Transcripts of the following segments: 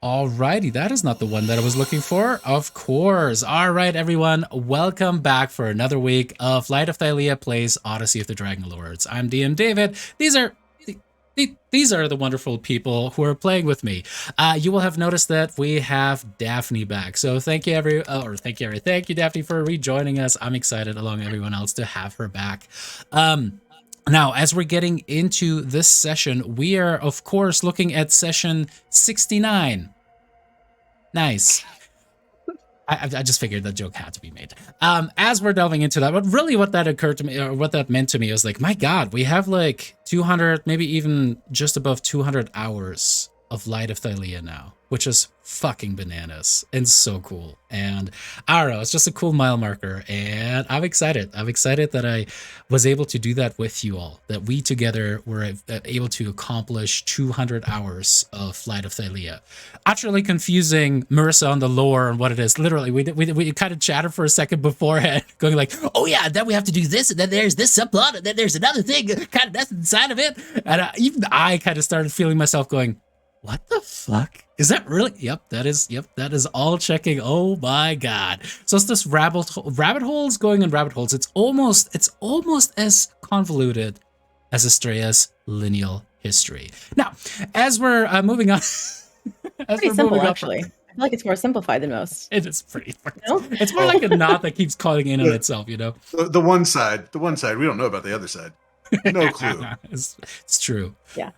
Alrighty, that is not the one that I was looking for. Of course. All right, everyone, welcome back for another week of Light of Thylea plays Odyssey of the Dragonlords. I'm DM David. These are the wonderful people who are playing with me. You will have noticed that we have Daphne back. So thank you, thank you, Daphne, for rejoining us. I'm excited, along with everyone else, to have her back. Now, as we're getting into this session, we are, of course, looking at session 69. Nice. I just figured that joke had to be made. As we're delving into that, but really what that occurred to me, or what that meant to me, was like, my God, we have like 200, maybe even just above 200 hours of Light of Thylea now, which is fucking bananas and so cool. And I don't know, it's just a cool mile marker, and I'm excited. I'm excited that I was able to do that with you all, that we together were able to accomplish 200 hours of Light of Thylea. Utterly confusing Marissa on the lore and what it is. Literally, we kind of chatted for a second beforehand, going like, oh yeah, then we have to do this, and then there's this subplot, and then there's another thing kind of that's inside of it. And even I kind of started feeling myself going, what the fuck? Is that really? Yep, that is all checking. Oh my God. So it's this rabbit holes going in rabbit holes. It's almost as convoluted as Estrella's lineal history. Now, as we're moving on. Pretty simple, actually. I feel like it's more simplified than most. It is pretty. It's more like a knot that keeps calling in on itself, you know? The one side. We don't know about the other side. No clue. It's true. Yeah.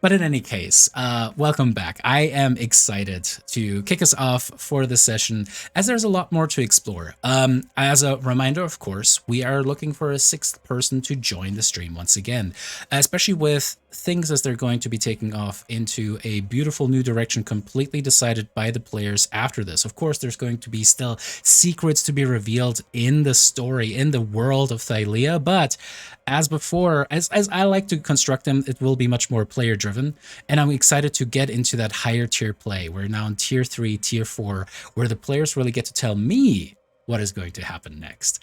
But in any case, welcome back. I am excited to kick us off for this session, as there's a lot more to explore. As a reminder, of course, we are looking for a sixth person to join the stream once again, especially with things as they're going to be taking off into a beautiful new direction completely decided by the players after this. Of course, there's going to be still secrets to be revealed in the story, in the world of Thylea, but as before, as I like to construct them, it will be much more player driven, and I'm excited to get into that higher tier play. We're now in tier 3, tier 4, where the players really get to tell me what is going to happen next.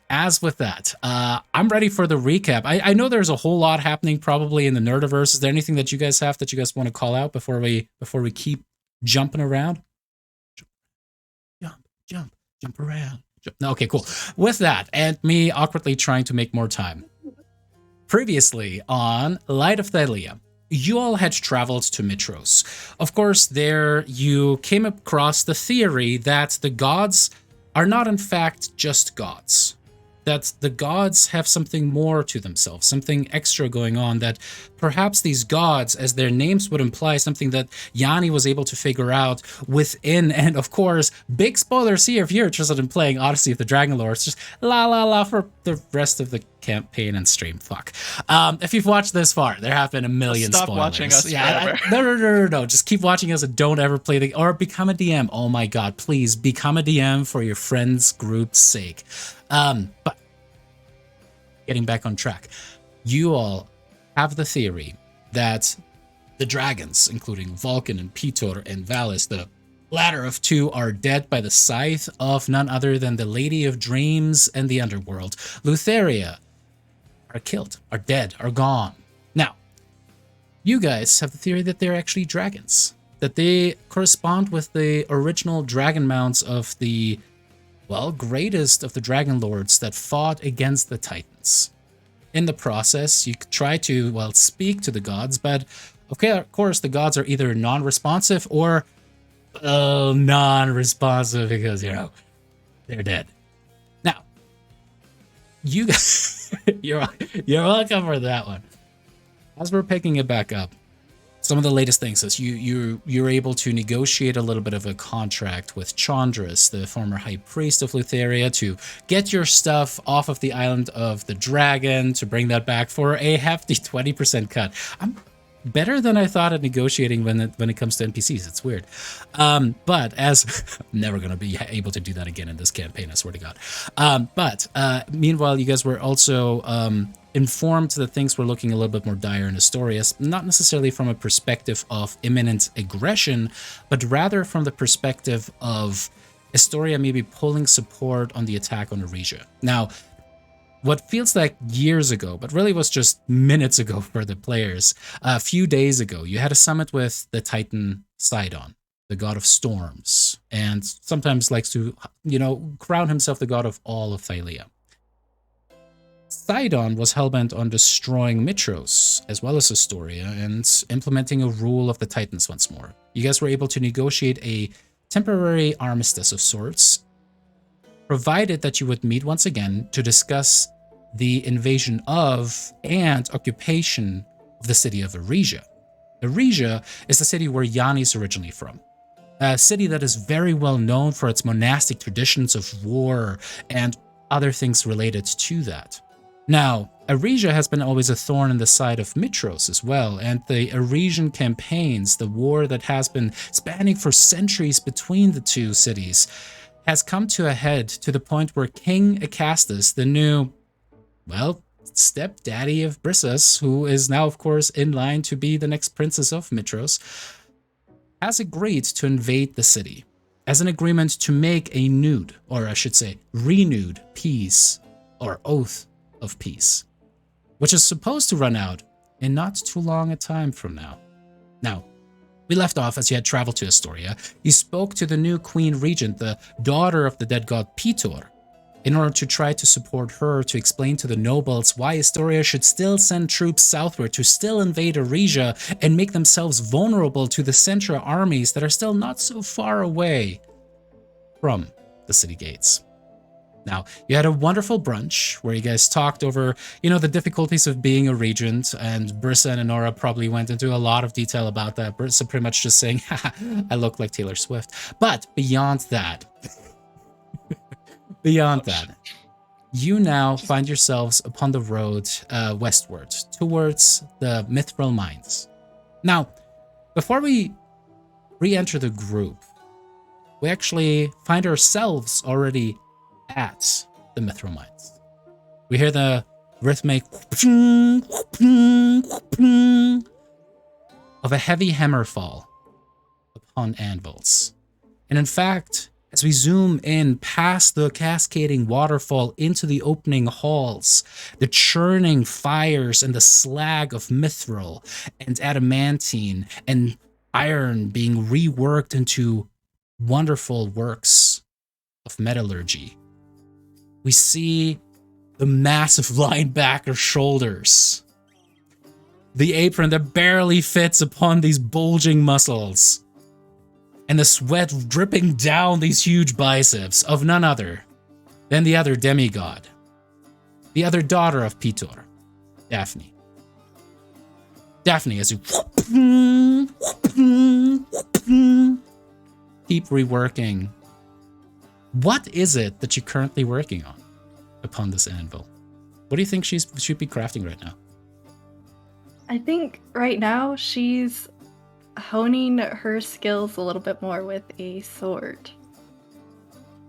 As with that, I'm ready for the recap. I know there's a whole lot happening probably in the Nerdiverse. Is there anything that you guys have that you guys want to call out before we keep jumping around? Jump around. Okay, cool. With that, and me awkwardly trying to make more time. Previously on Light of Thylea, you all had traveled to Mitros. Of course, there you came across the theory that the gods are not in fact just gods. That the gods have something more to themselves, something extra going on, that perhaps these gods, as their names would imply, something that Yanni was able to figure out within, and of course, big spoilers here if you're interested in playing Odyssey of the Dragonlords, just la for the rest of the campaign and stream. Fuck. If you've watched this far, there have been a million Stop spoilers. Watching us No. Just keep watching us and don't ever play or become a DM. Oh my God, please become a DM for your friends' group's sake. But getting back on track, you all have the theory that the dragons, including Vulcan and Pitor and Valis, the latter of two, are dead by the scythe of none other than the Lady of Dreams and the Underworld. Lutheria are killed, are dead, are gone. Now, you guys have the theory that they're actually dragons, that they correspond with the original dragon mounts of the, well, greatest of the Dragonlords that fought against the Titans. In the process, you try to, well, speak to the gods, but okay, of course, the gods are either non-responsive or non-responsive because, you know, they're dead. Now, you guys, you're welcome for that one. As we're picking it back up, some of the latest things is you're able to negotiate a little bit of a contract with Chandris, the former high priest of Lutheria, to get your stuff off of the island of the dragon, to bring that back for a hefty 20% cut. I'm better than I thought at negotiating when it comes to NPCs. It's weird. But as I'm never going to be able to do that again in this campaign, I swear to God. But meanwhile, you guys were also informed that things were looking a little bit more dire in Astorius, not necessarily from a perspective of imminent aggression, but rather from the perspective of Astoria maybe pulling support on the attack on Eresia. Now, what feels like years ago, but really was just minutes ago for the players. A few days ago, you had a summit with the Titan Sidon, the god of storms, and sometimes likes to, crown himself the god of all of Thylea. Sidon was hellbent on destroying Mitros, as well as Astoria, and implementing a rule of the Titans once more. You guys were able to negotiate a temporary armistice of sorts, provided that you would meet once again to discuss the invasion of and occupation of the city of Eresia. Eresia is the city where Yanni's originally from, a city that is very well known for its monastic traditions of war and other things related to that. Now, Eresia has been always a thorn in the side of Mitros as well, and the Eresian campaigns, the war that has been spanning for centuries between the two cities, has come to a head to the point where King Acastus, the new, stepdaddy of Brissus, who is now, of course, in line to be the next princess of Mitros, has agreed to invade the city as an agreement to make a renewed peace or oath of peace, which is supposed to run out in not too long a time from now. Now, we left off as you had traveled to Astoria. You spoke to the new Queen Regent, the daughter of the dead god Pitor, in order to try to support her to explain to the nobles why Astoria should still send troops southward to still invade Eresia and make themselves vulnerable to the Centra armies that are still not so far away from the city gates. Now, you had a wonderful brunch where you guys talked over, the difficulties of being a regent, and Brissa and Honora probably went into a lot of detail about that. Brissa pretty much just saying, I look like Taylor Swift. But beyond that, you now find yourselves upon the road westward towards the Mithril Mines. Now, before we re-enter the group, we actually find ourselves already at the Mithril Mines. We hear the rhythmic of a heavy hammer fall upon anvils. And in fact, as we zoom in past the cascading waterfall into the opening halls, the churning fires and the slag of mithril and adamantine and iron being reworked into wonderful works of metallurgy. We see the massive linebacker shoulders, the apron that barely fits upon these bulging muscles, and the sweat dripping down these huge biceps of none other than the other demigod, the other daughter of Pitor, Daphne. Daphne, as you keep reworking, what is it that you're currently working on upon this anvil? What do you think she should be crafting right now? I think right now she's honing her skills a little bit more with a sword.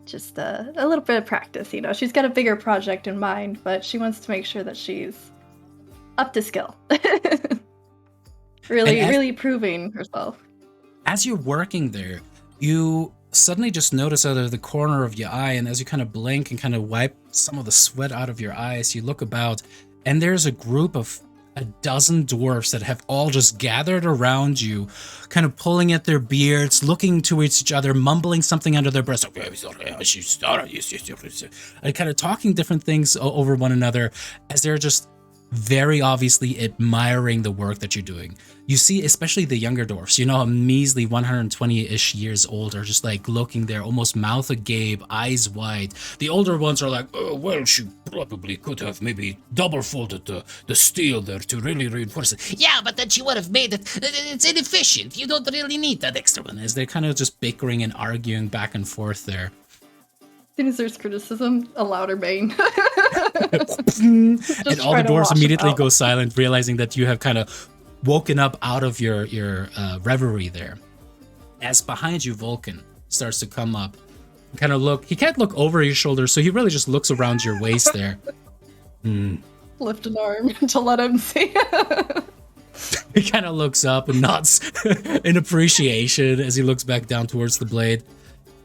Just a little bit of practice, She's got a bigger project in mind, but she wants to make sure that she's up to skill. really proving herself. As you're working there, you suddenly just notice out of the corner of your eye, and as you kind of blink and kind of wipe some of the sweat out of your eyes, you look about, and there's a group of a dozen dwarfs that have all just gathered around you, kind of pulling at their beards, looking towards each other, mumbling something under their breath, and kind of talking different things over one another as they're just very obviously admiring the work that you're doing. You see, especially the younger dwarfs, a measly 120-ish years old, are just like looking there, almost mouth agape, eyes wide. The older ones are like, oh, well, she probably could have maybe double folded the steel there to really reinforce it. Yeah, but then she would have made it. It's inefficient. You don't really need that extra one. As they're kind of just bickering and arguing back and forth there. As soon as there's criticism, a louder bang. And all the dwarves immediately go silent, realizing that you have kind of woken up out of your reverie there. As behind you, Vulcan starts to come up and kind of look. He can't look over your shoulder, so he really just looks around your waist there. Lift an arm to let him see. He kind of looks up and nods in appreciation as he looks back down towards the blade.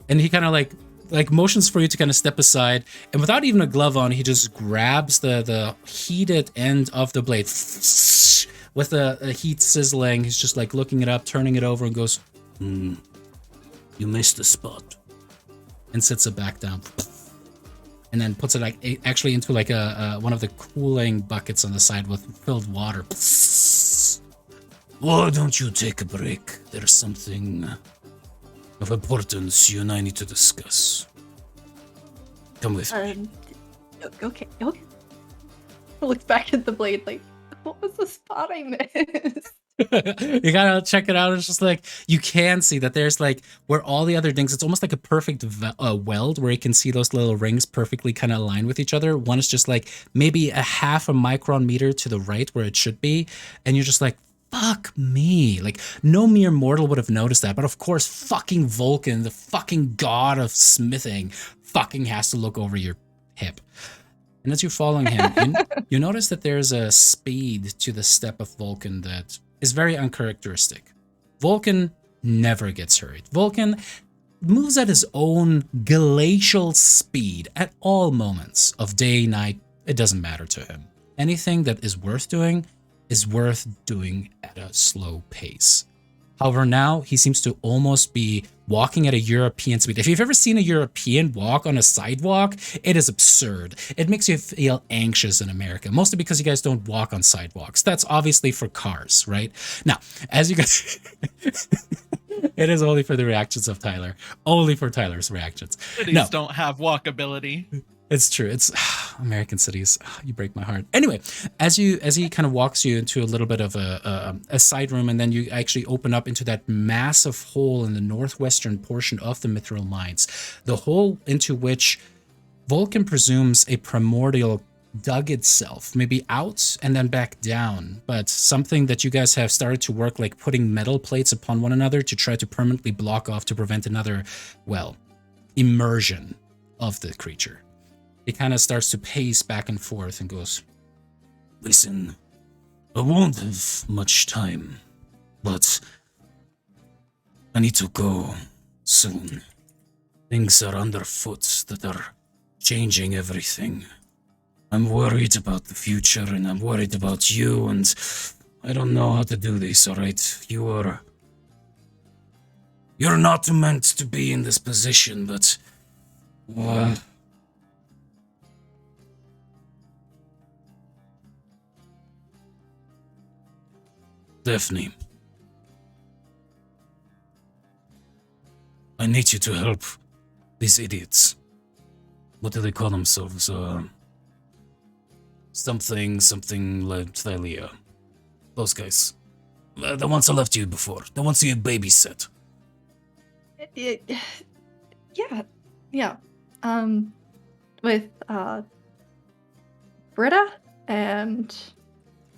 And he kind of like like motions for you to kind of step aside, and without even a glove on, he just grabs the heated end of the blade with a heat sizzling. He's just like looking it up, turning it over, and goes, "You missed the spot," and sits it back down, and then puts it like actually into like a one of the cooling buckets on the side with filled water. Why don't you take a break? There's something of importance you and I need to discuss. Come with me. Okay. Looks back at the blade like, what was the spot I missed? You gotta check it out. It's just like you can see that there's like where all the other things, it's almost like a perfect weld where you can see those little rings perfectly kind of aligned with each other. One is just like maybe a half a micron meter to the right where it should be, and you're just like, fuck me. Like, no mere mortal would have noticed that. But of course, fucking Vulcan, the fucking god of smithing, fucking has to look over your hip. And as you're following him, you notice that there's a speed to the step of Vulcan that is very uncharacteristic. Vulcan never gets hurried. Vulcan moves at his own glacial speed at all moments of day, night. It doesn't matter to him. Anything that is worth doing at a slow pace. However, now he seems to almost be walking at a European speed. If you've ever seen a European walk on a sidewalk, it is absurd. It makes you feel anxious in America, mostly because you guys don't walk on sidewalks. That's obviously for cars, right? Now, as you guys... It is only for the reactions of Tyler. Only for Tyler's reactions. Cities don't have walkability. It's true. It's American cities. You break my heart. Anyway, as he kind of walks you into a little bit of a side room, and then you actually open up into that massive hole in the northwestern portion of the Mithril Mines, the hole into which Vulcan presumes a primordial dug itself, maybe out and then back down, but something that you guys have started to work, like putting metal plates upon one another to try to permanently block off to prevent another, well, immersion of the creature. He kind of starts to pace back and forth and goes, "Listen, I won't have much time, but I need to go soon. Things are underfoot that are changing everything. I'm worried about the future, and I'm worried about you, and I don't know how to do this, alright? You're not meant to be in this position, but... Daphne, I need you to help these idiots. What do they call themselves? Something like Thylea. Those guys. The ones I left you before. The ones you babysat. Yeah. With Britta and...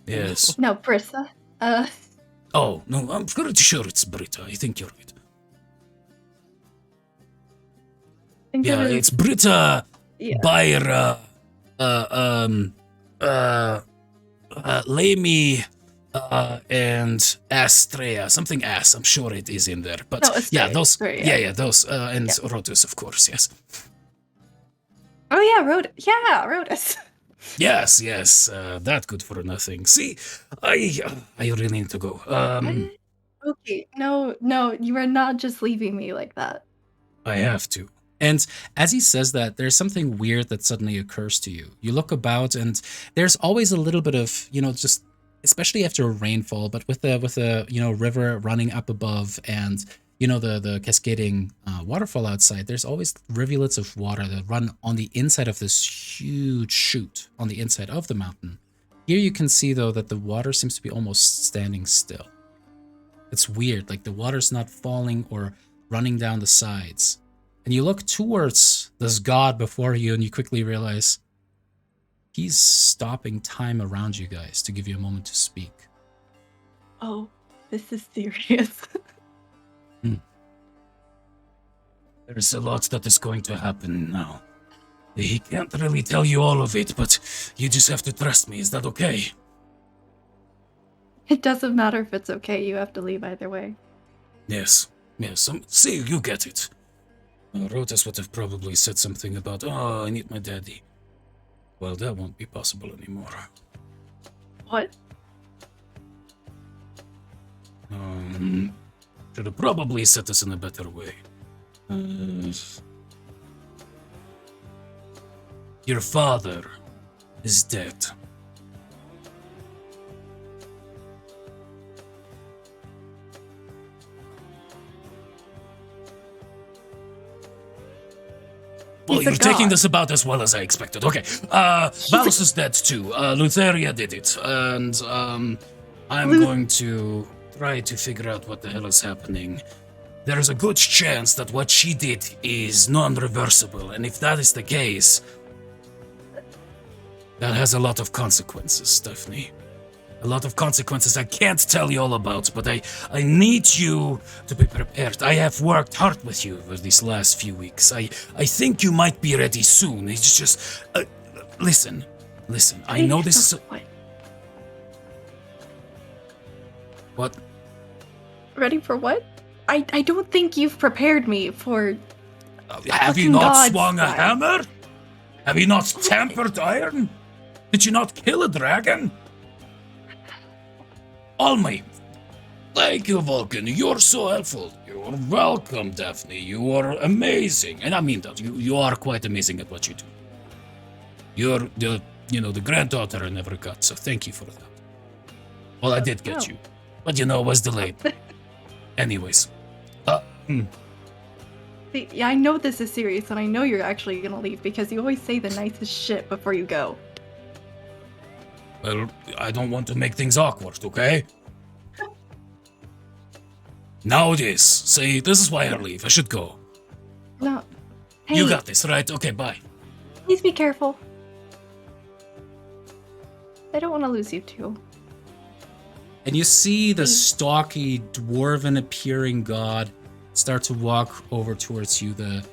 Yes. No, Brissa. Oh, no, I'm pretty sure it's Britta. I think you're right. Yeah, it's Britta, Byra, Lamy, and Astrea. Something ass. I'm sure it is in there. But no, Astrea, those. Astrea, Those. And Rotus, of course, yes. Oh, yeah, Rotus. Yes, that good for nothing. See, I really need to go. Okay, no, you are not just leaving me like that. I have to. And as he says that, there's something weird that suddenly occurs to you. You look about, and there's always a little bit of, just especially after a rainfall, but with the river running up above, and the cascading waterfall outside, there's always rivulets of water that run on the inside of this huge chute on the inside of the mountain. Here you can see, though, that the water seems to be almost standing still. It's weird, like the water's not falling or running down the sides. And you look towards this god before you, and you quickly realize he's stopping time around you guys to give you a moment to speak. Oh, this is serious. There's a lot that is going to happen now. He can't really tell you all of it, but you just have to trust me. Is that okay? It doesn't matter if it's okay. You have to leave either way. Yes. See, you get it. Rotas would have probably said something about, oh, I need my daddy. Well, that won't be possible anymore. What? Should have probably set this in a better way. Your father is dead. Well, He's a you're taking god. this about as well as I expected. Okay, Valus is dead too. Lutheria did it, and I'm going to try to figure out what the hell is happening. There is a good chance that what she did is non-reversible, and if that is the case, that has a lot of consequences, Stephanie. A lot of consequences I can't tell you all about, but I need you to be prepared. I have worked hard with you for these last few weeks. I think you might be ready soon. It's just... listen. I know this is... What? What? Ready for what? I don't think you've prepared me for... Have you fucking not God's swung a side. hammer? Have you not tempered iron? Did you not kill a dragon? Almighty. Thank you, Vulcan. You're so helpful. You're welcome, Daphne. You are amazing. And I mean that. You are quite amazing at what you do. You're the granddaughter I never got, so thank you for that. Well, I did get Oh. you. But it was delayed. Anyways. See, yeah, I know this is serious, and I know you're actually gonna leave because you always say the nicest shit before you go. Well, I don't want to make things awkward, okay? Now it is. See, this is why I leave. I should go. No. Hey, You got this, right? Okay, bye. please be careful. I don't want to lose you too. And you see the stocky, dwarven-appearing god start to walk over towards you. The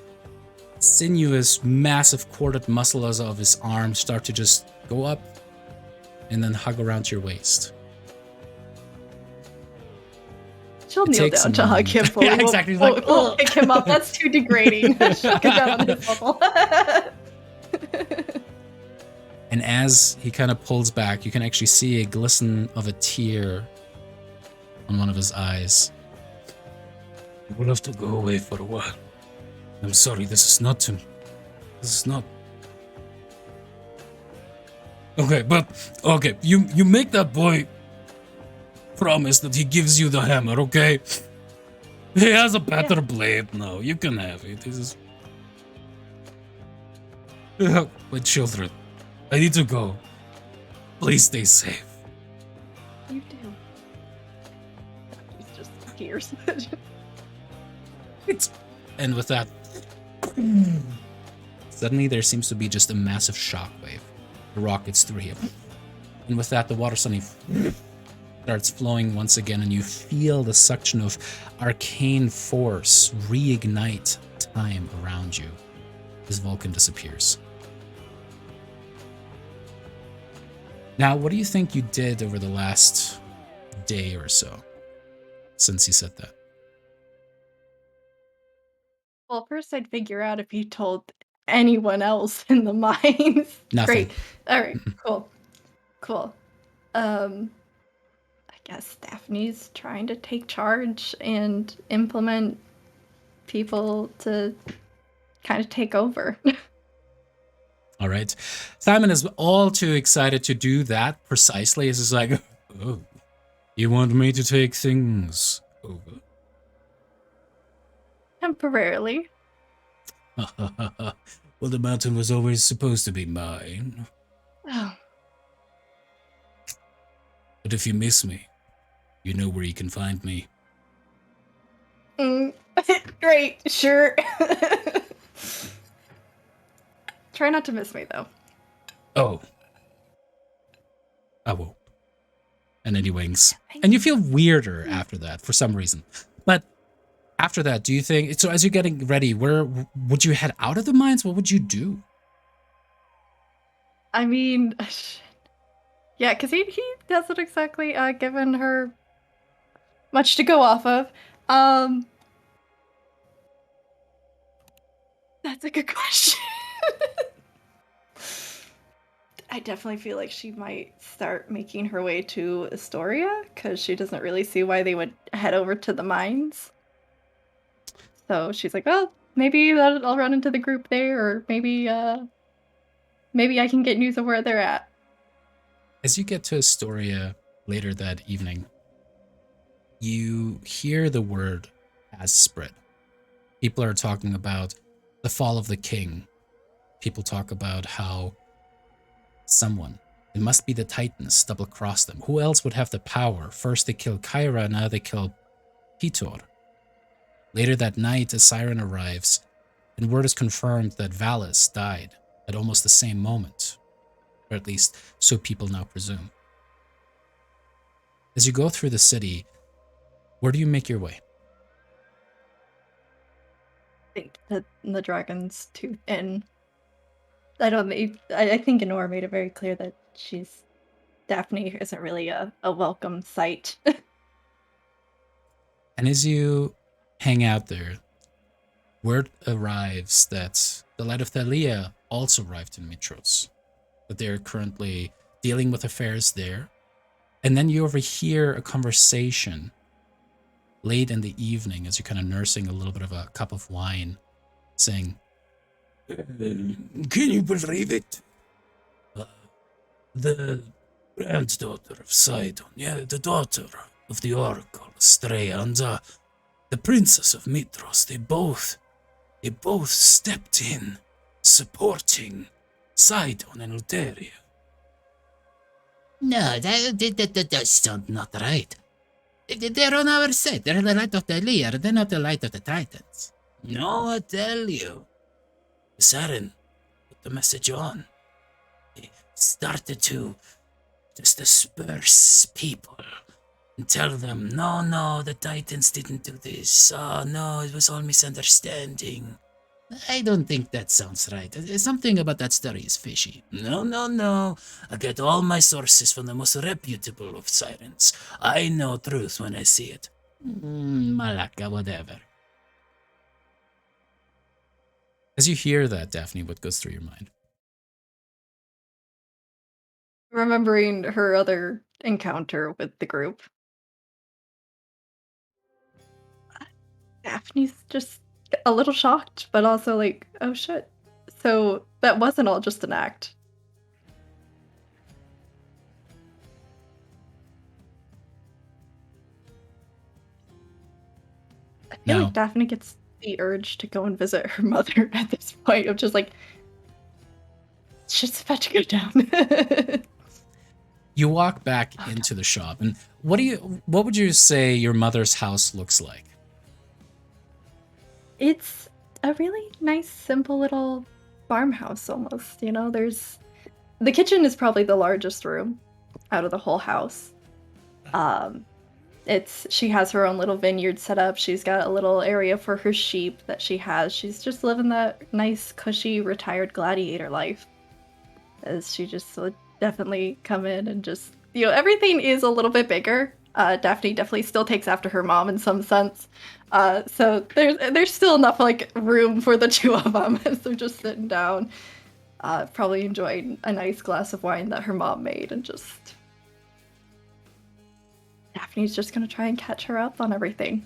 sinuous, massive corded muscles of his arms start to just go up and then hug around your waist. She'll It kneel takes down a to hug him. moment. But Yeah, we won't- exactly. He's like, we'll pick him up. That's too degrading. She'll get down on his level. And as he kind of pulls back, you can actually see a glisten of a tear on one of his eyes. We'll have to go away for a while. I'm sorry, this is not... Okay, but... Okay, you make that boy promise that he gives you the hammer, okay? He has a better blade now. You can have it. This is... My children, I need to go. Please stay safe. You do. It's just tears. And with that, suddenly there seems to be just a massive shockwave. The rockets through here. And with that, the water suddenly starts flowing once again, and you feel the suction of arcane force reignite time around you as Vulcan disappears. Now, what do you think you did over the last day or so since he said that? Well, first I'd figure out if he told anyone else in the mines. Nothing. Great. All right. Cool. I guess Daphne's trying to take charge and implement people to kind of take over. All right. Simon is all too excited to do that precisely. It's just like, oh, you want me to take things over? Temporarily. Well, the mountain was always supposed to be mine. Oh, But if you miss me, you know where you can find me. great. Sure. Try not to miss me, though. Oh. I won't. And then he winks. And you feel weirder after that for some reason. But after that, do you think, so as you're getting ready, where would you head out of the mines? What would you do? I mean, yeah, because he hasn't exactly given her much to go off of. That's a good question. I definitely feel like she might start making her way to Astoria because she doesn't really see why they would head over to the mines. So she's like, "Oh, maybe I'll run into the group there, or maybe I can get news of where they're at." As you get to Astoria later that evening, you hear the word has spread. People are talking about the fall of the king. People talk about how someone, it must be the Titans, double-crossed them. Who else would have the power? First they kill Kyra, now they kill Pitor. Later that night, a siren arrives, and word is confirmed that Valis died at almost the same moment, or at least so people now presume. As you go through the city, where do you make your way? I think the Dragon's Tooth Inn. I think Honora made it very clear that Daphne isn't really a welcome sight. And as you hang out there, word arrives that the Light of Thylea also arrived in Mitros, that they're currently dealing with affairs there. And then you overhear a conversation late in the evening as you're kind of nursing a little bit of a cup of wine, saying, "Can you believe it? The granddaughter of Sidon, yeah, the daughter of the Oracle, Astrea, and the Princess of Mitros, they both stepped in, supporting Sidon and Ulteria." No, that sounds not right. They're on our side. They're the light of the Lear. They're not the light of the Titans. No, I tell you. The Siren put the message on. They started to just disperse people and tell them, no, the Titans didn't do this. Oh, no, it was all misunderstanding. I don't think that sounds right. Something about that story is fishy. No. I get all my sources from the most reputable of sirens. I know truth when I see it. Malaka, whatever. As you hear that, Daphne, what goes through your mind? Remembering her other encounter with the group. Daphne's just a little shocked, but also like, "Oh shit. So that wasn't all just an act." I feel Now, like Daphne gets the urge to go and visit her mother at this point of just like, shit's about to go down. you walk back into the shop, and what would you say your mother's house looks like? It's a really nice, simple little farmhouse almost, the kitchen is probably the largest room out of the whole house. Um, she has her own little vineyard set up. She's got a little area for her sheep that she has. She's just living that nice, cushy, retired gladiator life. As she just would definitely come in and just, everything is a little bit bigger. Daphne definitely still takes after her mom in some sense. So there's still enough like room for the two of them as they're just sitting down, probably enjoying a nice glass of wine that her mom made, and just Daphne's just gonna try and catch her up on everything.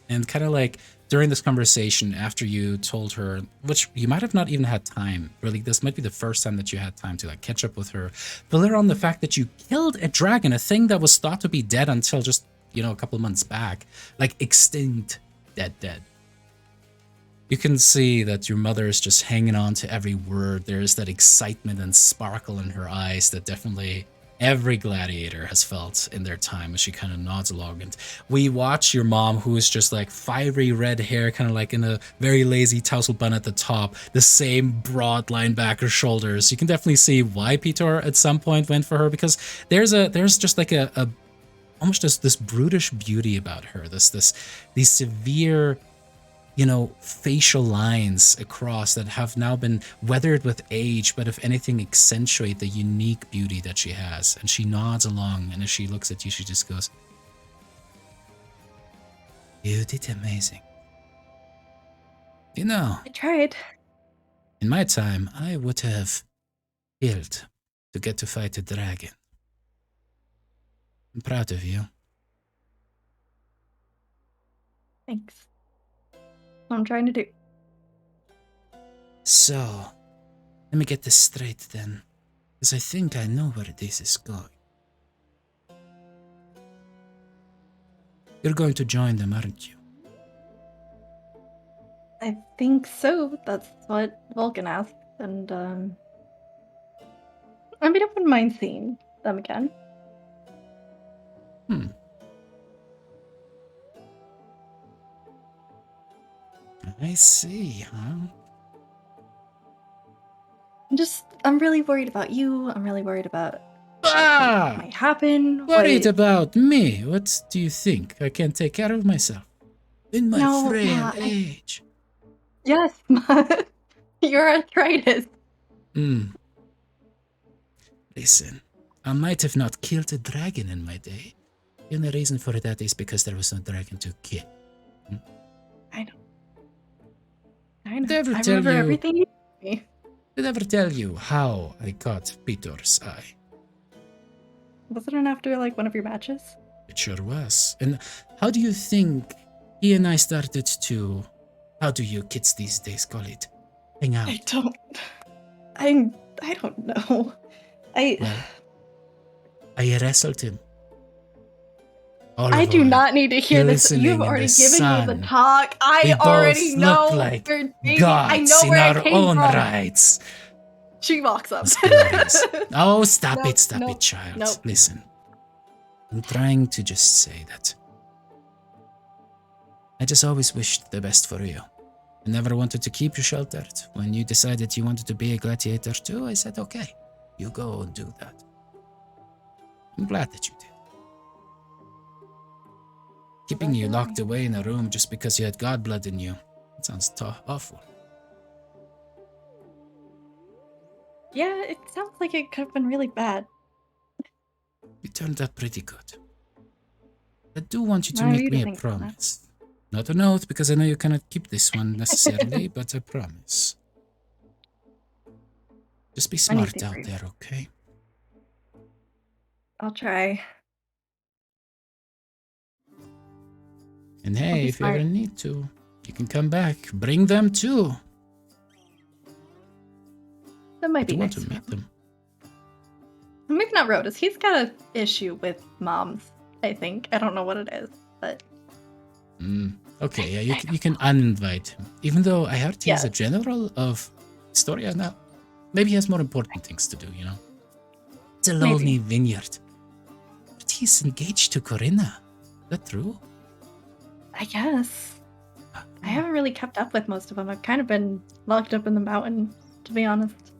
And kind of like during this conversation, after you told her, which you might have not even had time, really, this might be the first time that you had time to like catch up with her, but later on the fact that you killed a dragon, a thing that was thought to be dead until just, a couple of months back, like extinct, dead. You can see that your mother is just hanging on to every word. There's that excitement and sparkle in her eyes that definitely every gladiator has felt in their time as she kind of nods along. And we watch your mom, who is just like fiery red hair, kind of like in a very lazy tousle bun at the top, the same broad linebacker shoulders. You can definitely see why Peter at some point went for her, because there's just like a almost just this brutish beauty about her, these severe facial lines across that have now been weathered with age, but if anything accentuate the unique beauty that she has. And she nods along, and as she looks at you, she just goes, "You did amazing. I tried. In my time, I would have killed to get to fight a dragon. I'm proud of you. Thanks. What I'm trying to do. So, let me get this straight then, because I think I know where this is going. You're going to join them, aren't you? I think so. That's what Vulcan asked. And, I mean, I wouldn't mind seeing them again. I see, huh? I'm really worried about you. I'm really worried about Ah! what might happen. Worried about me? What do you think? I can't take care of myself? In my No, frail Ma, age. Yes, Ma. Your arthritis. Listen, I might have not killed a dragon in my day. The only reason for that is because there was no dragon to kill. I know. I know. Did I ever I tell remember you- everything you told me. Did I ever tell you how I caught Peter's eye? Wasn't it after, like, one of your matches? It sure was. And how do you think he and I started to, how do you kids these days call it, hang out? I don't know. Well, I wrestled him. I do not need to hear this. glistening You've in the already given me the sun. talk. We I both already know. look like you're dating. gods I know in where our I came own from. rights. She walks up. It's glorious. Oh, stop Nope, it, child. nope. Listen, I'm trying to just say that I just always wished the best for you. I never wanted to keep you sheltered. When you decided you wanted to be a gladiator too, I said, okay, you go and do that. I'm glad that you did. Keeping you locked away in a room just because you had god blood in you, that sounds awful. Yeah, it sounds like it could have been really bad. You turned out pretty good. I do want you to I make really me a think so, man. promise. Not an oath, because I know you cannot keep this one necessarily, but a promise. Just be I need smart to out agree. there, okay? I'll try. And I'll hey, be if you ever smart. need to, you can come back. Bring them too. That I might be do want nice. to meet them. Maybe not Rodas. He's got an issue with moms, I think. I don't know what it is, but Okay, yeah, you can uninvite him. Even though I heard he's a Yes. general of Historia now. Maybe he has more important things to do, you know? It's a Maybe. lonely vineyard. But he's engaged to Corinna. Is that true? I guess. I haven't really kept up with most of them. I've kind of been locked up in the mountain, to be honest.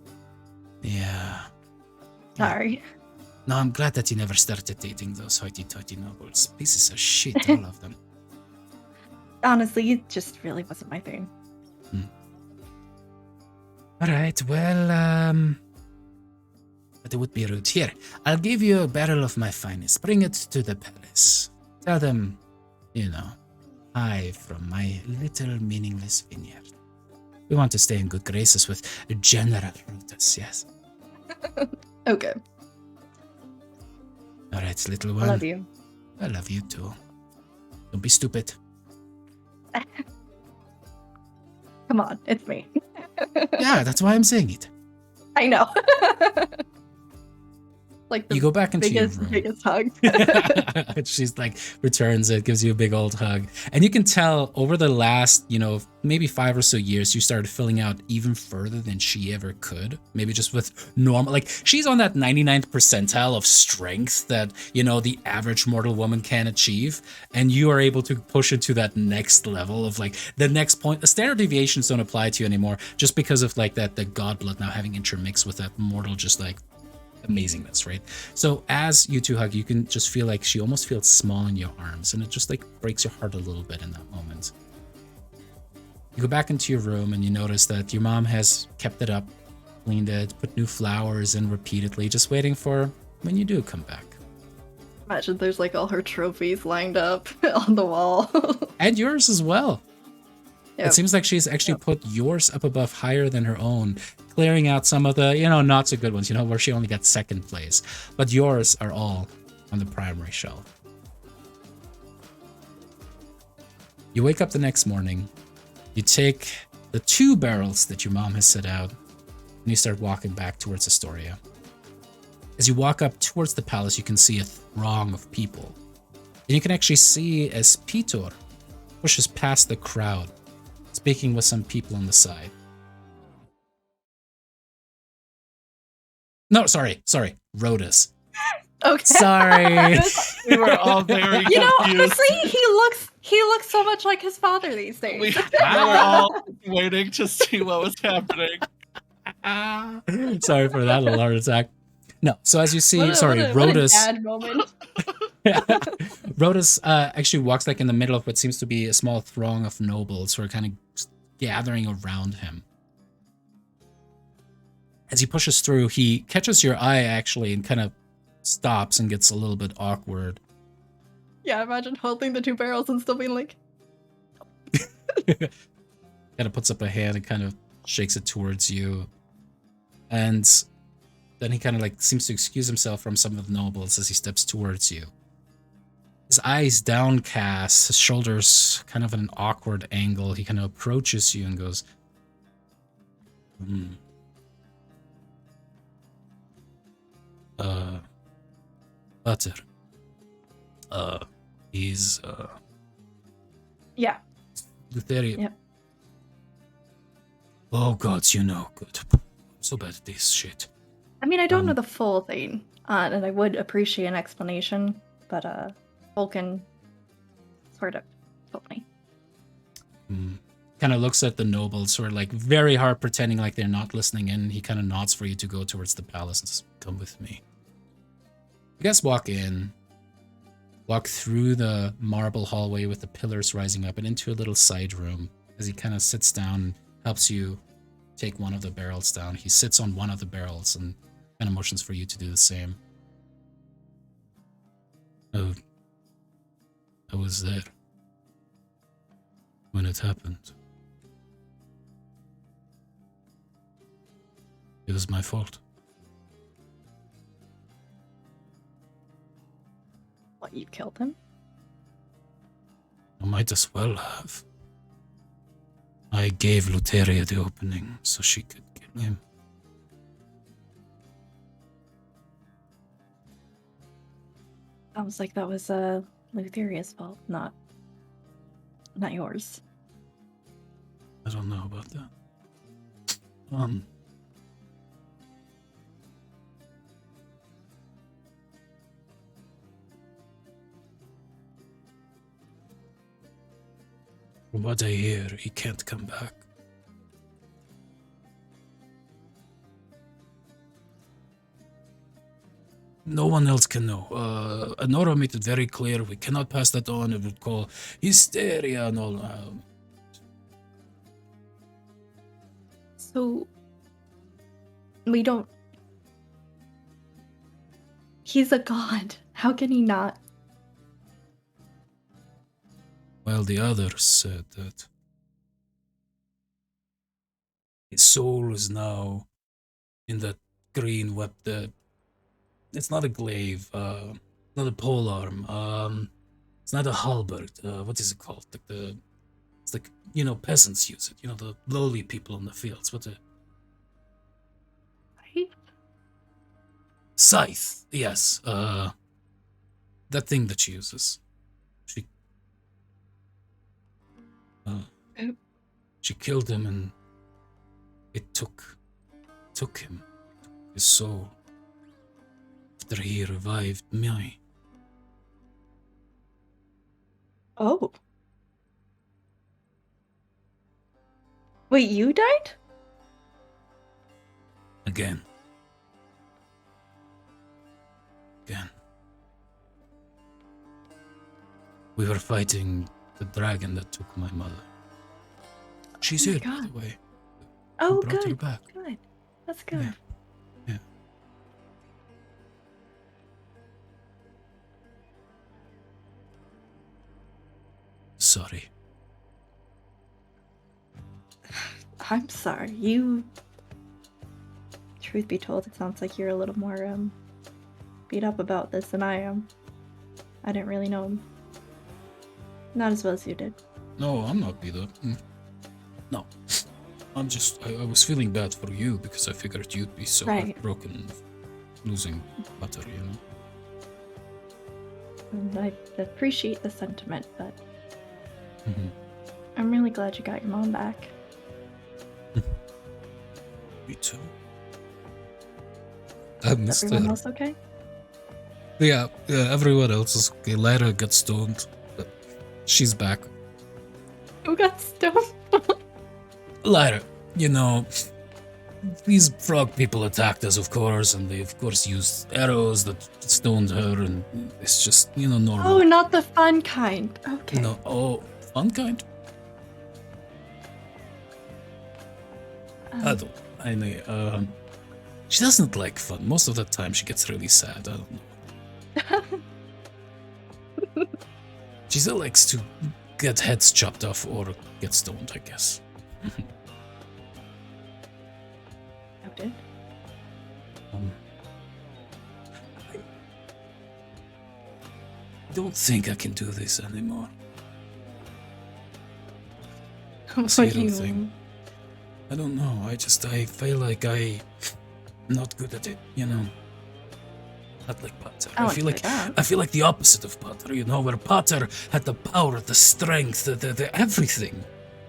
Yeah. Sorry. No, I'm glad that you never started dating those hoity-toity nobles. Pieces of shit, all of them. Honestly, it just really wasn't my thing. All right, well, but it would be rude. Here, I'll give you a barrel of my finest. Bring it to the palace. Tell them, you know, hi from my little meaningless vineyard. We want to stay in good graces with General Brutus, yes? Okay. All right, little I one. love you. I love you too. Don't be stupid. Come on, it's me. Yeah, that's why I'm saying it. I know. Like the You go back into your room. biggest hug. She's like returns it, gives you a big old hug. And you can tell over the last, maybe 5 or so years, you started filling out even further than she ever could. Maybe just with normal, like she's on that 99th percentile of strength that, the average mortal woman can achieve. And you are able to push it to that next level of like the next point. The standard deviations don't apply to you anymore just because of like that, the god blood now having intermixed with that mortal, just like amazingness, right? So as you two hug, you can just feel like she almost feels small in your arms, and it just like breaks your heart a little bit in that moment. You go back into your room and you notice that your mom has kept it up, cleaned it, put new flowers in repeatedly, just waiting for when you do come back. Imagine there's like all her trophies lined up on the wall. And yours as well. It seems like she's actually put yours up above higher than her own, clearing out some of the, not so good ones, where she only got second place. But yours are all on the primary shelf. You wake up the next morning, you take the 2 barrels that your mom has set out, and you start walking back towards Astoria. As you walk up towards the palace, you can see a throng of people. And you can actually see as Pitor pushes past the crowd, speaking with some people on the side. No, sorry, Rhodas. Okay. Sorry. We were all very You know, confused. honestly, he looks so much like his father these days. We were all waiting to see what was happening. Sorry for that little heart attack. No, so as you see, What a Rhodas. dad moment. Rhodas actually walks like in the middle of what seems to be a small throng of nobles who are kind of gathering around him. As he pushes through, he catches your eye actually and kind of stops and gets a little bit awkward. Yeah, imagine holding the 2 barrels and still being like, Kind of puts up a hand and kind of shakes it towards you. And then he kind of like seems to excuse himself from some of the nobles as he steps towards you. His eyes downcast, his shoulders kind of at an awkward angle. He kind of approaches you and goes, Butter. He's, yeah. Thylea. Yep. Oh, gods, good. So bad at this shit. I mean, I don't know the full thing, and I would appreciate an explanation, but Vulcan sort of told me. Kind of looks at the nobles who are like very hard pretending like they're not listening in. He kind of nods for you to go towards the palace and says, come with me. You guys walk through the marble hallway with the pillars rising up and into a little side room. As he kind of sits down, helps you take one of the barrels down. He sits on one of the barrels and kind of motions for you to do the same. Oh, I was there when it happened. It was my fault. What, you killed him? I might as well have. I gave Luteria the opening so she could kill him. Sounds like that was Lutheria's fault, not yours. I don't know about that. From what I hear, he can't come back. No one else can know. Anora made it very clear we cannot pass that on. It would call hysteria and all. So, we don't... He's a god. How can he not? Well, the others said that his soul is now in that green web. It's not a glaive, not a polearm, it's not a halberd. What is it called? It's like, peasants use it. The lowly people in the fields. What's it? Scythe. Yes. That thing that she uses. She killed him, and it took him, his soul, after he revived me. Oh. Wait, you died? Again. We were fighting the dragon that took my mother. She's here, by the way. Oh, We brought her good. back. Good. That's good. Yeah. Sorry. I'm sorry. Truth be told, it sounds like you're a little more beat up about this than I am. I didn't really know him. Not as well as you did. No, I'm not beat up. No. I'm just, I was feeling bad for you because I figured you'd be so Right. heartbroken losing Butter, you know? And I appreciate the sentiment, but Mhm. I'm really glad you got your mom back. Me too. I Is missed everyone her. else okay? Yeah, everyone else is okay. Lyra got stoned, but she's back. Who got stoned? Lyra, you know, these frog people attacked us, of course, and they, of course, used arrows that stoned her, and it's just, you know, normal. Oh, not the fun kind. Okay. No, oh, fun kind? I don't. I know. She doesn't like fun. Most of the time, she gets really sad. I don't know. She still likes to get heads chopped off or get stoned, I guess. Noted. I don't think I can do this anymore. What See, I do don't you think- mean? I don't know. I feel like I'm not good at it, you know. Not like Potter. I I feel like the opposite of Potter, you know, where Potter had the power, the strength, the everything.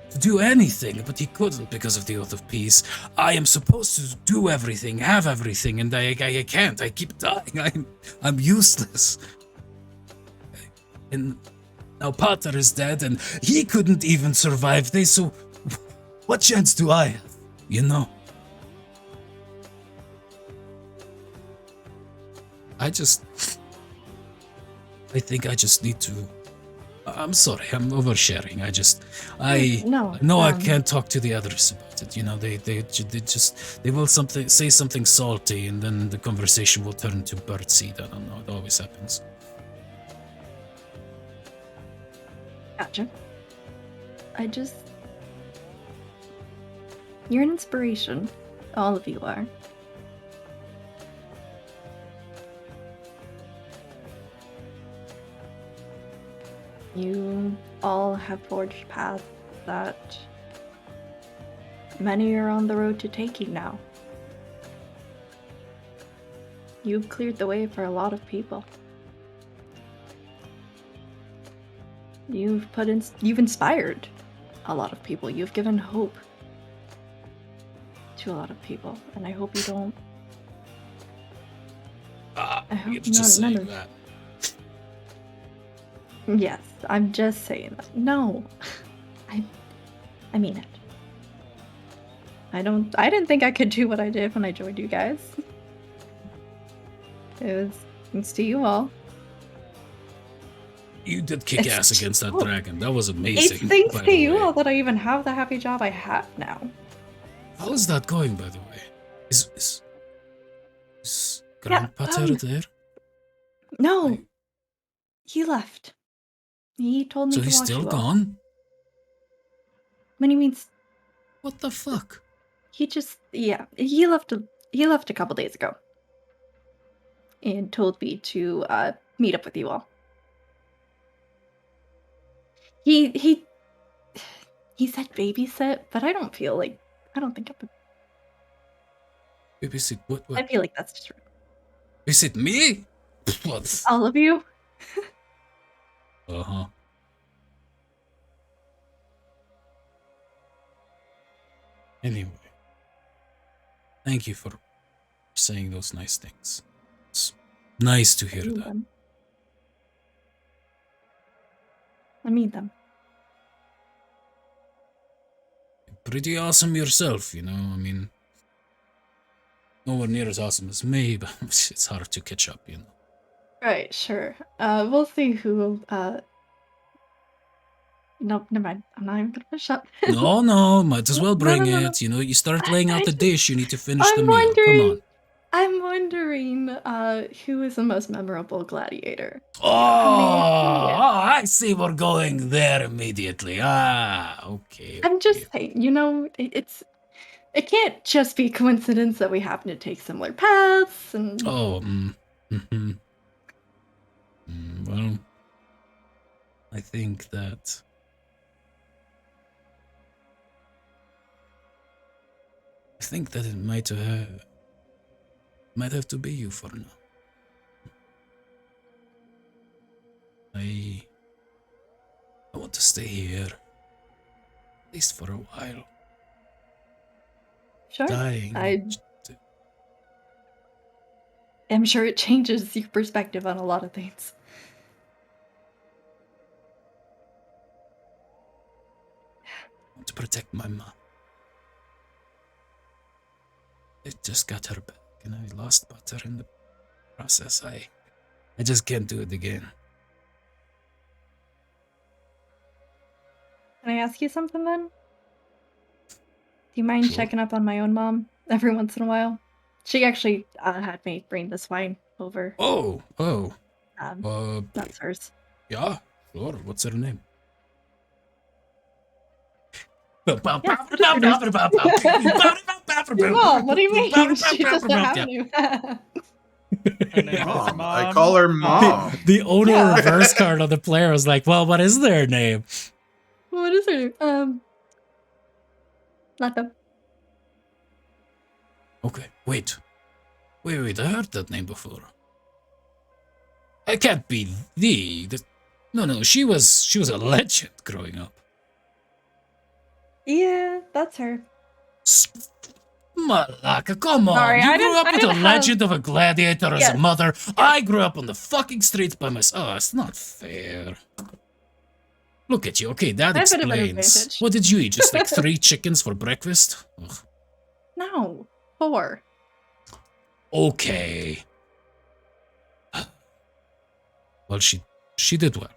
To do anything, but he couldn't because of the Oath of Peace. I am supposed to do everything, have everything, and I can't. I keep dying. I'm useless. And now Potter is dead, and he couldn't even survive this, so what chance do I have, you know? I think I just need to... I'm sorry, I'm oversharing. I No, know I can't talk to the others about it. You know, they will say something salty, and then the conversation will turn to birdseed. I don't know. It always happens. Gotcha. You're an inspiration. All of you are. You all have forged paths that many are on the road to taking now. You've cleared the way for a lot of people. You've inspired a lot of people. You've given hope to a lot of people, and I hope you don't. I hope You're just none saying of- that. Yes, I'm just saying that. No, I mean it. I didn't think I could do what I did when I joined you guys. It was thanks to you all. You did kick It's ass against that true. dragon. That was It's amazing. thanks by to the you way. all that I even have the happy job I have now. How is that going, by the way? Is Yeah, Grandpater there? No, Like- he left. He told me So to he's watch still you all. gone? When he means What the fuck? he left a couple days ago and told me to meet up with you all. He said babysit, but I don't think Babysit what? I feel like that's just rude. Babysit me? What? All of you. Uh-huh. Anyway. Thank you for saying those nice things. It's nice to hear that. I mean them. Pretty awesome yourself, you know, I mean, nowhere near as awesome as me, but it's hard to catch up, you know. Right, sure. We'll see who. Nope, never mind. I'm not even gonna finish up. No, might as well No, bring no, no, it. You know, you start laying out I the just- dish, you need to finish the I'm meal. Come wondering. on. I'm wondering who is the most memorable gladiator. Oh, I see we're going there immediately. Okay. I'm just saying, it can't just be coincidence that we happen to take similar paths and Oh, well, I think that it might have to be you for now. I want to stay here, at least for a while. sure. Dying. I'm sure it changes your perspective on a lot of things. I want to protect my mom. I just got her back, and I lost Butter in the process. I just can't do it again. Can I ask you something then? Do you mind Sure. checking up on my own mom every once in a while? She actually had me bring this wine over. Oh. That's hers. Yeah, sure. What's her name? Your mom, what do you mean? She doesn't have any. Her name is Mom. Mom. I call her Mom. The owner Yeah. reverse card on the player was like, well, what is their name? What is her name? Lato. Okay, wait, I heard that name before. It can't be No, she was a legend growing up. Yeah, that's her. Malaka, come on. Sorry, You I grew didn't- up I with a didn't have- legend of a gladiator as a Yes. mother. I grew up on the fucking streets by myself. Oh, it's not fair. Look at you. Okay, that I have a bit of an explains. advantage. What did you eat? Just like 3 chickens for breakfast? Ugh. No, 4. Okay. Well, she did well.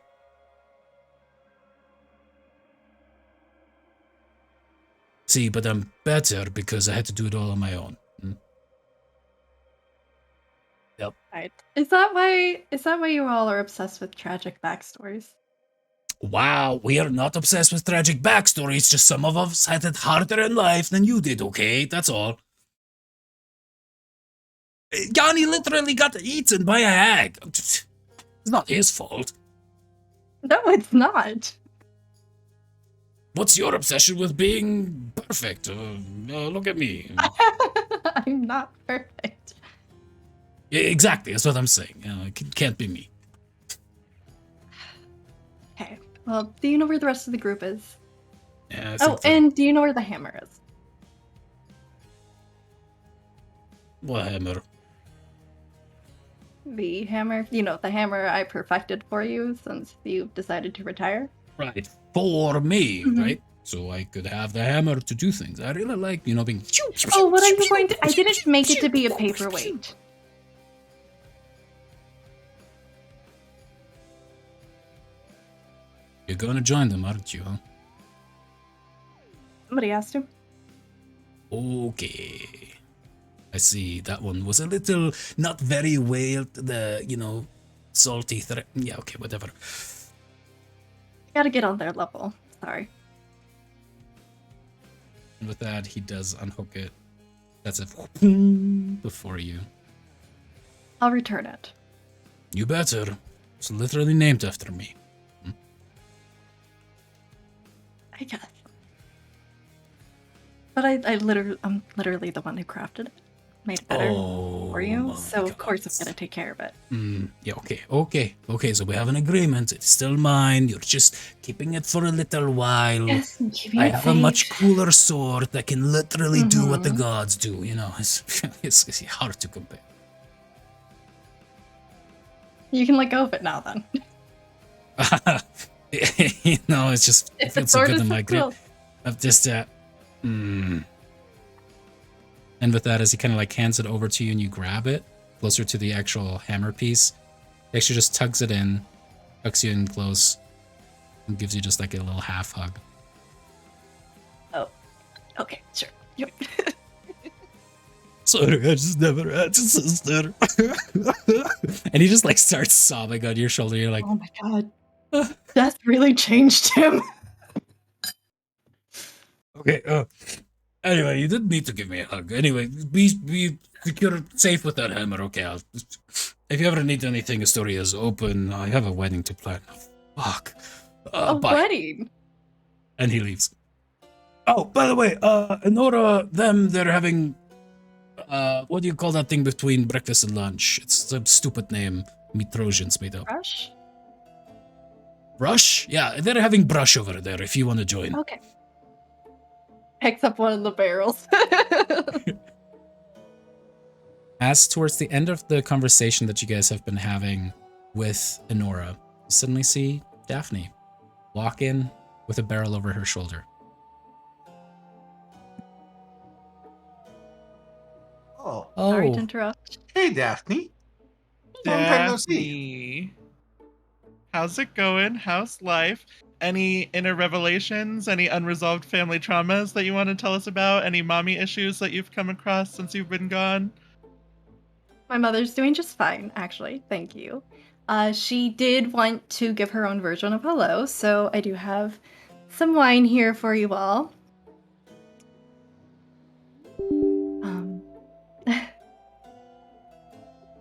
See, but I'm better because I had to do it all on my own. Right. Is that why you all are obsessed with tragic backstories? Wow, we are not obsessed with tragic backstories, just some of us had it harder in life than you did, okay? That's all. Yanni literally got eaten by a hag. It's not his fault. No, it's not. What's your obsession with being perfect? Look at me. I'm not perfect. Yeah, exactly, that's what I'm saying. It can't be me. Okay. Well, do you know where the rest of the group is? Yeah, Oh, and do you know where the hammer is? what hammer? The hammer, the hammer I perfected for you since you decided to retire. Right, for me, Mhm. right? So I could have the hammer to do things. I really like, being. Oh, what are you going to? I didn't make it to be a paperweight. You're gonna join them, aren't you, huh? Somebody asked him. Okay. I see. That one was a little not very well. Salty. Yeah, okay, whatever. Gotta get on their level. Sorry. And with that, he does unhook it. That's it before you. I'll return it. You better. It's literally named after me. I guess. But I'm literally the one who crafted it. Made it better for you. my So of course God. I'm gonna take care of it. Yeah, okay. So we have an agreement. It's still mine. You're just keeping it for a little while. Yes, I'm keeping I it have a safe. much cooler sword that can literally do what the Mhm. gods do. It's hard to compare. You can let go of it now then. It's just it If the feels so sword good is in my grip. still. Of just And with that, as he kind of like hands it over to you and you grab it closer to the actual hammer piece, he actually just tugs it in, tucks you in close, and gives you just like a little half hug. Oh. Okay, sure. Yep. Sorry, I just never had a sister. And he just like starts sobbing on your shoulder. You're like, Oh my god. Death really changed him. okay, anyway, you didn't need to give me a hug. Anyway, be you're safe with that hammer, okay? If you ever need anything, Astoria is open. I have a wedding to plan. Fuck. A Bye. wedding. And he leaves. Oh, by the way, Nora, they're having, what do you call that thing between breakfast and lunch? It's a stupid name. Trojans made up. Rush? Brush? Yeah, they're having brush over there if you want to join. Okay. Picks up one of the barrels. As towards the end of the conversation that you guys have been having with Enora, you suddenly see Daphne walk in with a barrel over her shoulder. Oh, Sorry to interrupt. hey, Daphne. Long time no see. Daphne. How's it going? How's life? Any inner revelations? Any unresolved family traumas that you want to tell us about? Any mommy issues that you've come across since you've been gone? My mother's doing just fine, actually. Thank you. She did want to give her own version of hello, so I do have some wine here for you all.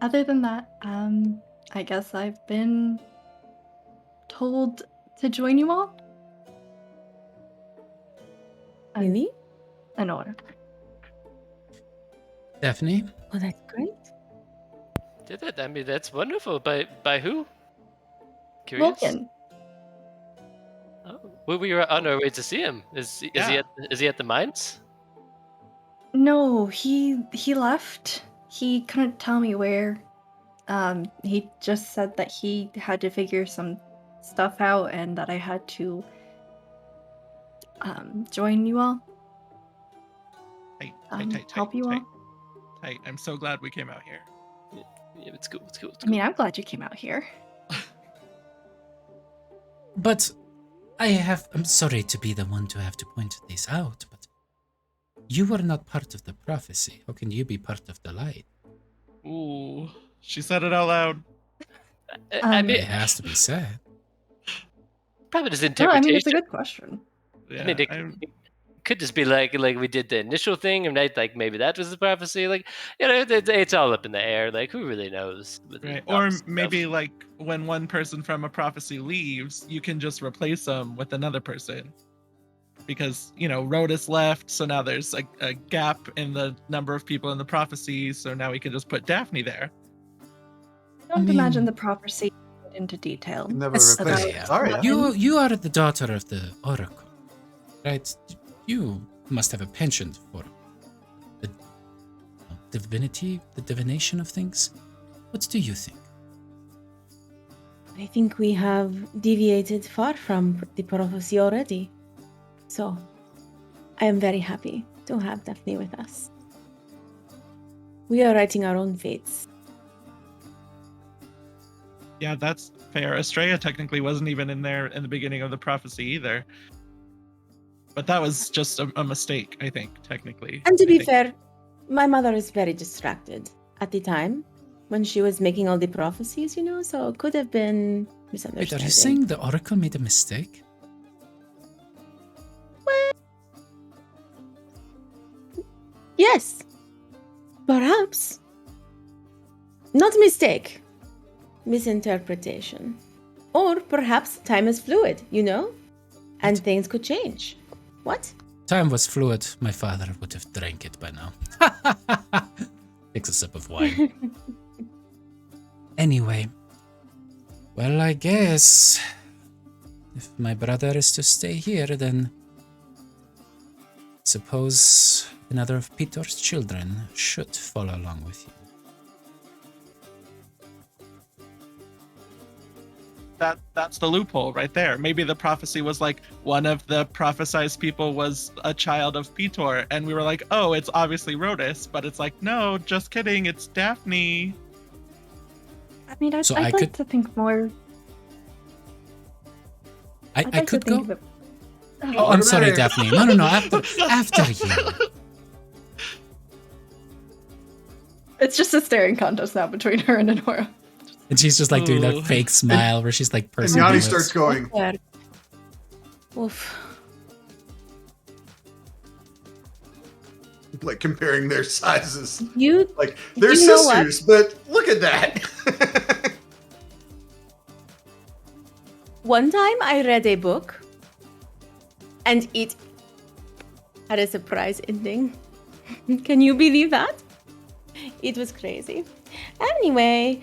Other than that, I guess I've been told to join you all. Really? In order. Daphne? Oh, that's great. Did it? I mean, that's wonderful. By who? Curious. Vulcan. Oh, well, we were on our way to see him. Is he at the mines? No, he left. He couldn't tell me where. He just said that he had to figure some stuff out and that I had to join you all. Help you all. Tight. I'm so glad we came out here. Yeah, it's cool. It's cool. It's I cool. mean, I'm glad you came out here. But I'm sorry to be the one to have to point this out, but you were not part of the prophecy. How can you be part of the light? Ooh, she said it out loud. I Um, mean, It has to be said. probably just No, interpretation. I mean, it's a good question. Yeah, I mean, it could just be like we did the initial thing, and like maybe that was the prophecy. Like, it's all up in the air. Like, who really knows? With the right. Or stuff. maybe like when one person from a prophecy leaves, you can just replace them with another person. Because, Rhodus left, so now there's a gap in the number of people in the prophecy, so now we can just put Daphne there. Don't mean- imagine the prophecy into detail. Never Yes, replaced okay. Zarya. You are the daughter of the Oracle, right? You must have a penchant for the divinity, the divination of things. What do you think? I think we have deviated far from the prophecy already. So, I am very happy to have Daphne with us. We are writing our own fates. Yeah, that's fair. Estrella technically wasn't even in there in the beginning of the prophecy either. But that was just a mistake, I think, technically. And to I be think. fair, my mother is very distracted at the time when she was making all the prophecies, so it could have been Wait, misunderstanding. are you saying the Oracle made a mistake? Yes. Perhaps. Not mistake. Misinterpretation. Or perhaps time is fluid, And things could change. What? Time was fluid. My father would have drank it by now. Takes a sip of wine. Anyway, well, I guess if my brother is to stay here, then suppose another of Peter's children should follow along with you. That's the loophole right there. Maybe the prophecy was like one of the prophesized people was a child of Petor, and we were like, oh, it's obviously Rhodus, but it's like, no, just kidding, it's Daphne. I mean, I'd So I like could- to think more. I I'd like could to think go. of it. Oh, I'm sorry, Order. Daphne. No. After you. It's just a staring contest now between her and Honora. And she's just like doing that Ooh. fake smile where she's like And pursing Yanni her lips. starts going, Fair. Oof. like comparing their sizes. You Like, they're You know what? sisters, but look at that. One time I read a book and it had a surprise ending. Can you believe that? It was crazy. Anyway,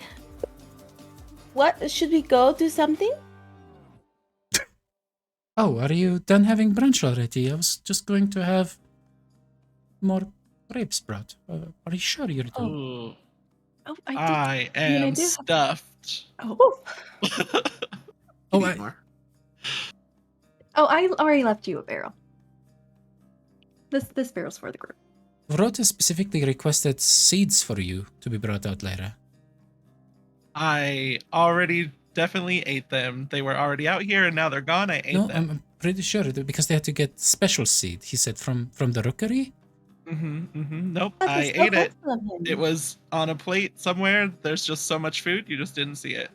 what should we go do something? Oh, are you done having brunch already? I was just going to have more grapes brought. Are you sure you're done? Ooh, Oh, I did. I mean, I am do have- stuffed. Oh. Oh, Eat I- more. Oh, I already left you a barrel. This barrel's for the group. Rhoda specifically requested seeds for you to be brought out later. I already definitely ate them. They were already out here, and now they're gone. I ate No, them. I'm pretty sure because they had to get special seed. He said from the rookery. Nope, That I is so ate it. thoughtful of him. It was on a plate somewhere. There's just so much food, you just didn't see it.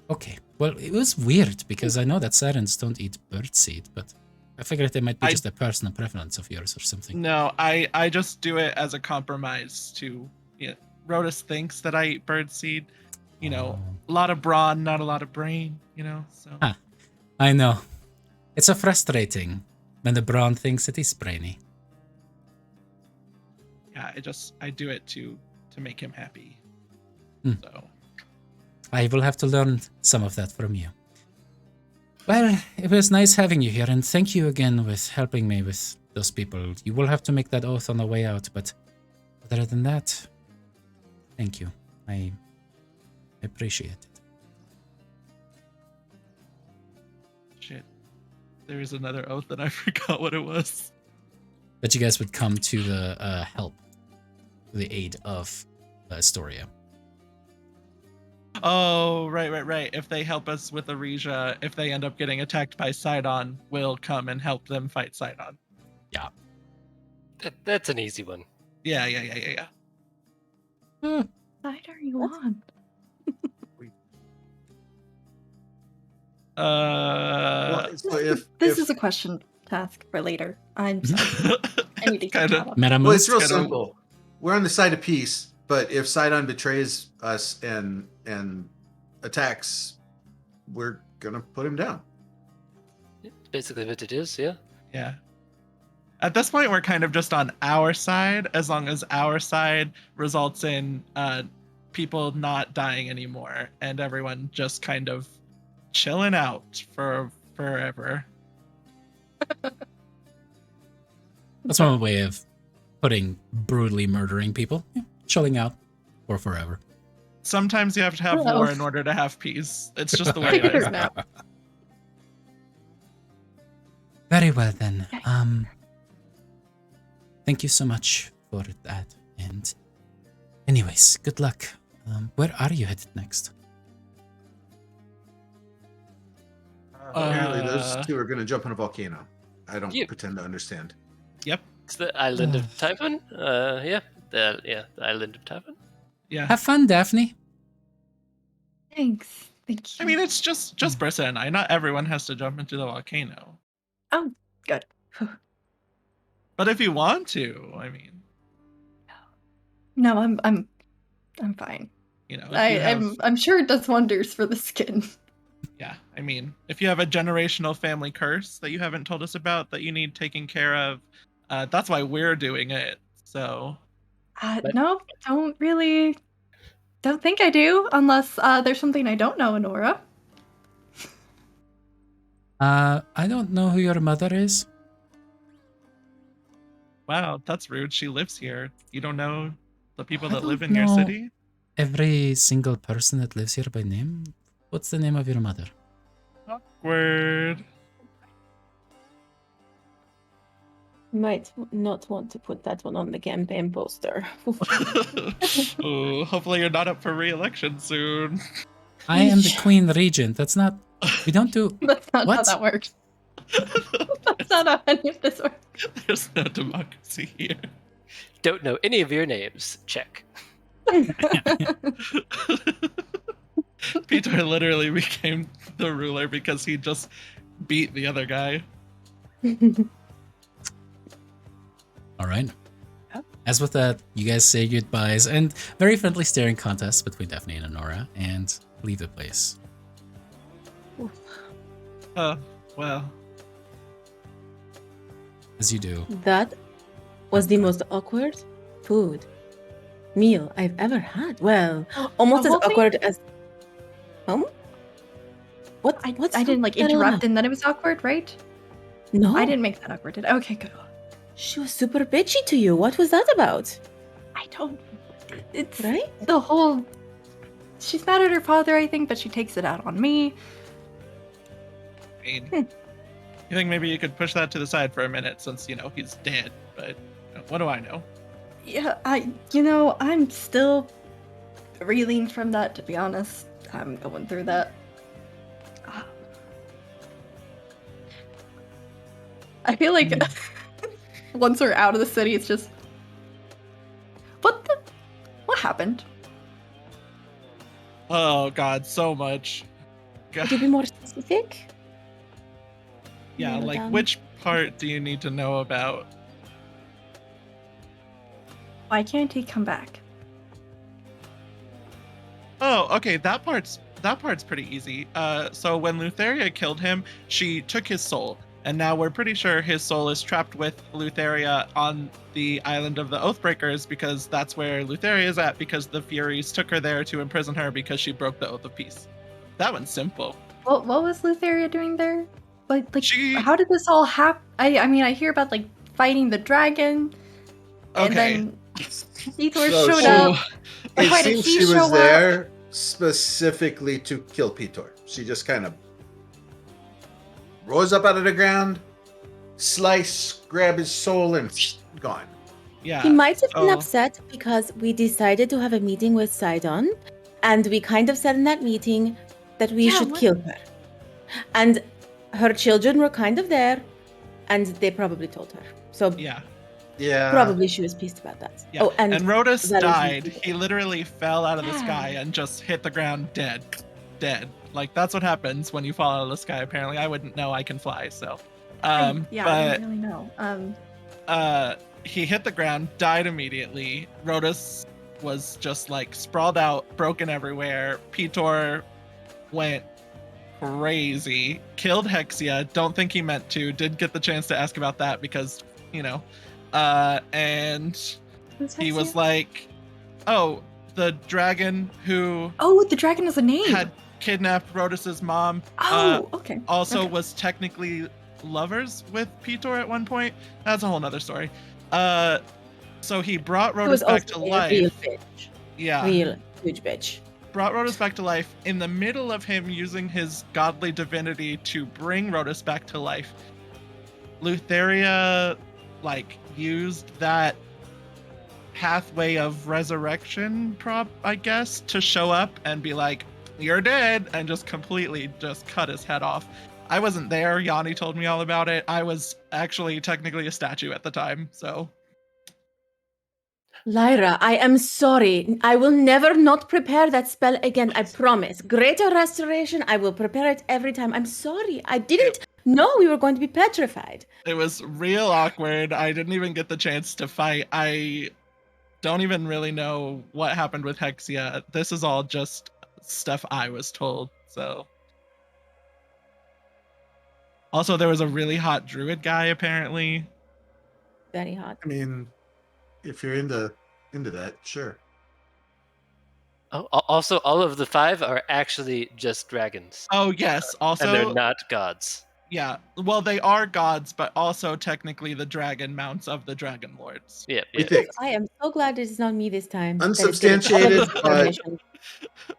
Okay, well, it was weird because I know that sirens don't eat bird seed, but I figured it might be I- just a personal preference of yours or something. No, I just do it as a compromise to, Rhodas thinks that I eat bird seed. You know, a lot of brawn, not a lot of brain, so. Ah. I know. It's a frustrating when the brawn thinks it is brainy. Yeah, I do it to make him happy. Hmm. So. I will have to learn some of that from you. Well, it was nice having you here, and thank you again with helping me with those people. You will have to make that oath on the way out, but other than that, thank you. I appreciate it. Shit. There is another oath that I forgot what it was. But you guys would come to the help, the aid of Astoria. Oh, right. If they help us with Aresia, if they end up getting attacked by Sidon, we'll come and help them fight Sidon. That's an easy one. Yeah. What side are you on? Well, so if This is a question task for later. I'm sorry. I need to get Kinda. caught up. Meta well, moves? it's real Kinda- simple. We're on the side of peace, but if Sidon betrays us and attacks, we're gonna put him down. It's basically what it is, yeah. Yeah. At this point, we're kind of just on our side, as long as our side results in people not dying anymore and everyone just kind of chilling out for forever. That's one way of putting brutally murdering people. Yeah, chilling out for forever. Sometimes you have to have Hello. war in order to have peace. It's just the way it is. Figured it out. Very well then. Okay. Thank you so much for that. And anyways, good luck. Where are you headed next? Apparently, those two are gonna jump in a volcano. I don't Yeah. pretend to understand. Yep. It's the island of Typhon. Yeah. The island of Typhon. Yeah. Have fun, Daphne. Thanks. Thank you. I mean, it's just Brissa and I. Not everyone has to jump into the volcano. Oh, good. But if you want to, I mean, No, I'm fine. if you have, I'm sure it does wonders for the skin. yeah, I mean, if you have a generational family curse that you haven't told us about that you need taken care of, that's why we're doing it. So, But- No, don't think I do, unless there's something I don't know, Honora. I don't know who your mother is. wow, that's rude. She lives here. You don't know the people I that live don't in your know. city? Every single person that lives here by name. What's the name of your mother? Awkward. Might not want to put that one on the campaign poster. Oh, hopefully you're not up for re-election soon. I am the Queen Regent. That's not. We don't do. That's not how What? that works. That's not how any of this works. There's no democracy here. Don't know any of your names. Check. Peter literally became the ruler because he just beat the other guy. All right. Yep. As with that, you guys say goodbyes and very friendly staring contest between Daphne and Honora and leave the place. Well. As you do. That was the most awkward meal I've ever had. Well, almost The as whole thing? awkward as. What? I What's didn't like that all interrupt about? and then it was awkward, right? No, I didn't make that awkward. Okay, good. She was super bitchy to you. What was that about? I don't. It's Right? the whole. She's mad at her father, I think, but she takes it out on me. I mean, you think maybe you could push that to the side for a minute since, he's dead, but what do I know? Yeah, I'm still reeling from that, to be honest. I'm going through that. I feel like once we're out of the city, it's just. What happened? Oh god, so much. Could you be more specific? Yeah, Nail it like down. which part do you need to know about? Why can't he come back? Oh, okay, that part's pretty easy. So when Lutheria killed him, she took his soul, and now we're pretty sure his soul is trapped with Lutheria on the island of the Oathbreakers because that's where Lutheria is at because the Furies took her there to imprison her because she broke the Oath of Peace. That one's simple. What was Lutheria doing there? Like She- how did this all happen? I mean, I hear about like fighting the dragon, and Okay. then Ethor So showed she- up. It Why did seems he she was show up? there specifically to kill Pitor. She just kind of rose up out of the ground, slice, grab his soul, and gone. Yeah. He might have been so- upset because we decided to have a meeting with Sidon, and we kind of said in that meeting that we Yeah, should what- kill her. And her children were kind of there, and they probably told her. So Yeah. Yeah. probably she was pissed about that. Yeah. Oh, and Rhodus that was died. easy. He literally fell out of the Yeah. sky and just hit the ground dead. Like that's what happens when you fall out of the sky, apparently. I wouldn't know, I can fly, so. I But didn't really know. he hit the ground, died immediately. Rhodus was just like sprawled out, broken everywhere. Pitor went crazy, killed Hexia. Don't think he meant to. Did get the chance to ask about that because, and Who's he Hexia? was like, "Oh, the dragon who Oh, the dragon is a name. had kidnapped Rhodus's mom Okay. also Okay. was technically lovers with Pitor at one point. That's a whole nother story. So he brought He was Rhodus back to also a real life. bitch. Yeah, Real huge bitch. brought Rhodus back to life in the middle of him using his godly divinity to bring Rhodus back to life. Lutheria, used that pathway of resurrection I guess, to show up and be like, "You're dead," and just completely just cut his head off. I wasn't there. Yanni told me all about it. I was actually technically a statue at the time, so. Lyra, I am sorry. I will never not prepare that spell again. I promise. Greater restoration. I will prepare it every time. I'm sorry. I didn't know we were going to be petrified. It was real awkward. I didn't even get the chance to fight. I don't even really know what happened with Hexia. This is all just stuff I was told, so. Also, there was a really hot druid guy, apparently. Very hot. I mean, if you're into that, sure. Oh, also, all of the 5 are actually just dragons, Oh, yes. Also, and they're not gods. yeah. Well, they are gods, but also technically the dragon mounts of the Dragonlords. Yeah, We yeah. think. I am so glad it is not me this time. that is getting Unsubstantiated, all of the but information.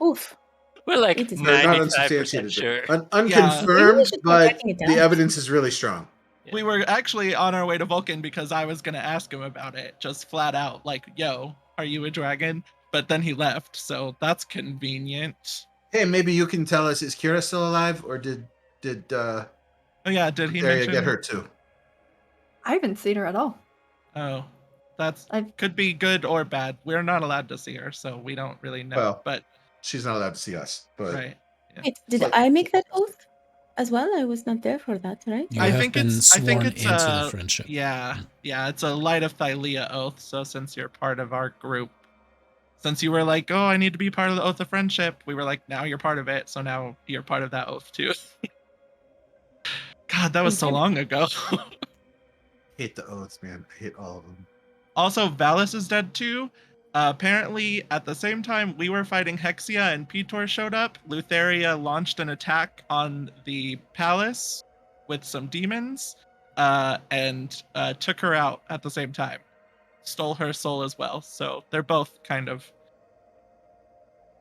Oof. We're like It is they're not 95% unsubstantiated. sure. Unconfirmed, Maybe we should but start writing it the down. evidence is really strong. We were actually on our way to Vulcan because I was going to ask him about it, just flat out, like, "Yo, are you a dragon?" But then he left, so that's convenient. Hey, maybe you can tell us: is Kira still alive, or did Oh yeah, did he Daria mention? get hurt too? I haven't seen her at all. Oh, That's could be good or bad. We're not allowed to see her, so we don't really know. Well, but she's not allowed to see us. But right. Yeah. Wait, did like- I make that oath as well? I was not there for that, right? You I have think been it's sworn into the friendship. Yeah, it's a Light of Thylea oath. So since you're part of our group, since you were like, oh, I need to be part of the oath of friendship, we were like, now you're part of it. So now you're part of that oath too. God, that was so long ago. hate the oaths, man. I hate all of them. Also, Valis is dead too. Apparently, at the same time we were fighting Hexia and Petor showed up, Lutheria launched an attack on the palace with some demons and took her out at the same time. Stole her soul as well. So they're both kind of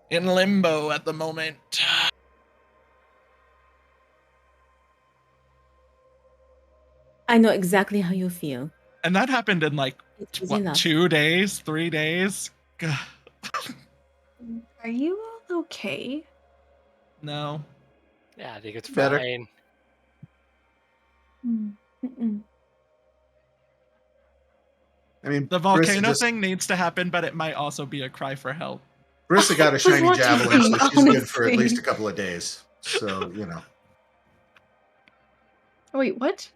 in limbo at the moment. I know exactly how you feel. And that happened in like, It is what, enough. 2 days, 3 days? God. Are you all okay? No. Yeah, I think it's Better. fine. Mm-mm. I mean, The Brissa volcano just- thing needs to happen, but it might also be a cry for help. Brissa got I a was shiny watching javelin, so them, she's good for at honestly. least a couple of days. So, you know. Wait, what?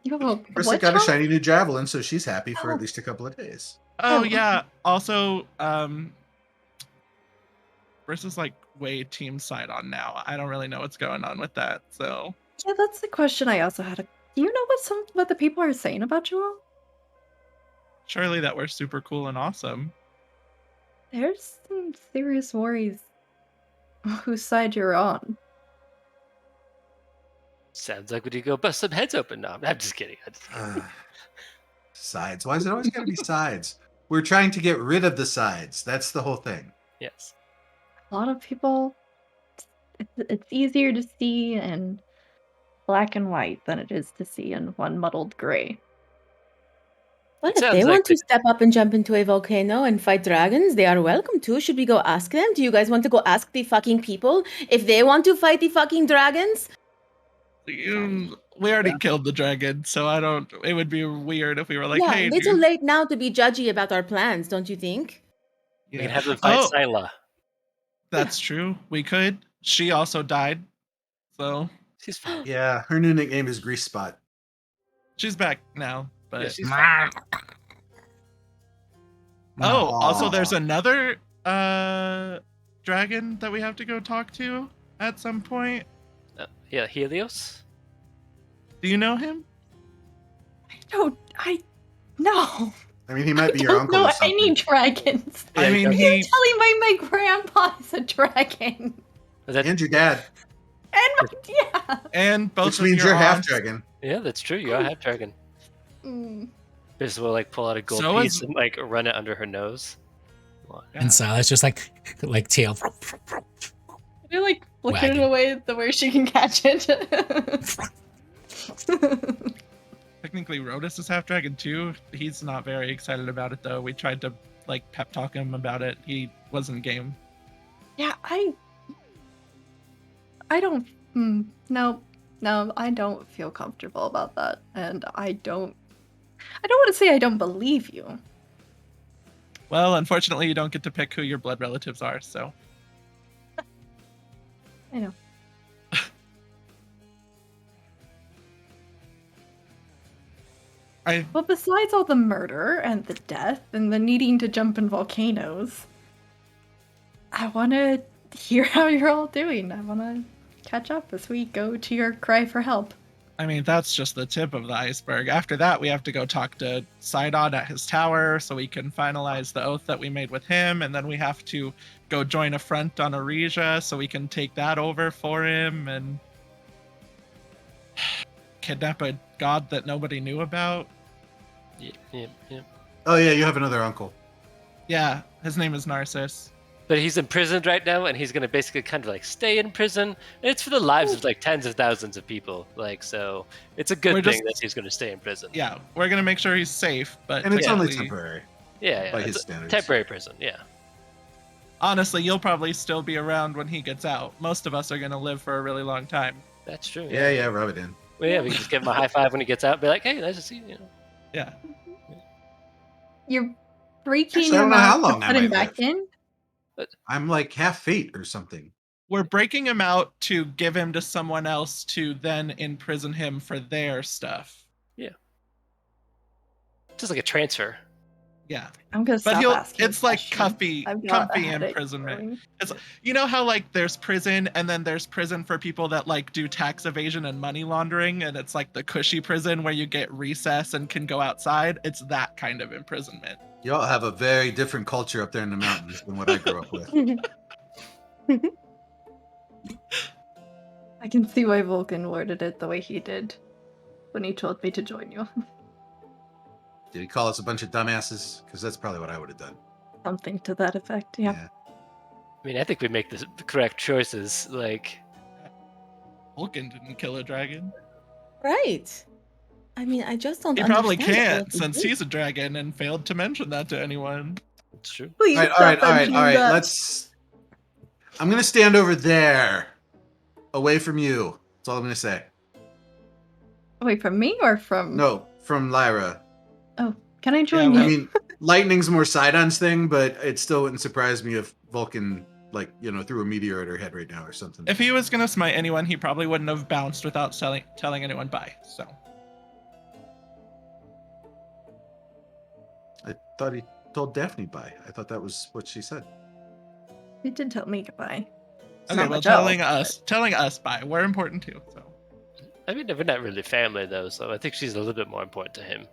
You have a Brissa what? got a Charles? shiny new javelin, so she's happy for Oh. at least a couple of days. Oh, Oh, yeah. Also, Brissa's like way team side on now. I don't really know what's going on with that. So Yeah, that's the question I also had. Do you know what the people are saying about you all? surely that we're super cool and awesome. There's some serious worries whose side you're on. Sounds like we need to go bust some heads open. No, I'm just kidding. Sides. Why is it always got to be sides? We're trying to get rid of the sides. That's the whole thing. Yes. A lot of people, it's easier to see in black and white than it is to see in one muddled gray. Well, It if they sounds like want to the- step up and jump into a volcano and fight dragons, they are welcome to. Should we go ask them? Do you guys want to go ask the fucking people if they want to fight the fucking dragons? We already killed the dragon, so I don't. It would be weird if we were like, yeah, hey, little dude. late now to be judgy about our plans, don't you think? We Yeah. can have them fight Oh, Syla. that's true. We could. She also died, so She's fine. Yeah, her new nickname is Grease Spot. she's back now. But Yeah, she's fine. oh, also Aw. there's another dragon that we have to go talk to at some point. Yeah, Helios. Do you know him? No. I mean, he might be I your don't uncle know or something. any dragons. I mean, he- You're he. telling my grandpa is a dragon. That, And your dad, And yeah. And both which of means your you're half aunts. dragon. yeah, that's true. You're a half dragon. Mm. This will like pull out a gold So piece is- and like run it under her nose. Yeah. And Silas just like tail. You're like looking Wagging. away the way she can catch it. Technically, Rodus is half dragon too. He's not very excited about it though. We tried to like pep talk him about it. He wasn't game. Yeah, I don't. No, I don't feel comfortable about that, and I don't want to say I don't believe you. Well, unfortunately, you don't get to pick who your blood relatives are. So I know. But besides all the murder and the death and the needing to jump in volcanoes, I want to hear how you're all doing. I want to catch up as we go to your cry for help. I mean, that's just the tip of the iceberg. After that, we have to go talk to Sidon at his tower so we can finalize the oath that we made with him, and then we have to go join a front on Arisia so we can take that over for him and kidnap a god that nobody knew about. Yeah. Oh yeah, you have another uncle. Yeah, his name is Narcissus. But he's imprisoned right now, and he's gonna basically kind of like stay in prison. And it's for the lives of like tens of thousands of people. Like, so it's a good We're thing just- that he's gonna stay in prison. Yeah, we're gonna make sure he's safe, but And it's only technically- temporary Yeah. by his It's a standards. temporary prison. Yeah. honestly, you'll probably still be around when he gets out. Most of us are gonna live for a really long time. That's true. Yeah, rub it in. Well, yeah, we can just give him a high five when he gets out and be like, hey, nice to see you. You know? Yeah. You're breaking Actually, I don't him know how out long to I put him might back live. in? I'm like half fate or something. We're breaking him out to give him to someone else to then imprison him for their stuff. Just like a transfer. Yeah. I'm gonna But stop asking. it's like questions. comfy I've got a comfy headache imprisonment. going. It's you know how like there's prison and then there's prison for people that like do tax evasion and money laundering, and it's like the cushy prison where you get recess and can go outside. It's that kind of imprisonment. Y'all have a very different culture up there in the mountains than what I grew up with. I can see why Vulcan worded it the way he did when he told me to join you. Did he call us a bunch of dumbasses? Because that's probably what I would have done. Something to that effect, yeah. I mean, I think we make the correct choices. Like, Vulcan didn't kill a dragon. Right. I mean, I just don't He understand. probably all can't of this. since he's a dragon and failed to mention that to anyone. it's true. Please All right. I'm gonna stand over there, away from you. That's all I'm gonna say. Wait, from me or from... No, from Lyra. Oh, can I join Yeah, you? I mean, lightning's more Sidon's thing, but it still wouldn't surprise me if Vulcan, like, threw a meteor at her head right now or something. If he was gonna smite anyone, he probably wouldn't have bounced without telling anyone bye. So I thought he told Daphne bye. I thought that was what she said. He did tell me goodbye. okay, Not well, much telling else, us bye. We're important too. So I mean, we're not really family though, so I think she's a little bit more important to him.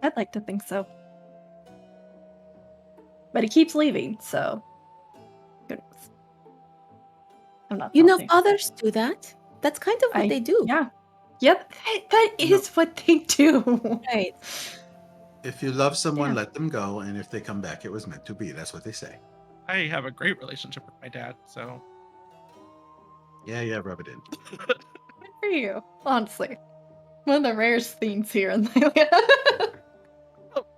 I'd like to think so. But he keeps leaving, so... Goodness. I'm not You know, salty. others do that. That's kind of what they do. Yeah. Yep, that is what they do. Right. If you love someone, Yeah. let them go, and if they come back, it was meant to be. That's what they say. I have a great relationship with my dad. So Yeah, rub it in. Good for you, honestly. One of the rarest things here in Thylea.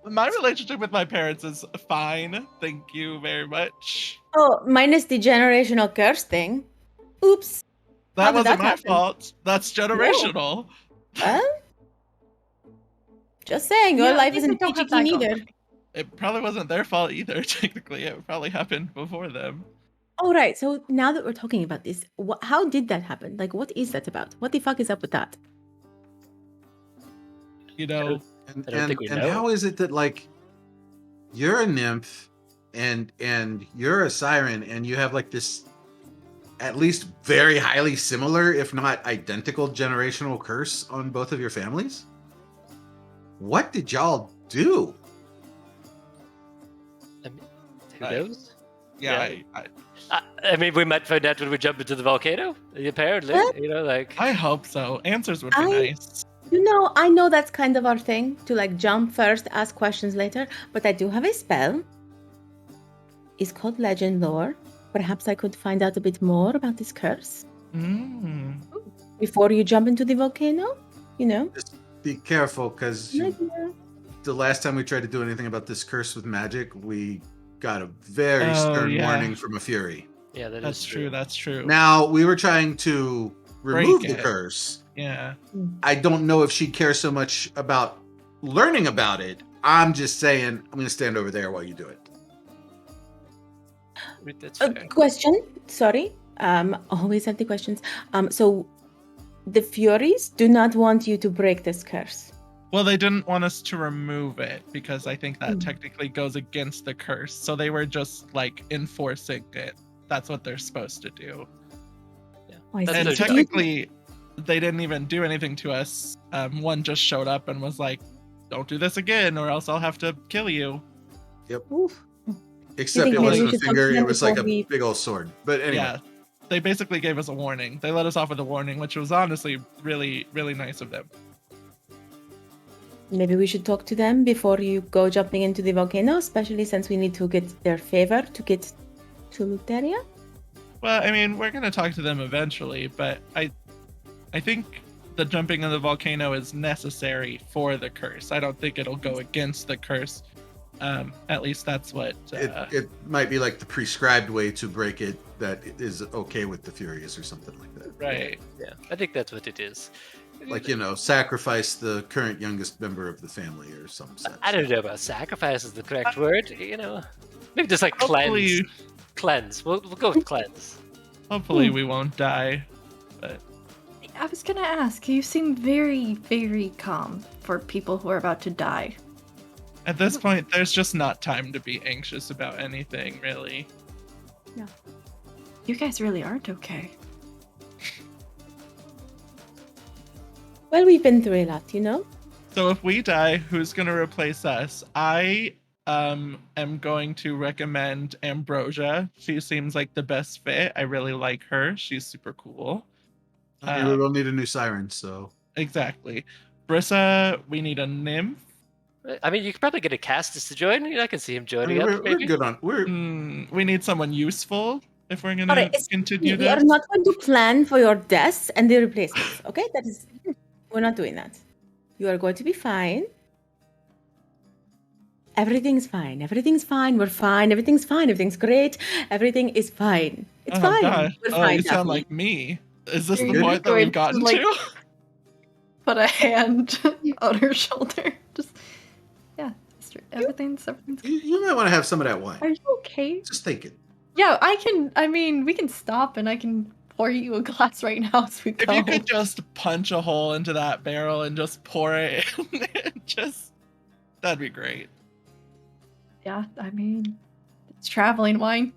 my relationship with my parents is fine. Thank you very much. Oh, minus the generational curse thing. Oops. How That did wasn't that my happen? fault. That's generational. Well, just saying, your Yeah, I life think isn't I don't peachy have that keen going either. for me. It probably wasn't their fault either. Technically, it probably happened before them. All right. So now that we're talking about this, how did that happen? Like, what is that about? What the fuck is up with that? You know, And I don't think we and know. how is it that, like, you're a nymph and you're a siren and you have like this at least very highly similar, if not identical, generational curse on both of your families? What did y'all do? I mean, who I- knows? yeah, Yeah. I mean, we might find out when we jump into the volcano. Apparently, What? like. I hope so. Answers would be I- nice. You know, I know that's kind of our thing to like jump first, ask questions later, but I do have a spell. It's called Legend Lore. Perhaps I could find out a bit more about this curse Mm. before you jump into the volcano. You know? Just be careful, because Maybe, the last time we tried to do anything about this curse with magic, we got a very Oh, stern yeah. warning from a fury. Yeah, That's true. That's true. Now, we were trying to remove Break the it. curse. Yeah. I don't know if she cares so much about learning about it. I'm just saying, I'm going to stand over there while you do it. That's A fair. question. Sorry. Always have the questions. So the Furies do not want you to break this curse. Well, they didn't want us to remove it because I think that Mm. technically goes against the curse. So they were just like enforcing it. That's what they're supposed to do. Oh, I That's see. And their job. technically, they didn't even do anything to us. One just showed up and was like, "Don't do this again, or else I'll have to kill you." Oof. Except think it maybe wasn't we a should talk finger, to it them was like a before we- big old sword. But anyway, Yeah, they basically gave us a warning. They let us off with a warning, which was honestly really, really nice of them. Maybe we should talk to them before you go jumping into the volcano, especially since we need to get their favor to get to Luteria. Well, I mean, we're gonna talk to them eventually, but I think the jumping in the volcano is necessary for the curse. I don't think it'll go against the curse. At least that's what. it might be like the prescribed way to break it that is okay with the Furious or something like that. Right. Yeah, I think that's what it is. Like, sacrifice the current youngest member of the family or some such. I don't know about sacrifice is the correct word. Maybe just like cleanse. Hopefully, Cleanse. We'll go with cleanse. hopefully we won't die. But I was gonna ask, you seem very, very calm for people who are about to die. at this point, there's just not time to be anxious about anything, really. You guys really aren't okay. Well, we've been through a lot, you know? So if we die, who's going to replace us? I am going to recommend Ambrosia. She seems like the best fit. I really like her. She's super cool. I mean, we will need a new siren, so. Exactly. Brissa, we need a nymph. I mean, you could probably get a Castus to join. I can see him I joining mean, up. we're Maybe. good on. We need someone useful if we're going Alright, to continue we are this. not going to plan for your deaths and the replacements, okay? We're not doing that. You are going to be fine. Everything's fine. Everything's fine. We're fine. Everything's fine. Everything's great. Everything is fine. It's Oh, fine. God. We're Oh, fine. you sound Daphne. like me. Is this You're the point that going we've gotten to, like, to? Put a hand on her shoulder. Just, yeah, sister, everything's You might want to have some of that wine. Are you okay? Just thinking. Yeah, we can stop and I can pour you a glass right now as we go. If you could just punch a hole into that barrel and just pour it in, that'd be great. Yeah, I mean, it's traveling wine.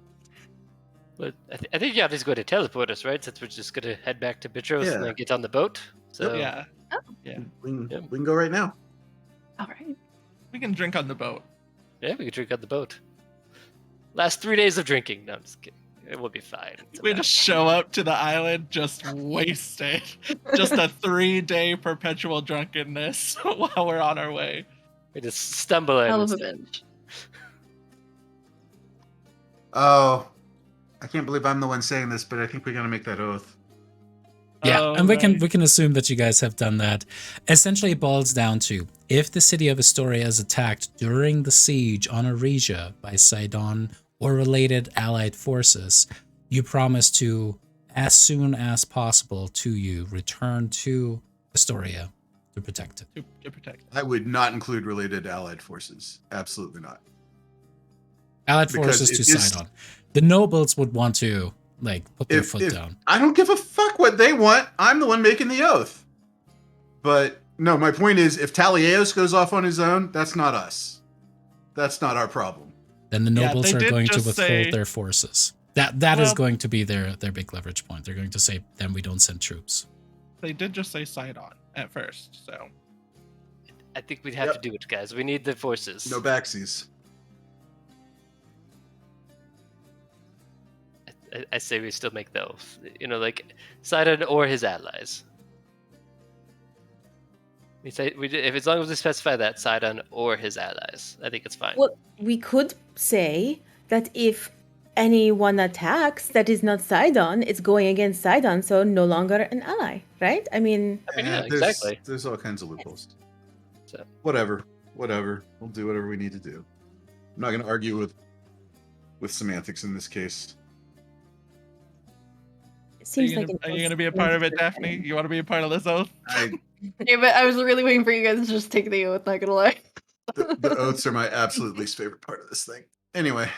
But I think Yanni's going to teleport us, right? Since we're just going to head back to Bitros Yeah. and then get on the boat. So Yeah. Oh. Yeah. We can, Yep. we can go right now. All right. We can drink on the boat. yeah, we could drink on the boat. Last 3 days of drinking. No, I'm just kidding. It will be fine. It's We okay. just show up to the island just wasted. Just a 3-day perpetual drunkenness while we're on our way. We just stumble in. Hell and of a stuff. binge. Oh, I can't believe I'm the one saying this, but I think we got to make that oath. Yeah, Oh, and we right. can assume that you guys have done that. Essentially, it boils down to if the city of Astoria is attacked during the siege on Aresia by Sidon or related allied forces, you promise to, as soon as possible to you, return to Astoria to protect it. To protect. I would not include related allied forces. Absolutely not. Allied Because forces to it is- Sidon. The nobles would want to put their If- foot if- down. I don't give a fuck what they want. I'm the one making the oath. But no, my point is, if Talieos goes off on his own, that's not us. That's not our problem. Then the Yeah, nobles they are did going to just withhold say- their forces. That is Well- going to be their big leverage point. They're going to say, then we don't send troops. They did just say Sidon at first, so. I think we'd have Yep. to do it, guys. We need the forces. No backsies. I say we still make the oath. Like Sidon or his allies. We say if as long as we specify that Sidon or his allies, I think it's fine. Well, we could say that if anyone attacks that is not Sidon, it's going against Sidon, so no longer an ally, right? I mean, Yeah, there's, exactly. There's all kinds of loopholes. So- Whatever. We'll do whatever we need to do. I'm not going to argue with semantics in this case. it seems Are like you going to be a part of it, Daphne? You want to be a part of this oath? Yeah, but I was really waiting for you guys to just take the oath, not gonna lie. The oaths are my absolute least favorite part of this thing. Anyway,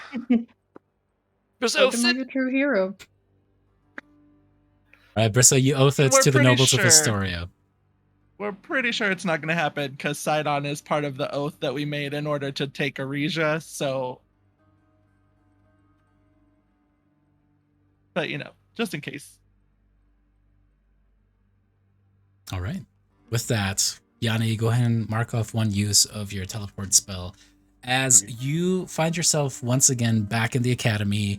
Just Welcome oath like it. a true hero. All right, Brissa, you oath it We're to the pretty nobles of sure- Astoria. We're pretty sure it's not going to happen because Sidon is part of the oath that we made in order to take Aresia, so. But, just in case. All right. With that, Yanni, go ahead and mark off one use of your teleport spell as you find yourself once again back in the academy.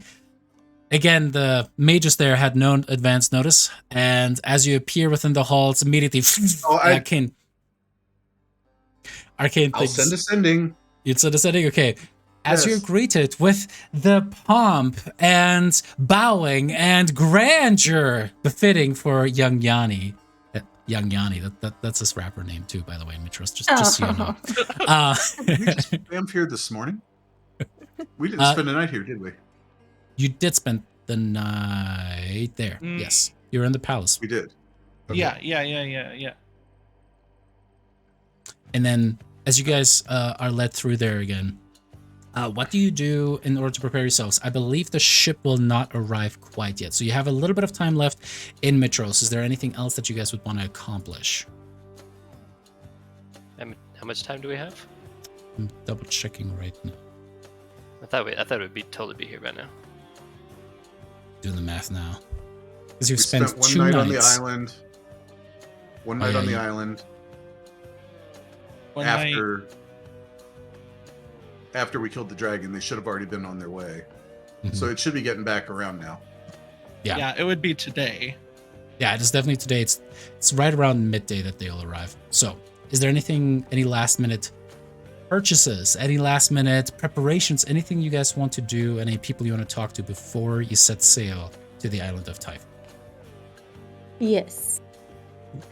Again, the mages there had no advance notice, and as you appear within the halls, immediately arcane I'll things. send a sending. You'd send a setting? Okay. As Yes. you're greeted with the pomp and bowing and grandeur befitting for young Yanni. Young Yanni, that's his rapper name too, by the way, Mitros, just so you know. We just spammed here this morning. We didn't spend the night here, did we? You did spend the night there. Mm. Yes. You're in the palace. We did. Okay. Yeah. And then as you guys are led through there again, what do you do in order to prepare yourselves? I believe the ship will not arrive quite yet. So you have a little bit of time left in Mitros. Is there anything else that you guys would want to accomplish? How much time do we have? I'm double checking right now. I thought it would be totally be here by now. Doing the math now. Because you've We spent spent one 2 night nights. on the island. One night yeah, on the you- island. One night. After we killed the dragon, they should have already been on their way. Mhm. So it should be getting back around now. Yeah. Yeah, it would be today. Yeah, it is definitely today. It's right around midday that they'll arrive. So, is there any last minute purchases, any last minute preparations, anything you guys want to do, any people you want to talk to before you set sail to the island of Typhon? Yes.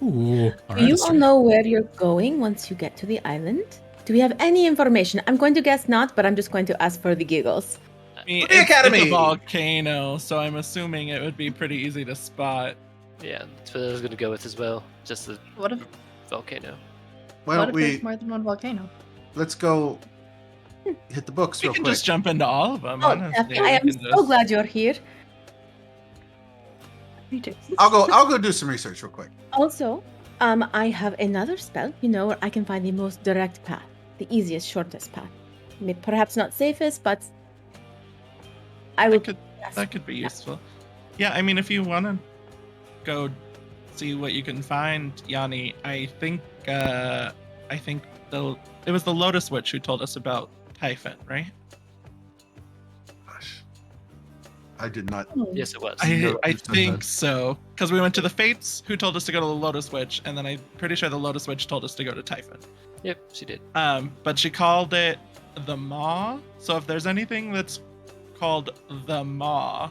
Ooh, all Do you right, all know where you're going once you get to the island? Do we have any information? I'm going to guess not, but I'm just going to ask for the giggles. I mean, The academy! It's a volcano, so I'm assuming it would be pretty easy to spot. Yeah, that's what I was gonna go with as well. Just the What if volcano. Why what don't if we there's more than one volcano? let's go hit the books We real can quick. just jump into all of them. Oh, honestly. Daphne, I We am can so just- glad you're here. Me too. I'll go do some research real quick. Also, I have another spell, where I can find the most direct path, the easiest, shortest path. Perhaps not safest, but I will. That could be useful. Yeah, I mean, if you want to go see what you can find, Yanni, I think it was the Lotus Witch who told us about Typhon, right? Gosh. I did not. Yes, it was. No, I you said think that. so, because we went to the Fates, who told us to go to the Lotus Witch, and then I'm pretty sure the Lotus Witch told us to go to Typhon. Yep, she did. But she called it the Maw. So if there's anything that's called the Maw,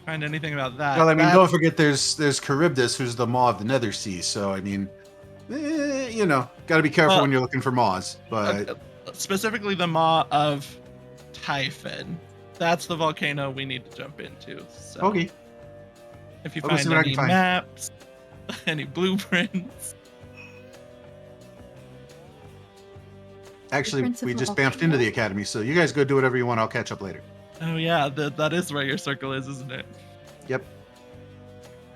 find anything about that. Well, I mean, that- don't forget there's Charybdis, who's the maw of the Nether Sea. So I mean, got to be careful Well, when you're looking for maws. But specifically the Maw of Typhon. That's the volcano we need to jump into. So okay, if you I'll go see find what I any can find. maps, any blueprints. actually, Prince of we the just volcano? bounced into the academy, so you guys go do whatever you want. I'll catch up later. Oh yeah, that is where your circle is, isn't it? Yep.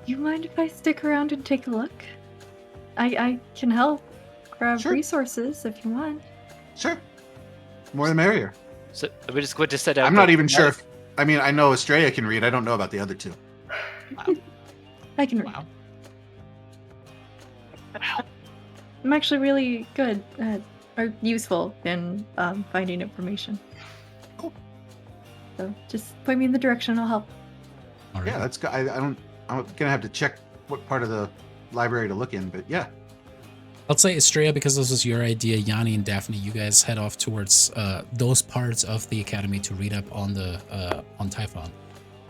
You mind if I stick around and take a look? I can help grab Sure. resources if you want. Sure. More the merrier. So we just went to set out. I'm not even sure if. I mean, I know Estrella can read. I don't know about the other two. I can read. Wow. I'm actually really good at, or useful in finding information. Cool. So just point me in the direction. I'll help. All right. Yeah, that's. I don't. I'm gonna have to check what part of the library to look in, but yeah. I'll say Estrella, because this was your idea. Yanni and Daphne, you guys head off towards those parts of the academy to read up on the on Typhon.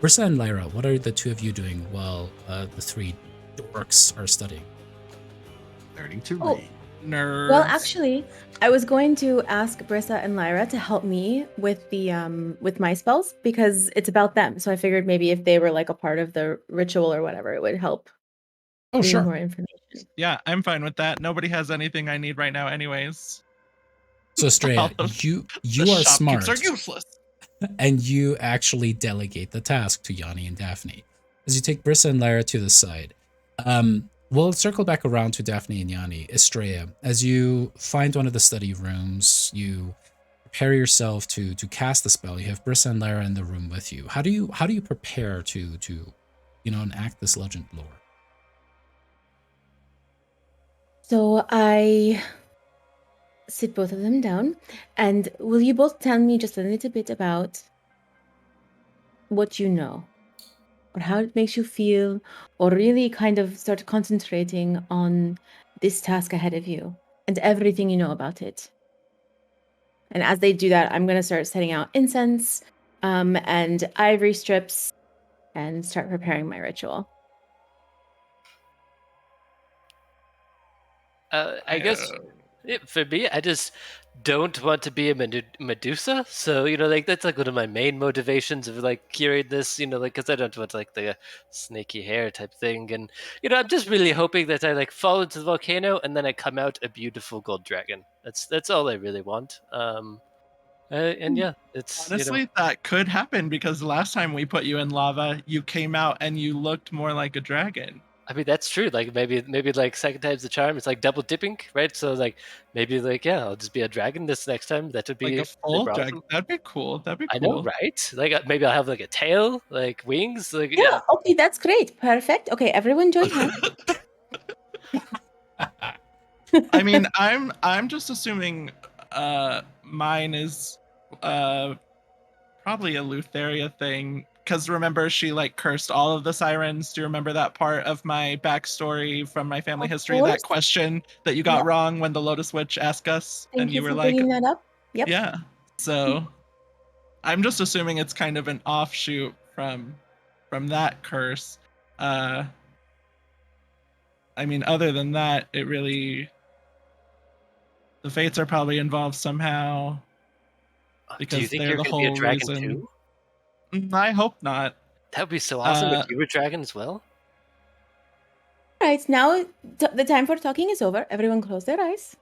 Brissa and Lyra, what are the two of you doing while the three dorks are studying? Learning to Oh. read. Nerds. Well, actually, I was going to ask Brissa and Lyra to help me with the with my spells because it's about them. So I figured maybe if they were like a part of the ritual or whatever, it would help. Oh, give me sure. More information. Yeah, I'm fine with that. Nobody has anything I need right now, anyways. So Estrella, All of you The are shopkeepers smart, are useless. and you actually delegate the task to Yanni and Daphne. As you take Brissa and Lyra to the side, we'll circle back around to Daphne and Yanni. Estrella, as you find one of the study rooms, you prepare yourself to cast the spell. You have Brissa and Lyra in the room with you. How do you prepare to enact this legend lore? So I sit both of them down, and will you both tell me just a little bit about what you know, or how it makes you feel, or really kind of start concentrating on this task ahead of you and everything you know about it. And as they do that, I'm going to start setting out incense and ivory strips and start preparing my ritual. I guess for me, I just don't want to be a Medusa. So, like that's like one of my main motivations of like curing this, like because I don't want like the snaky hair type thing. And, I'm just really hoping that I like fall into the volcano and then I come out a beautiful gold dragon. That's all I really want. And yeah, it's, Honestly, that could happen because the last time we put you in lava, you came out and you looked more like a dragon. I mean, that's true. Like maybe like second time's the charm. It's like double dipping, right? So like maybe like yeah, I'll just be a dragon this next time. That would Like be a full super dragon. awesome. That'd be cool. That'd be I cool. know, right? Like maybe I'll have like a tail, like wings, like Yeah, okay, that's great. Perfect. Okay, everyone join hands. I mean, I'm just assuming mine is probably a Lutheria thing. Because remember, she like cursed all of the sirens. Do you remember that part of my backstory from my family Of history? course. That question that you got Yeah. wrong when the Lotus Witch asked us, Thank and you you were for like, bringing that up. Yep. yeah. So I'm just assuming it's kind of an offshoot from that curse. I mean, other than that, it really the fates are probably involved somehow because do you think they're you're the going to be a whole dragon reason. too? I hope not. That would be so awesome Uh, if you were a dragon as well. All right, now the time for talking is over. Everyone close their eyes.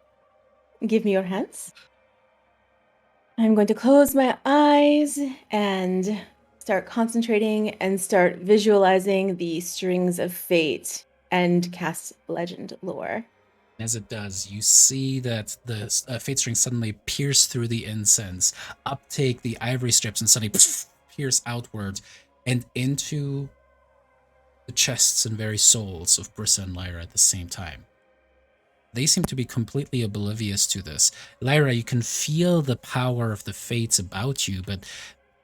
Give me your hands. I'm going to close my eyes and start concentrating and start visualizing the strings of fate and cast legend lore. As it does, you see that the fate string suddenly pierce through the incense, uptake the ivory strips, and suddenly pierce outward and into the chests and very souls of Brissa and Lyra at the same time. They seem to be completely oblivious to this. Lyra, you can feel the power of the fates about you, but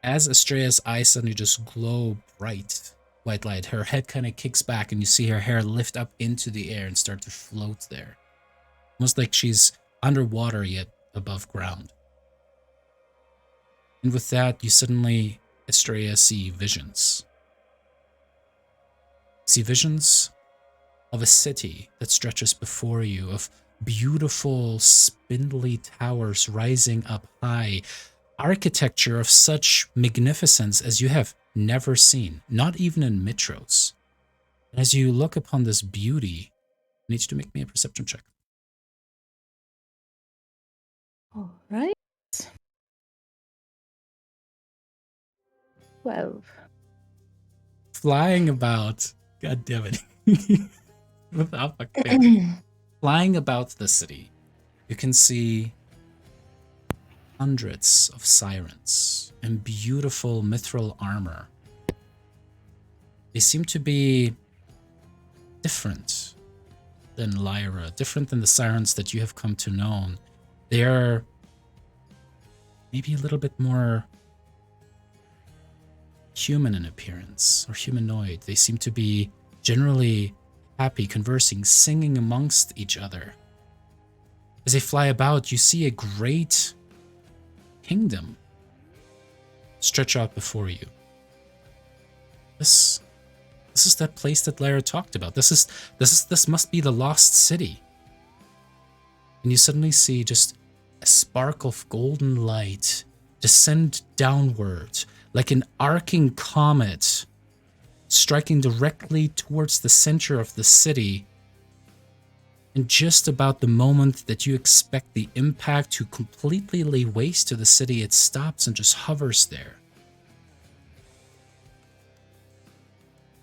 as Estrella's eyes suddenly just glow bright white light, her head kind of kicks back and you see her hair lift up into the air and start to float there. Almost like she's underwater yet above ground. And with that, you suddenly, Estrella, see visions. See visions of a city that stretches before you, of beautiful, spindly towers rising up high, architecture of such magnificence as you have never seen, not even in Mitros. And as you look upon this beauty, you need to make me a perception check. All right. 12. Flying about, god damn it, without fucking flying about the city, you can see hundreds of sirens in beautiful mithril armor. They seem to be different than Lyra, different than the sirens that you have come to know. They're maybe a little bit more human in appearance, or humanoid. They seem to be generally happy, conversing, singing amongst each other. As they fly about, you see a great kingdom stretch out before you. This is that place that Lyra talked about. This must be the lost city. And you suddenly see just a spark of golden light descend downward like an arcing comet, striking directly towards the center of the city. And just about the moment that you expect the impact to completely lay waste to the city, it stops and just hovers there.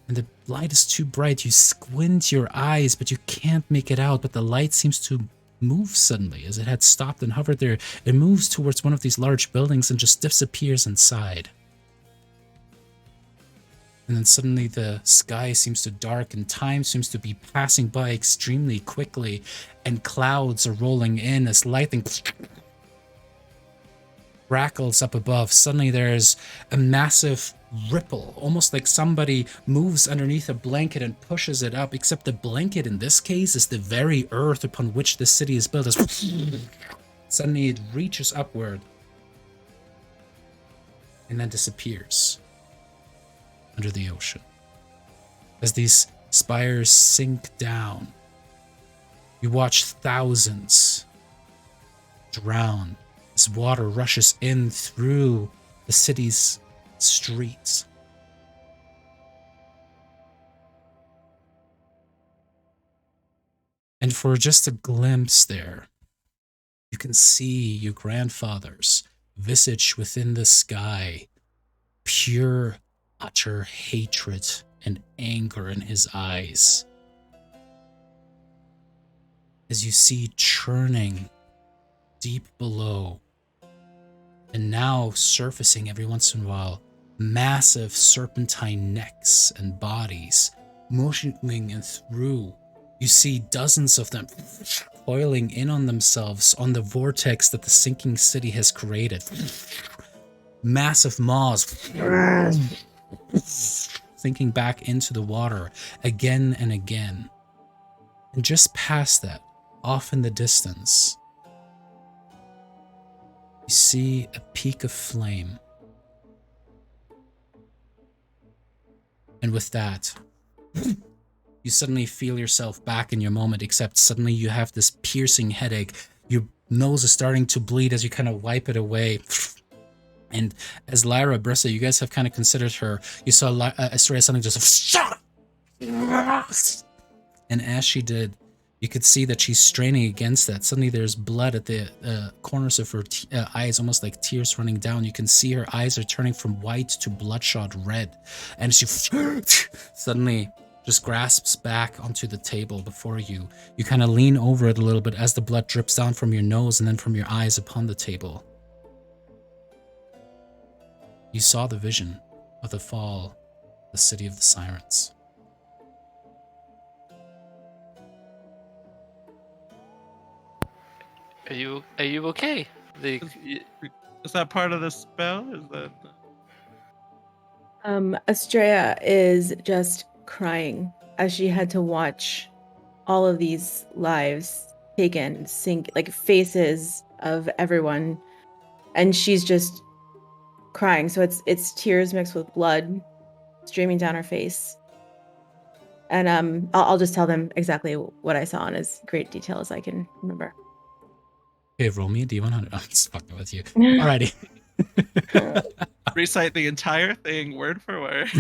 And the light is too bright. You squint your eyes, but you can't make it out. But the light seems to move suddenly. As it had stopped and hovered there, it moves towards one of these large buildings and just disappears inside. And then suddenly the sky seems to darken, time seems to be passing by extremely quickly, and clouds are rolling in as lightning crackles up above. Suddenly there's a massive ripple, almost like somebody moves underneath a blanket and pushes it up, except the blanket in this case is the very earth upon which the city is built. Suddenly it reaches upward and then disappears under the ocean. As these spires sink down, you watch thousands drown as water rushes in through the city's streets. And for just a glimpse there, you can see your grandfather's visage within the sky, pure, utter hatred and anger in his eyes. As you see churning deep below, and now surfacing every once in a while, massive serpentine necks and bodies motioning in through. You see dozens of them coiling in on themselves on the vortex that the sinking city has created. Massive maws sinking back into the water again and again. And just past that, off in the distance, you see a peak of flame. And with that, you suddenly feel yourself back in your moment, except suddenly you have this piercing headache. Your nose is starting to bleed as you kind of wipe it away. And as Lyra, Brissa, you guys have kind of considered her, you saw Estrella suddenly just and as she did, you could see that she's straining against that. Suddenly there's blood at the corners of her eyes, almost like tears running down. You can see her eyes are turning from white to bloodshot red. And she suddenly just grasps back onto the table before you. You kind of lean over it a little bit as the blood drips down from your nose and then from your eyes upon the table. You saw the vision of the fall, the city of the sirens. Are you okay? Is that part of the spell? Is that? Estrella is just crying as she had to watch all of these lives taken, sink, like faces of everyone, and she's just crying. So it's tears mixed with blood streaming down her face. And I'll just tell them exactly what I saw in as great detail as I can remember. Okay, roll me a D100. I'm just fucking with you. Alrighty. Recite the entire thing word for word.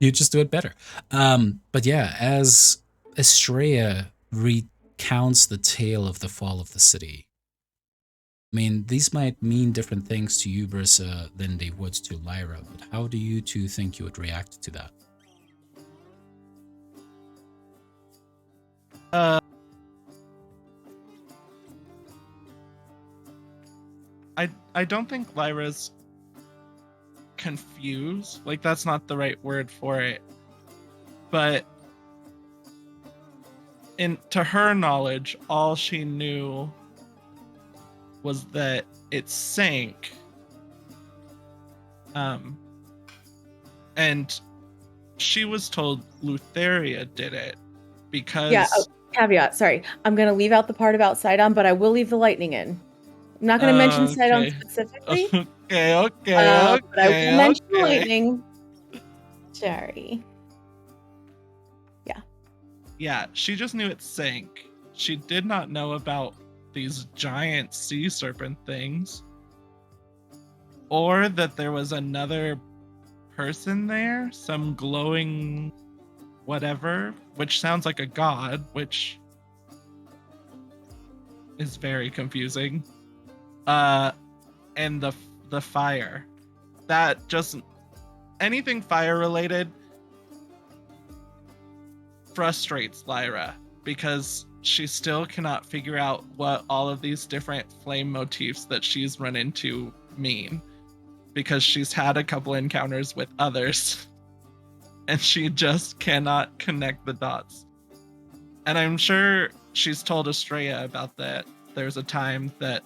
You just do it better. But yeah, as Estrella recounts the tale of the fall of the city, I mean, these might mean different things to you, Brissa, than they would to Lyra, but how do you two think you would react to that? I don't think Lyra's confused. Like, that's not the right word for it. But to her knowledge, all she knew was that it sank. And she was told Lutheria did it because... Yeah, caveat, sorry. I'm going to leave out the part about Sidon, but I will leave the lightning in. I'm not going to mention Sidon specifically. Okay. But I will mention lightning. Sorry. Yeah, she just knew it sank. She did not know about these giant sea serpent things. Or that there was another person there, some glowing whatever, which sounds like a god, which is very confusing. And the fire. That just... anything fire related frustrates Lyra because she still cannot figure out what all of these different flame motifs that she's run into mean, because she's had a couple encounters with others and she just cannot connect the dots. And I'm sure she's told Estrella about that. There's a time that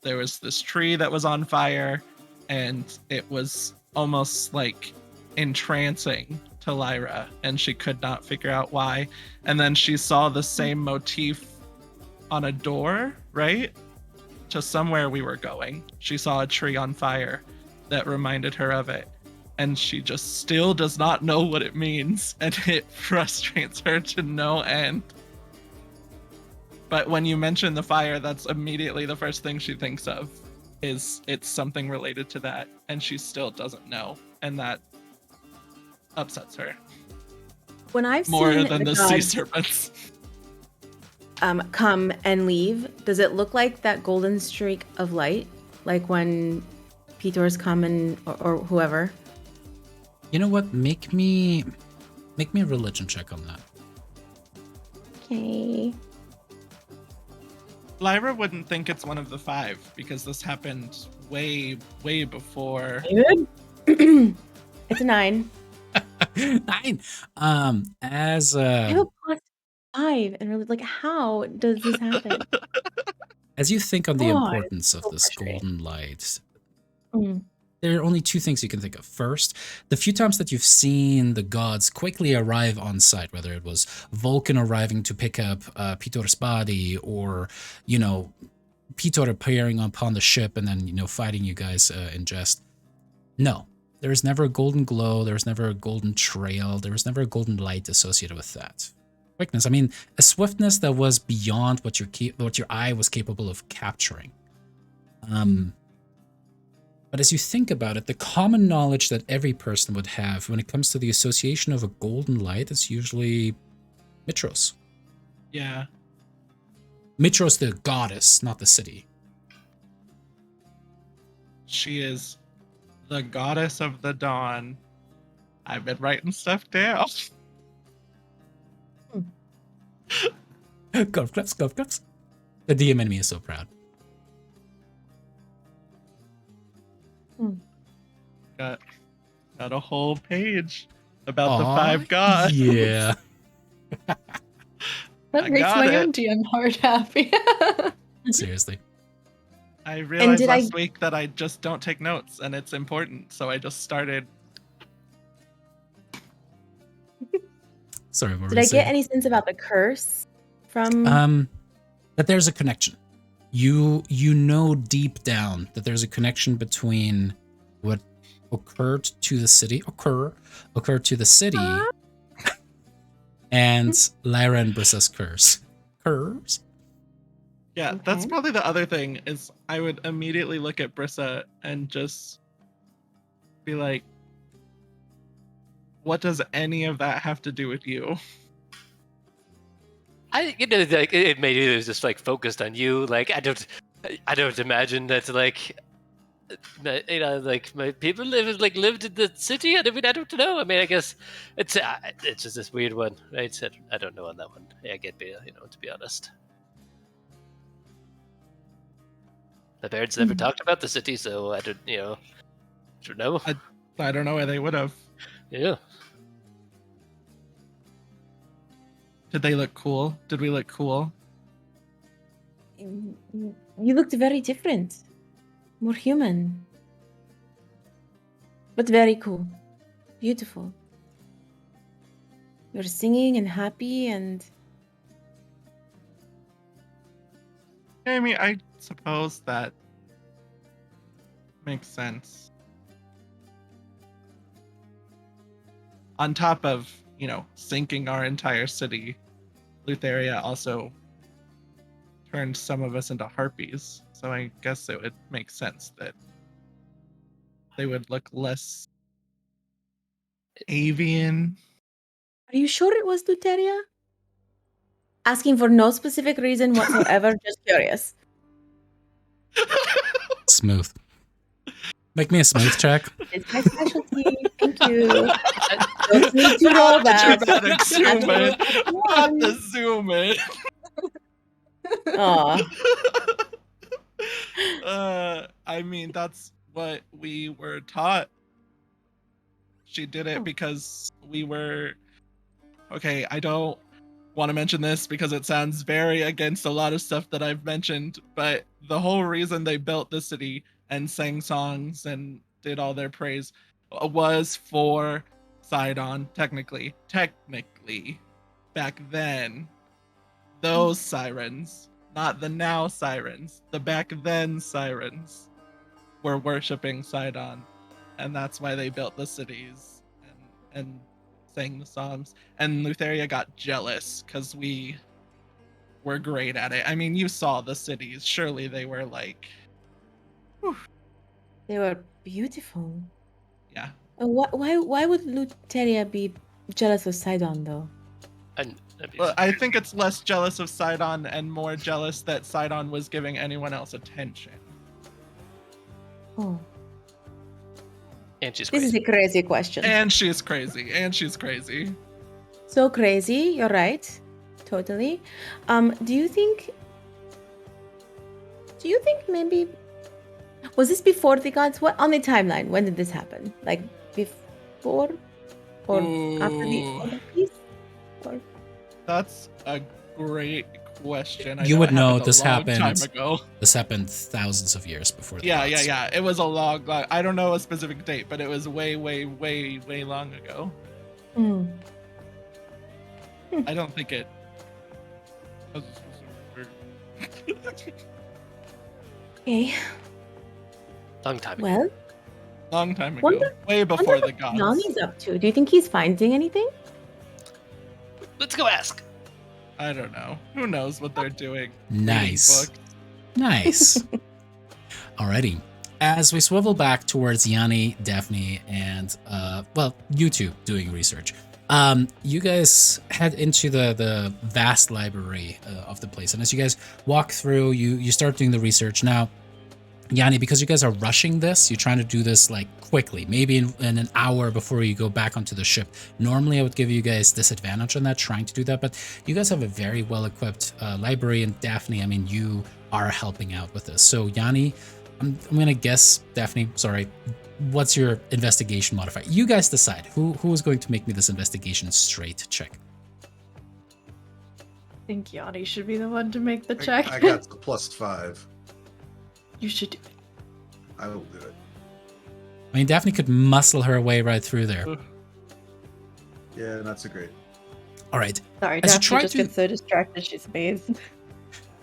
there was this tree that was on fire and it was almost like entrancing to Lyra, and she could not figure out why. And then she saw the same motif on a door, right? To somewhere we were going. She saw a tree on fire that reminded her of it. And she just still does not know what it means. And it frustrates her to no end. But when you mention the fire, that's immediately the first thing she thinks of is it's something related to that, and she still doesn't know, and that upsets her When I've more seen than the the sea gods serpents. come and leave, does it look like that golden streak of light, like when Petors come and or whoever? You know what? Make me a religion check on that. Okay. Lyra wouldn't think it's one of the 5 because this happened way before. It's a 9. 9. As I have a +5, and really, like, how does this happen? as you think on the God, importance of so this frustrating. golden light, Mm. there are only 2 things you can think of. First, the few times that you've seen the gods quickly arrive on site, whether it was Vulcan arriving to pick up Pitor's body, or, you know, Pitor appearing upon the ship and then, you know, fighting you guys in jest. No, there was never a golden glow. There was never a golden trail. There was never a golden light associated with that. Quickness, I mean, a swiftness that was beyond what your eye was capable of capturing. But as you think about it, the common knowledge that every person would have when it comes to the association of a golden light is usually Mitros. Yeah. Mitros, the goddess, not the city. She is the goddess of the dawn. I've been writing stuff down. Golf claps, golf claps. The DM enemy is so proud. Got a whole page about the Aw, 5 gods. Yeah. That I makes got my it. own DM heart happy. Seriously. I realized did last week that I just don't take notes, and it's important, so I just started. Sorry, what were Did you I saying? get any sense about the curse from? That there's a connection. You know deep down that there's a connection between what occurred to the city and Lyra and Brissa's curse. Curse? Yeah, that's Okay. probably the other thing is I would immediately look at Brissa and just be like, what does any of that have to do with you? Like it maybe it was just like focused on you. Like I don't imagine that like like my people lived in the city. I mean, I don't know. I mean, I guess it's just this weird one, right? So I don't know on that one. I get to be honest. The parents never talked about the city, so I don't know. I don't know why they would have. Yeah. Did they look cool? Did we look cool? You looked very different, more human, but very cool, beautiful. You're singing and happy, and I mean, I suppose that makes sense. On top of, sinking our entire city, Lutheria also turned some of us into harpies. So I guess it would make sense that they would look less avian. are you sure it was Luteria? Asking for no specific reason whatsoever, just curious. Smooth. Make me a smooth check. It's my specialty. Thank you. Don't need to roll that. Dramatic zoom in. Not the zoom in. Aw. I mean, that's what we were taught. She did it because we were... Okay, I don't want to mention this because it sounds very against a lot of stuff that I've mentioned, but the whole reason they built the city and sang songs and did all their praise was for Sidon, technically, back then. Those sirens, not the now sirens, the back then sirens were worshipping Sidon, and that's why they built the cities and sang the songs. And Lutheria got jealous because we were great at it. I mean, you saw the cities. Surely they were like, They were beautiful. yeah. Why would Luteria be jealous of Sidon though? And Well, I think it's less jealous of Sidon and more jealous that Sidon was giving anyone else attention. Oh, and she's this is crazy. a crazy question. And she's crazy. And she's crazy. So crazy. You're right. Totally. Do you think maybe was this before the gods? What on the timeline? When did this happen? Like before or after the Ooh. Olympics? Or That's a great question. I You know would it know happened this a long happened. time ago. This happened thousands of years before the Yeah, gods. It was a long, I don't know a specific date, but it was way, way, way, way long ago. Hmm. I don't think it. Okay. Long time ago. Well, Long time ago. Wonder- Way before wonder the what gods. Yanni's up to. Do you think he's finding anything? Let's go ask. I don't know. Who knows what they're doing? Nice. Reading books. Nice. Alrighty. As we swivel back towards Yanni, Daphne, and well, you two doing research. You guys head into the vast library of the place, and as you guys walk through, you start doing the research. Now, Yanni, because you guys are rushing this, you're trying to do this like quickly, maybe in an hour before you go back onto the ship. Normally, I would give you guys disadvantage on that, trying to do that, but you guys have a very well-equipped library, and Daphne, I mean, you are helping out with this. So, Yanni, I'm gonna guess, Daphne, sorry, what's your investigation modifier? You guys decide. Who is going to make me this investigation straight check? I think Yanni should be the one to make the check. I got the +5. You should do it. I will do it. I mean, Daphne could muscle her way right through there. Yeah, not so great. All right. Sorry, As you Daphne try just to- gets so distracted she's amazed.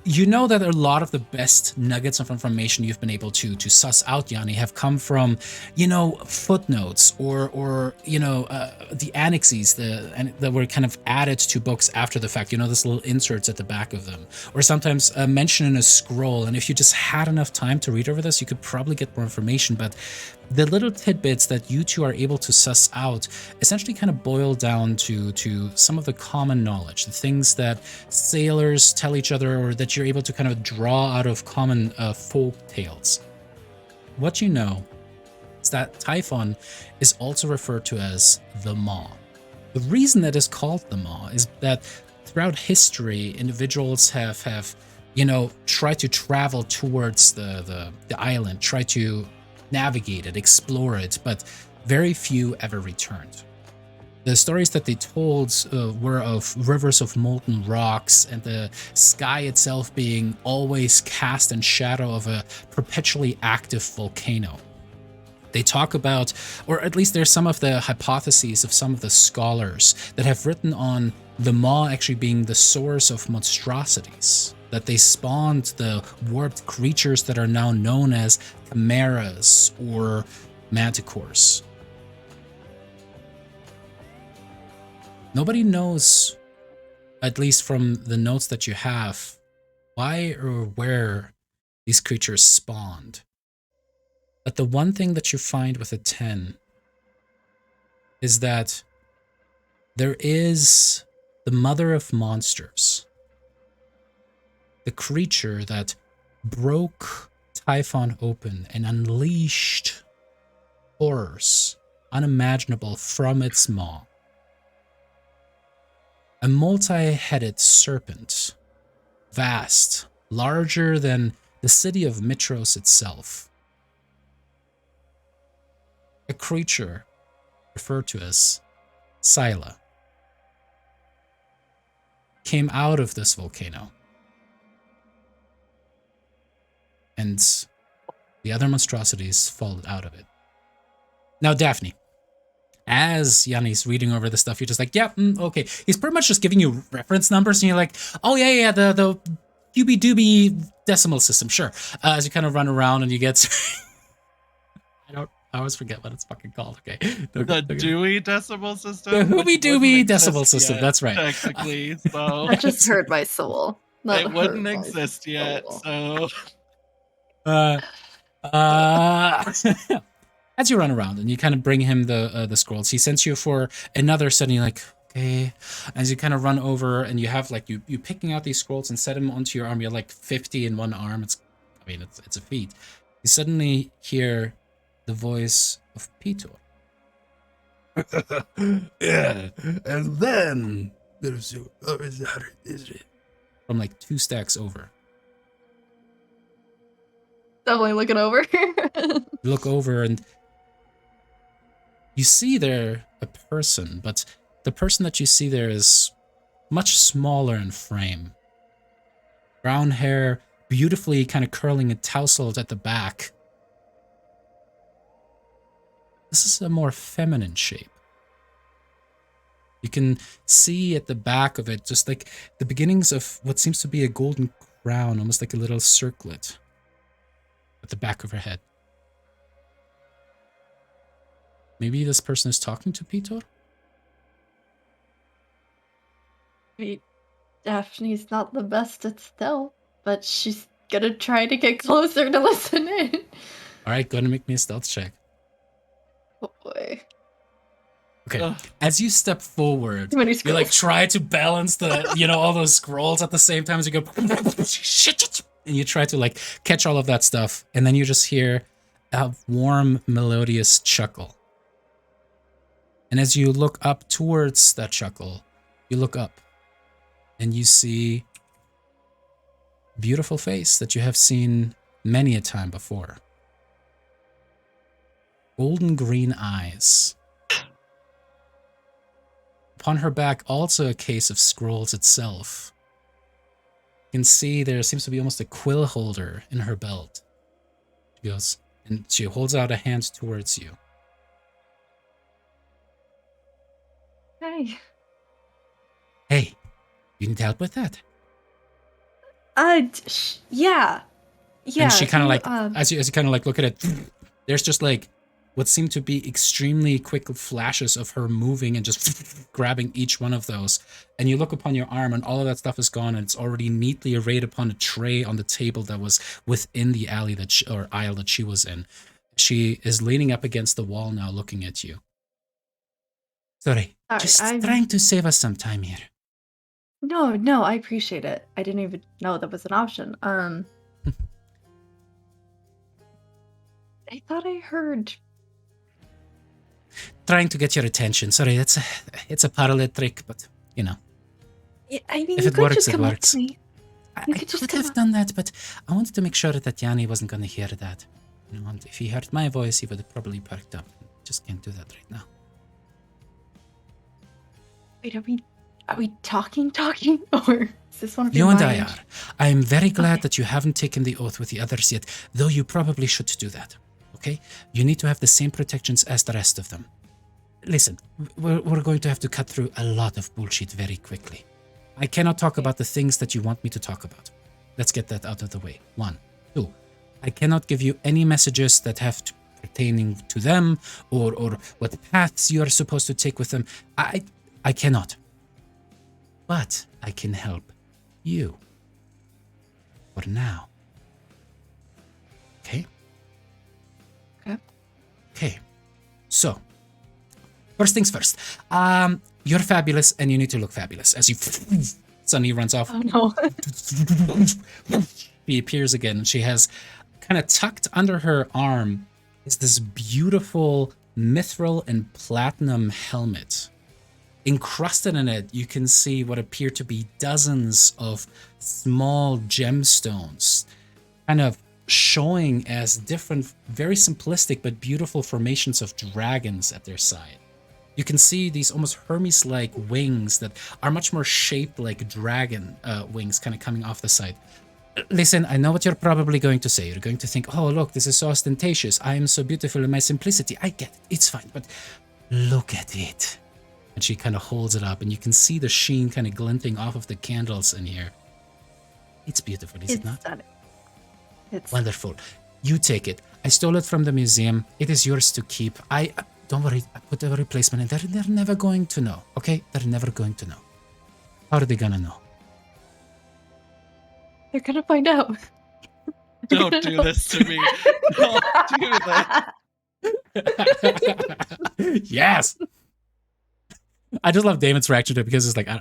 You know that a lot of the best nuggets of information you've been able to suss out, Yanni, have come from, footnotes or the annexes that were kind of added to books after the fact. This little inserts at the back of them, or sometimes mentioned in a scroll. And if you just had enough time to read over this, you could probably get more information. But the little tidbits that you two are able to suss out essentially kind of boil down to some of the common knowledge, the things that sailors tell each other, or that you're able to kind of draw out of common folk tales. What you know is that Typhon is also referred to as the Maw. The reason that is called the Maw is that throughout history, individuals have tried to travel towards the island, try to navigate it, explore it, but very few ever returned. The stories that they told were of rivers of molten rocks and the sky itself being always cast in shadow of a perpetually active volcano. They talk about, or at least there's some of the hypotheses of some of the scholars that have written on the Maw actually being the source of monstrosities, that they spawned the warped creatures that are now known as chimeras or manticores. Nobody knows, at least from the notes that you have, why or where these creatures spawned. But the one thing that you find with a 10 is that there is the mother of monsters, the creature that broke Typhon open and unleashed horrors unimaginable from its maw. A multi-headed serpent, vast, larger than the city of Mitros itself. A creature referred to as Thylea came out of this volcano. And the other monstrosities followed out of it. Now, Daphne, as Yanni's reading over the stuff, you're just like, yeah, okay. He's pretty much just giving you reference numbers, and you're like, oh, yeah, the doobie decimal system, sure. As you kind of run around and you get... I always forget what it's fucking called, okay. The Dewey Decimal System? The which Hooby wouldn't Dooby exist Decimal System, yet, that's right. Technically, so... That just hurt my soul. Not it her wouldn't voice. exist yet, Oh. so Uh, as you run around and you kind of bring him the scrolls, he sends you for another set, and you're like, okay. As you kind of run over and you have like you picking out these scrolls and set them onto your arm, you're like 50 in one arm. It's a feat. You suddenly hear the voice of Peter. Yeah, and then there's your from like 2 stacks over. Definitely looking over. You look over and you see there a person, but the person that you see there is much smaller in frame. Brown hair, beautifully kind of curling and tousled at the back. This is a more feminine shape. You can see at the back of it just like the beginnings of what seems to be a golden crown, almost like a little circlet at the back of her head. Maybe this person is talking to Peter? Daphne's not the best at stealth, but she's gonna try to get closer to listen in. Alright, go ahead and make me a stealth check. Oh boy. Okay. Ugh. As you step forward, Too many you like scrolls. try to balance the, all those scrolls at the same time as you go, and you try to like catch all of that stuff, and then you just hear a warm, melodious chuckle. And as you look up towards that chuckle, you look up and you see a beautiful face that you have seen many a time before. Golden green eyes. Upon her back, also a case of scrolls itself. You can see there seems to be almost a quill holder in her belt. She goes, and she holds out a hand towards you. Hey. Hey, you need help with that? Yeah. Yeah. And she kind of like, um, as you kind of like look at it, there's just like what seem to be extremely quick flashes of her moving and just grabbing each one of those. And you look upon your arm and all of that stuff is gone, and it's already neatly arrayed upon a tray on the table that was within the alley or aisle that she was in. She is leaning up against the wall now looking at you. Sorry, just trying to save us some time here. No, I appreciate it. I didn't even know that was an option. I thought I heard. Trying to get your attention. Sorry, it's a parlor trick, but Yeah, I mean, if you it could works, just it come up works. to me. I You could just could come have up. done that, but I wanted to make sure that Yanni wasn't going to hear that. And if he heard my voice, he would have probably perked up. Just can't do that right now. Wait, are we talking, or is this one of You your and I mind? are. I am very glad Okay. that you haven't taken the oath with the others yet, though you probably should do that. Okay? You need to have the same protections as the rest of them. Listen, we're going to have to cut through a lot of bullshit very quickly. I cannot talk about the things that you want me to talk about. Let's get that out of the way. 1. 2. I cannot give you any messages that have pertaining to them or what paths you are supposed to take with them. I cannot. But I can help you. For now. Okay? Okay. Okay. So, first things first. You're fabulous and you need to look fabulous. As you suddenly runs off. Oh no. She appears again, and she has kind of tucked under her arm is this beautiful mithril and platinum helmet. Encrusted in it, you can see what appear to be dozens of small gemstones, kind of showing as different, very simplistic but beautiful formations of dragons at their side. You can see these almost Hermes-like wings that are much more shaped like dragon wings kind of coming off the side. Listen, I know what you're probably going to say. You're going to think, oh, look, this is so ostentatious. I am so beautiful in my simplicity. I get it. It's fine. But look at it. And she kind of holds it up, and you can see the sheen kind of glinting off of the candles in here. It's beautiful, is it not? Stunning. It's Wonderful. You take it. I stole it from the museum. It is yours to keep. Don't worry. I put a replacement in there. They're never going to know, okay? They're never going to know. How are they gonna know? They're gonna find out. Don't do this to me. Don't do this. Yes. I just love Damon's reaction to it because it's like, I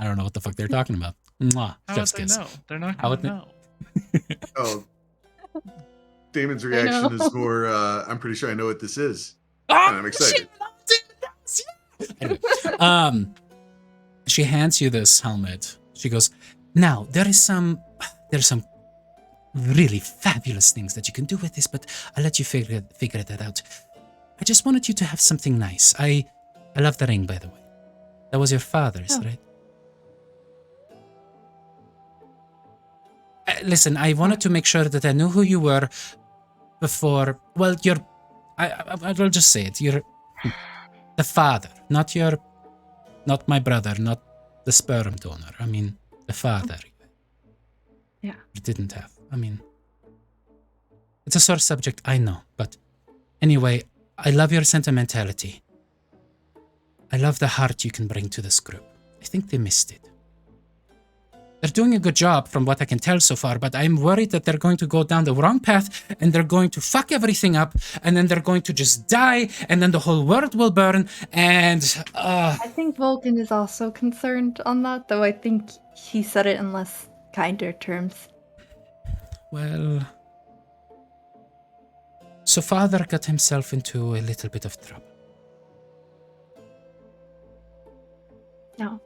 don't know what the fuck they're talking about. Mwah. How would Chef's they kiss. know? They're not How would gonna they- know. Oh, Damon's I reaction know. is more. I'm pretty sure I know what this is. Oh, And I'm excited. Anyway, she hands you this helmet. She goes, now there's some really fabulous things that you can do with this, but I'll let you figure that out. I just wanted you to have something nice. I love the ring, by the way. That was your father's, Oh. right? Listen, I wanted to make sure that I knew who you were before. Well, I will just say it. You're the father, not my brother, not the sperm donor. I mean, the father. Yeah. You didn't have. I mean, it's a sore subject, I know, but anyway, I love your sentimentality. I love the heart you can bring to this group. I think they missed it. They're doing a good job from what I can tell so far, but I'm worried that they're going to go down the wrong path and they're going to fuck everything up and then they're going to just die and then the whole world will burn and I think Vulcan is also concerned on that, though I think he said it in less kinder terms. well, so father got himself into a little bit of trouble. No.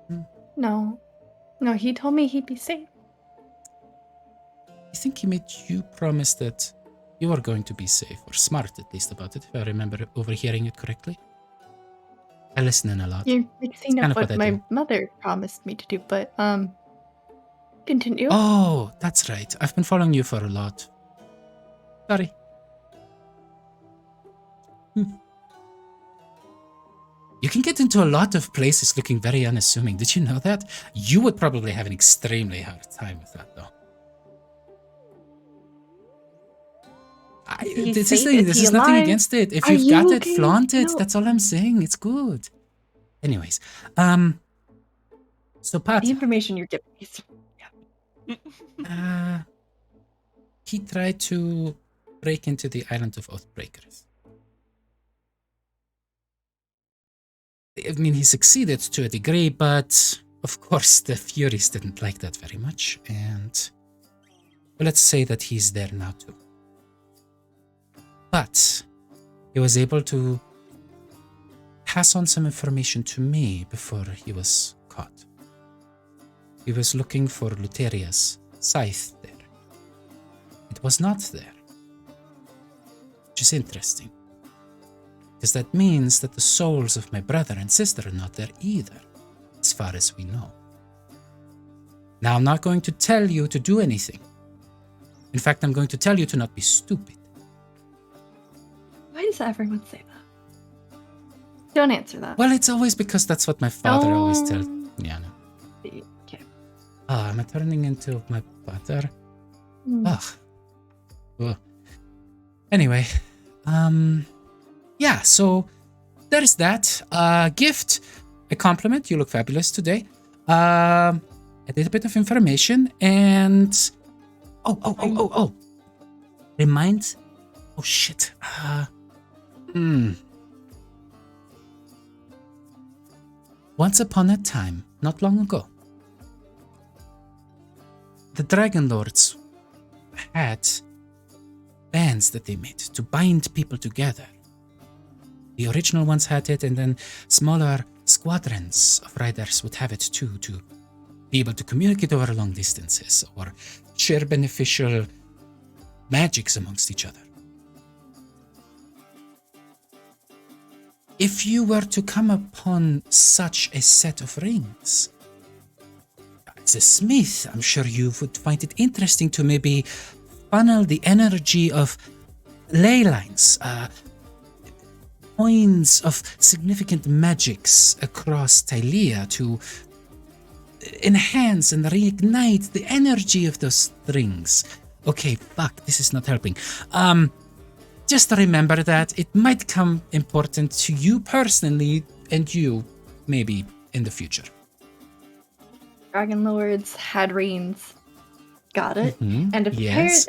Hmm. No, he told me he'd be safe. I think he made you promise that you are going to be safe, or smart at least about it, if I remember overhearing it correctly. I listen in a lot. You're mixing kind up of what what I my do. mother promised me to do, but continue. Oh, that's right. I've been following you for a lot. Sorry. You can get into a lot of places looking very unassuming. Did you know that? You would probably have an extremely hard time with that, though. He's This safe? is Is he nothing alive? against it. If Are you've got you it, okay? flaunt it. No. That's all I'm saying. It's good. Anyways, so Pat, The information you're giving is he tried to break into the island of Oathbreakers. I mean, he succeeded to a degree, but of course the Furies didn't like that very much, and well, let's say that he's there now too. But he was able to pass on some information to me before he was caught. He was looking for Luteria's scythe there. It was not there, which is interesting, because that means that the souls of my brother and sister are not there either, as far as we know. Now, I'm not going to tell you to do anything. In fact, I'm going to tell you to not be stupid. Why does everyone say that? Don't answer that. Well, it's always because that's what my father always tells. Don't- Yeah, no. Okay. Am I turning into my father? Hmm. Ugh. Ugh. Anyway, yeah, so there's that. Gift, a compliment. You look fabulous today. A little bit of information, and oh. Remind. Oh shit. Once upon a time, not long ago, the Dragonlords had bands that they made to bind people together. The original ones had it, and then smaller squadrons of riders would have it too, to be able to communicate over long distances or share beneficial magics amongst each other. If you were to come upon such a set of rings, as a smith, I'm sure you would find it interesting to maybe funnel the energy of ley lines, points of significant magics across Thylea to enhance and reignite the energy of those rings. Okay, fuck, this is not helping. Just remember that it might come important to you personally and you maybe in the future. Dragonlords had reins. Got it. Mhm, And yes.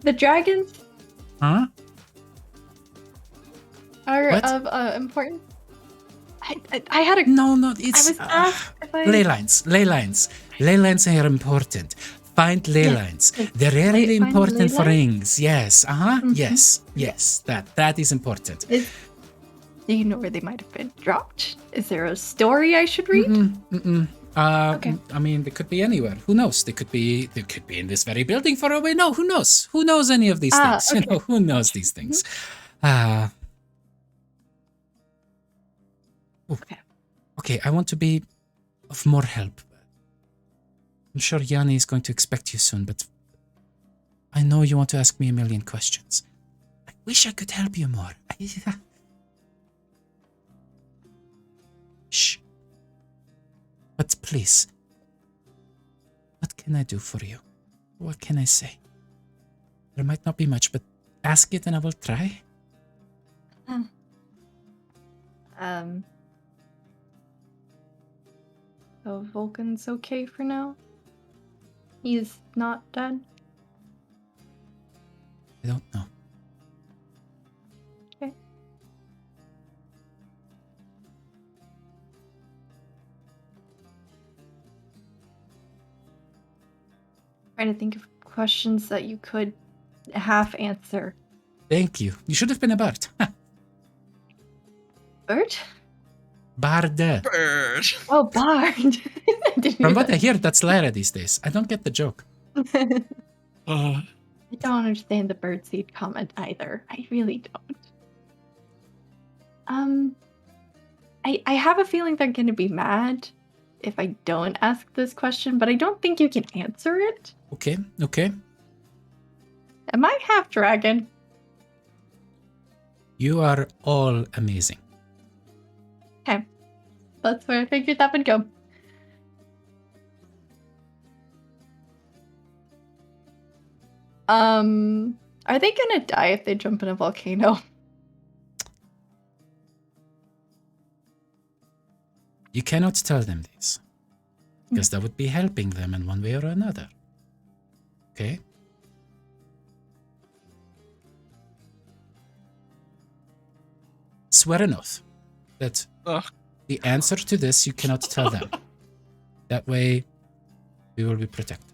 the dragons Huh? are What? of importance. I had a. No, I it's was asked if I. ley lines. Ley lines are important. Find ley Yes, lines. yes. They're really Find ley important for lines? rings. Yes. Mhm. Yes. That is important. Do you know where they might have been dropped? Is there a story I should read? Okay. I mean, they could be anywhere. Who knows? They could be in this very building for all we know. Who knows? Who knows any of these things? You Okay. know, who knows these things? Okay, I want to be of more help. I'm sure Yanni is going to expect you soon, but I know you want to ask me a million questions. I wish I could help you more. Shh. But please, what can I do for you? What can I say? There might not be much, but ask it and I will try. So Vulcan's okay for now? He's not dead? I don't know. Okay. Trying to think of questions that you could half answer. Thank you. You should have been a bard. Bard? Bard. Bird. Oh, Bard. From what I hear, that's Lyra these days. I don't get the joke. I don't understand the birdseed comment either. I really don't. I have a feeling they're gonna be mad if I don't ask this question, but I don't think you can answer it. Okay. Am I half dragon? You are all amazing. Okay. That's where I figured that would go. Are they gonna die if they jump in a volcano? You cannot tell them this, because that would be helping them in one way or another. Okay? Swear an oath that the answer to this you cannot tell them. That way, we will be protected.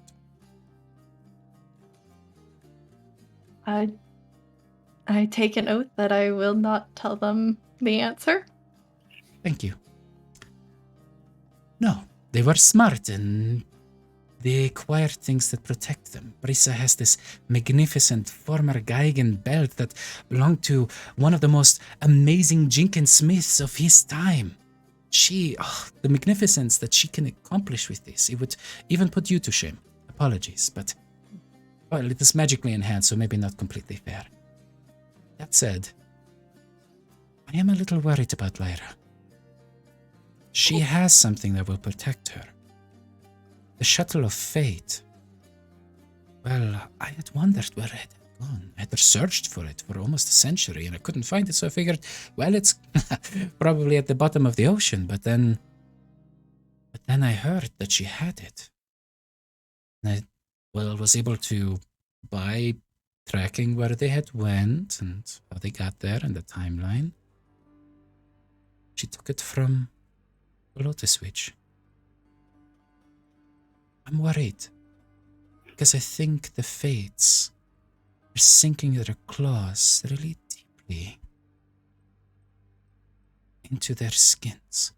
I take an oath that I will not tell them the answer. Thank you. No, they were smart and they acquired things that protect them. Brisa has this magnificent former Geigen belt that belonged to one of the most amazing Jinkin smiths of his time. The magnificence that she can accomplish with this, it would even put you to shame. Apologies, but well, it is magically enhanced, so maybe not completely fair. That said, I am a little worried about Lyra. She has something that will protect her. The Shuttle of Fate. Well, I had wondered where it had gone. I had searched for it for almost a century and I couldn't find it, so I figured, well, it's probably at the bottom of the ocean, but then I heard that she had it. And I was able to by tracking where they had went and how they got there and the timeline. She took it from the Lotus Witch. I'm worried because I think the Fates are sinking their claws really deeply into their skins.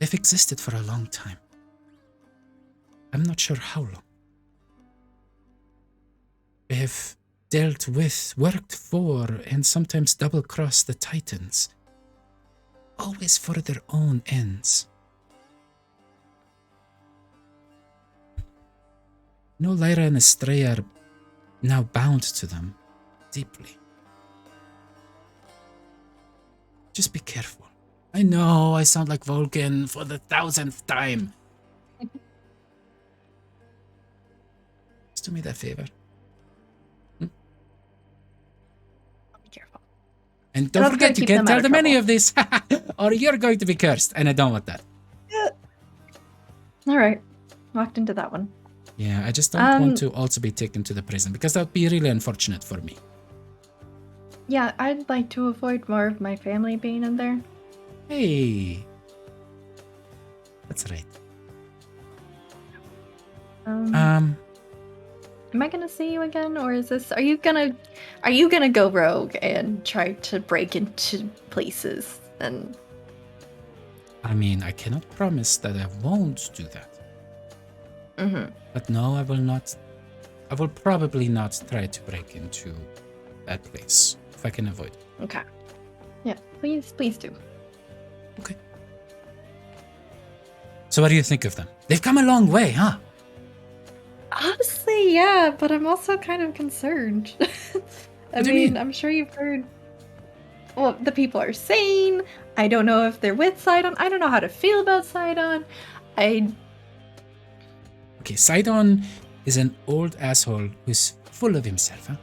They've existed for a long time. I'm not sure how long. They have dealt with, worked for, and sometimes double-crossed the Titans. Always for their own ends. No, Lyra and Estrella are now bound to them deeply. Just be careful. I know I sound like Vulcan for the 1000th time. Just do me that favor. I'll be careful. And don't I'll try forget, to you keep can't them tell out of them any trouble. of this, or you're going to be cursed, and I don't want that. All right, walked into that one. Yeah, I just don't want to also be taken to the prison, because that would be really unfortunate for me. Yeah, I'd like to avoid more of my family being in there. Hey. That's right. Am I gonna see you again, or is this? Are you gonna go rogue and try to break into places? And I mean, I cannot promise that I won't do that. But no, I will not. I will probably not try to break into that place if I can avoid it. okay, yeah, please do. Okay. So what do you think of them? They've come a long way, huh? Honestly, yeah, but I'm also kind of concerned. I What do you mean? I'm sure you've heard what the people are saying. I don't know if they're with Sidon. I don't know how to feel about Sidon. Okay, Sidon is an old asshole who's full of himself, huh?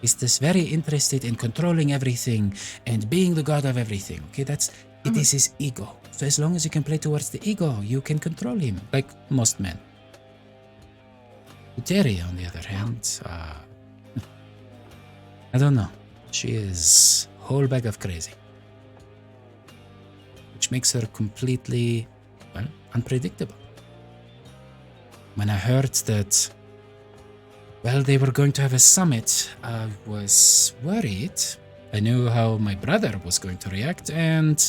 He's just very interested in controlling everything and being the god of everything, okay? It is his ego. So as long as you can play towards the ego, you can control him, like most men. Thylea, on the other hand, I don't know. She is a whole bag of crazy. Which makes her completely, well, unpredictable. When I heard that, well, they were going to have a summit, I was worried. I knew how my brother was going to react, and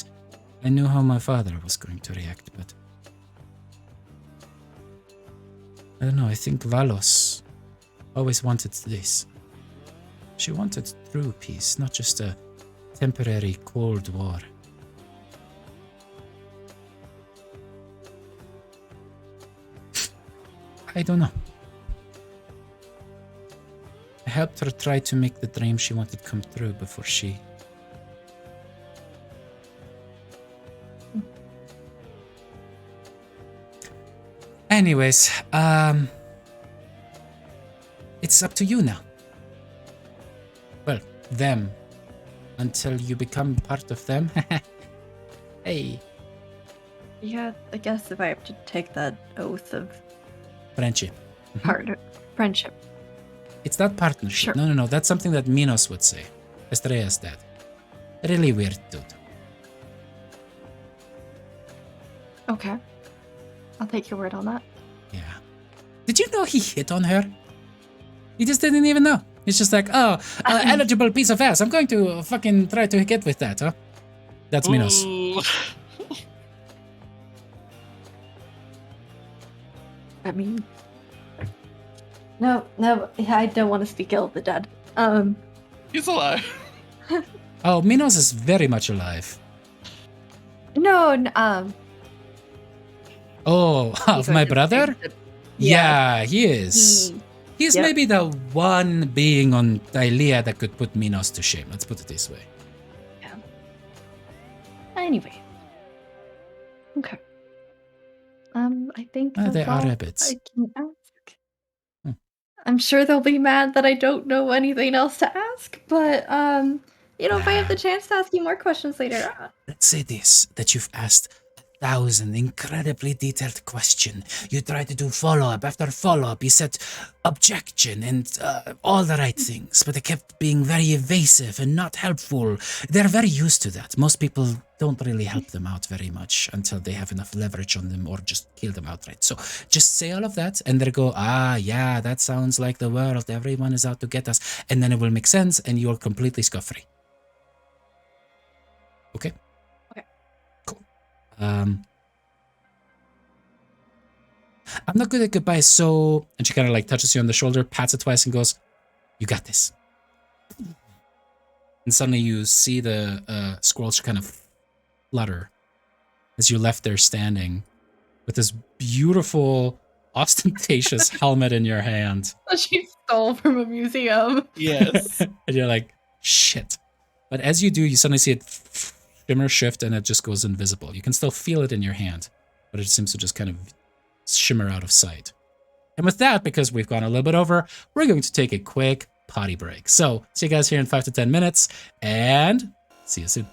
I knew how my father was going to react, but I don't know, I think Valos always wanted this. She wanted true peace, not just a temporary Cold War. I don't know. I helped her try to make the dream she wanted come true before she... Anyways, it's up to you now. Well, them. Until you become part of them. Hey. Yeah, I guess if I have to take that oath of Friendship. friendship. It's not partnership. Sure. No. That's something that Minos would say. Estrella's dad. Really weird dude. Okay. I'll take your word on that. Yeah. Did you know he hit on her? He just didn't even know. He's just like, eligible piece of ass. I'm going to fucking try to get with that, huh? That's Minos. Ooh. I mean, no, I don't want to speak ill of the dead. He's alive. Oh, Minos is very much alive. No, Oh, of my brother? Yeah, he is. He's Yep. maybe the one being on Thylea that could put Minos to shame. Let's put it this way. Anyway. Okay. I think They that's are all rabbits. I can ask. Hmm. I'm sure they'll be mad that I don't know anything else to ask, but if I have the chance to ask you more questions later on. Let's say this, that you've asked 1,000 incredibly detailed questions. You try to do follow-up after follow-up. You said objection and all the right things, but they kept being very evasive and not helpful. They're very used to that. Most people don't really help them out very much until they have enough leverage on them or just kill them outright. So just say all of that and they go, yeah, that sounds like the world. Everyone is out to get us. And then it will make sense and you're completely scot-free. Okay? Okay. Cool. I'm not good at goodbyes, so... And she kind of like touches you on the shoulder, pats it twice and goes, you got this. And suddenly you see the scrolls kind of flutter as you're left there standing with this beautiful, ostentatious helmet in your hand. She stole from a museum. Yes. And you're like, shit. But as you do, you suddenly see it shimmer, shift, and it just goes invisible. You can still feel it in your hand, but it seems to just kind of shimmer out of sight. And with that, because we've gone a little bit over, we're going to take a quick potty break. So see you guys here in 5 to 10 minutes, and see you soon.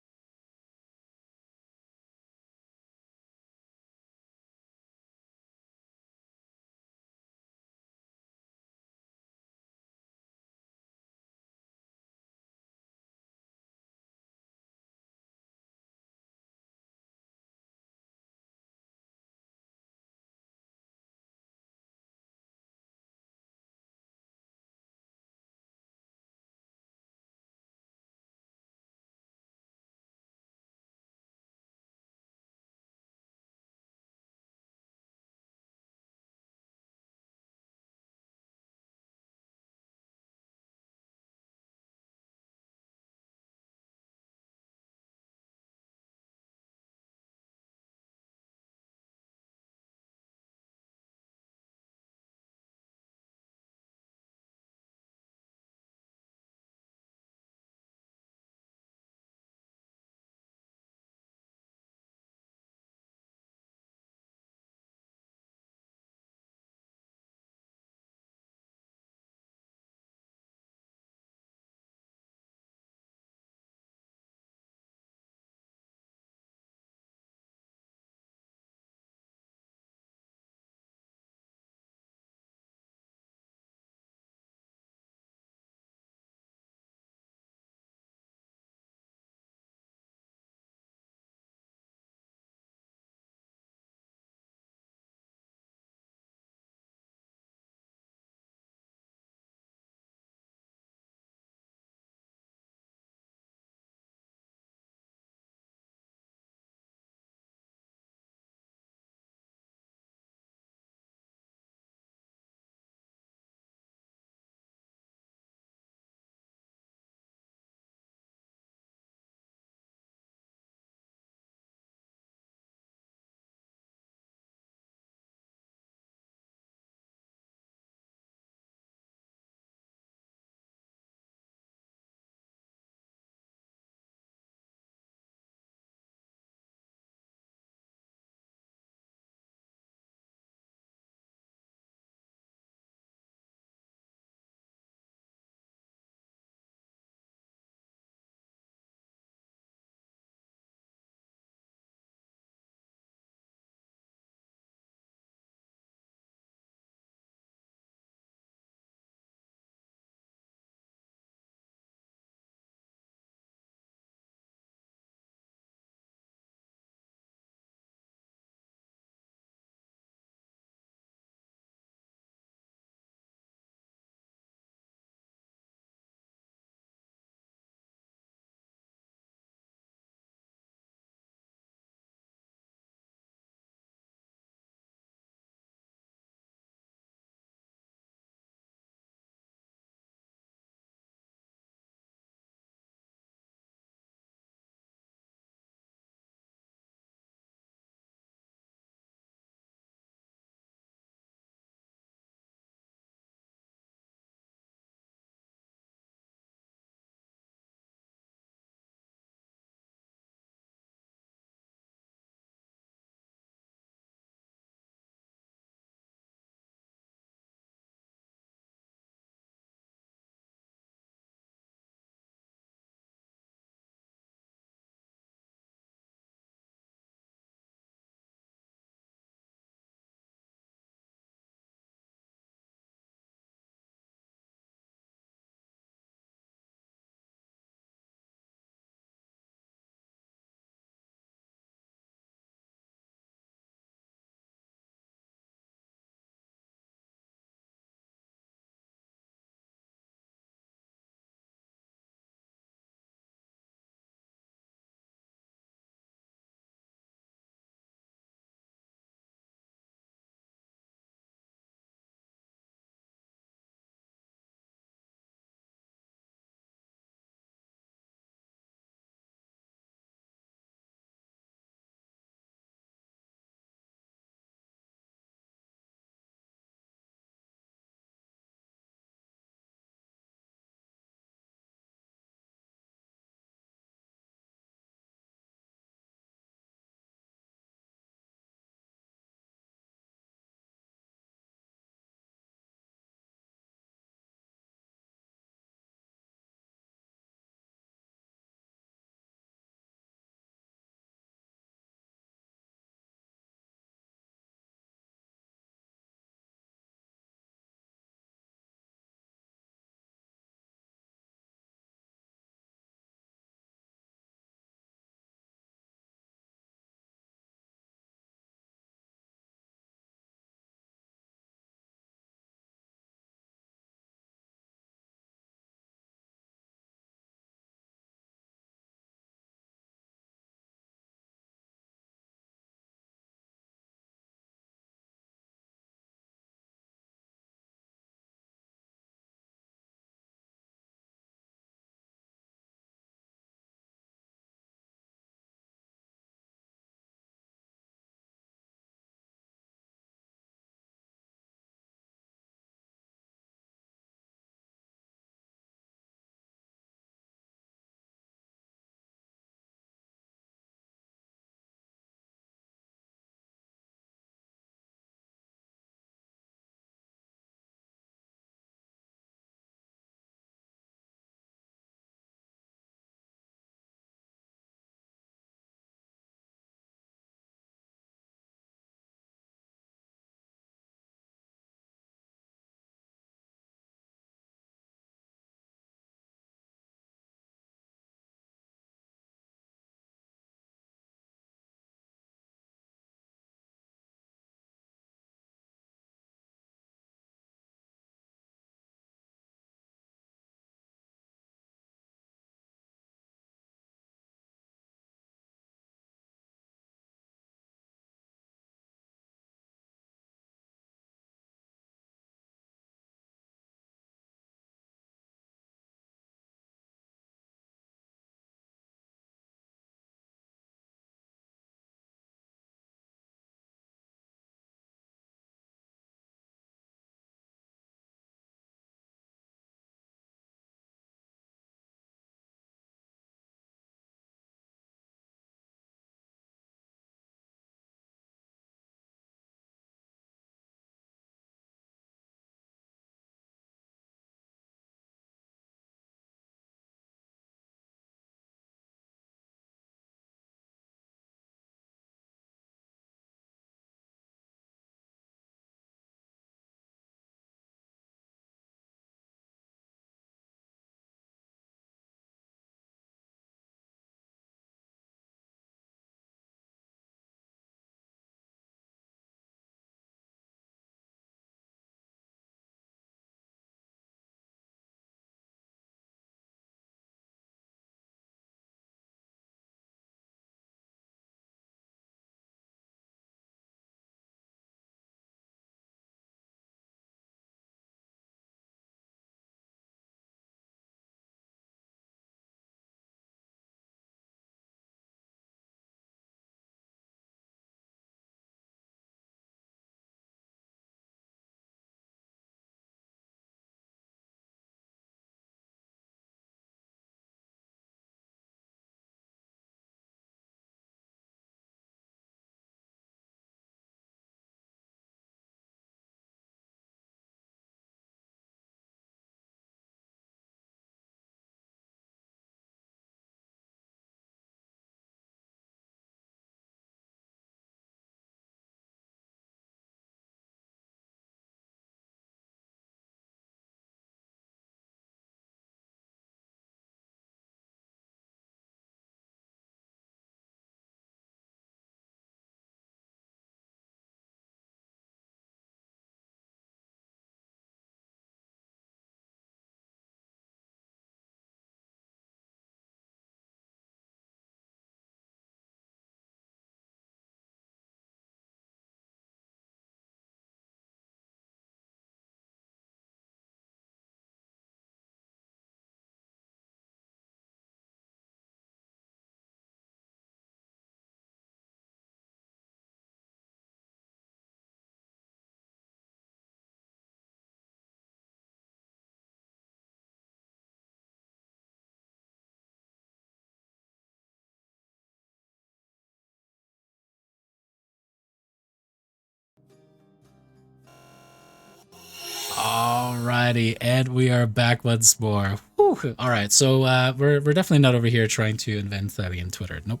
Alrighty, and we are back once more. Whew. All right, so we're definitely not over here trying to invent Thylea Twitter. Nope.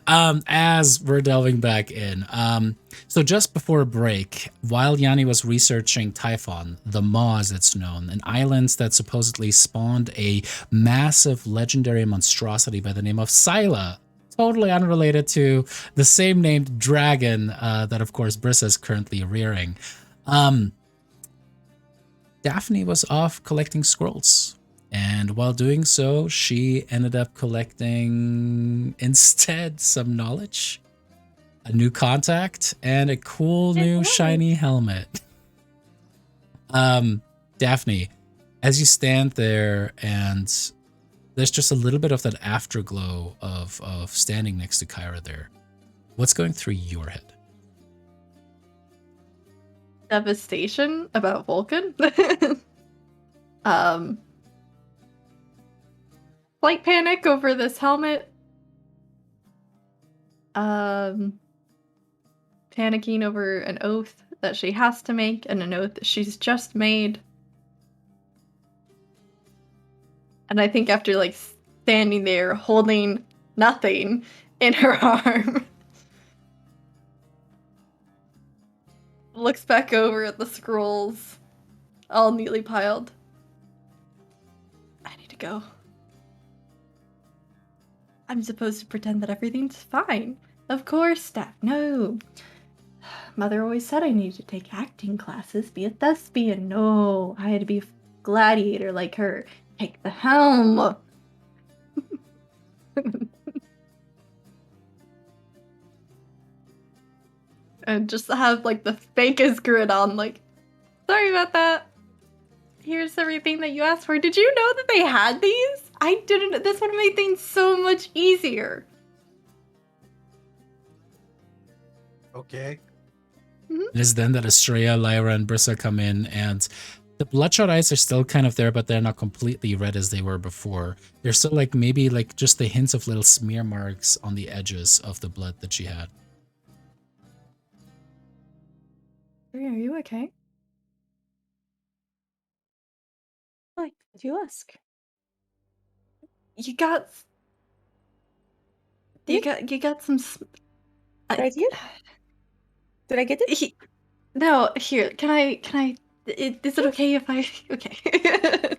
As we're delving back in, so just before break, while Yanni was researching Typhon, the Maw as it's known, an island that supposedly spawned a massive legendary monstrosity by the name of Thylea, totally unrelated to the same named dragon that, of course, Brissa is currently rearing. Daphne was off collecting scrolls, and while doing so, she ended up collecting instead some knowledge, a new contact, and a cool new shiny helmet. Daphne, as you stand there and there's just a little bit of that afterglow of standing next to Kyra there, what's going through your head? Devastation about Vulcan. Slight panic over this helmet. Panicking over an oath that she has to make and an oath that she's just made. And I think after like standing there holding nothing in her arm, looks back over at the scrolls, all neatly piled. I need to go. I'm supposed to pretend that everything's fine. Of course, Steph. No. Mother always said I needed to take acting classes, be a thespian. No, I had to be a gladiator like her. Take the helm. And just have like the fakest grin on, like, sorry about that. Here's everything that you asked for. Did you know that they had these? I didn't. This would have made things so much easier. Okay. It is then that Estrella, Lyra, and Brissa come in, and the bloodshot eyes are still kind of there, but they're not completely red as they were before. They're still like maybe like just the hints of little smear marks on the edges of the blood that she had. Are you okay? Why? Did you ask? You got some. Right here? Did I get it? No, here. Can I? Is it okay if I? Okay.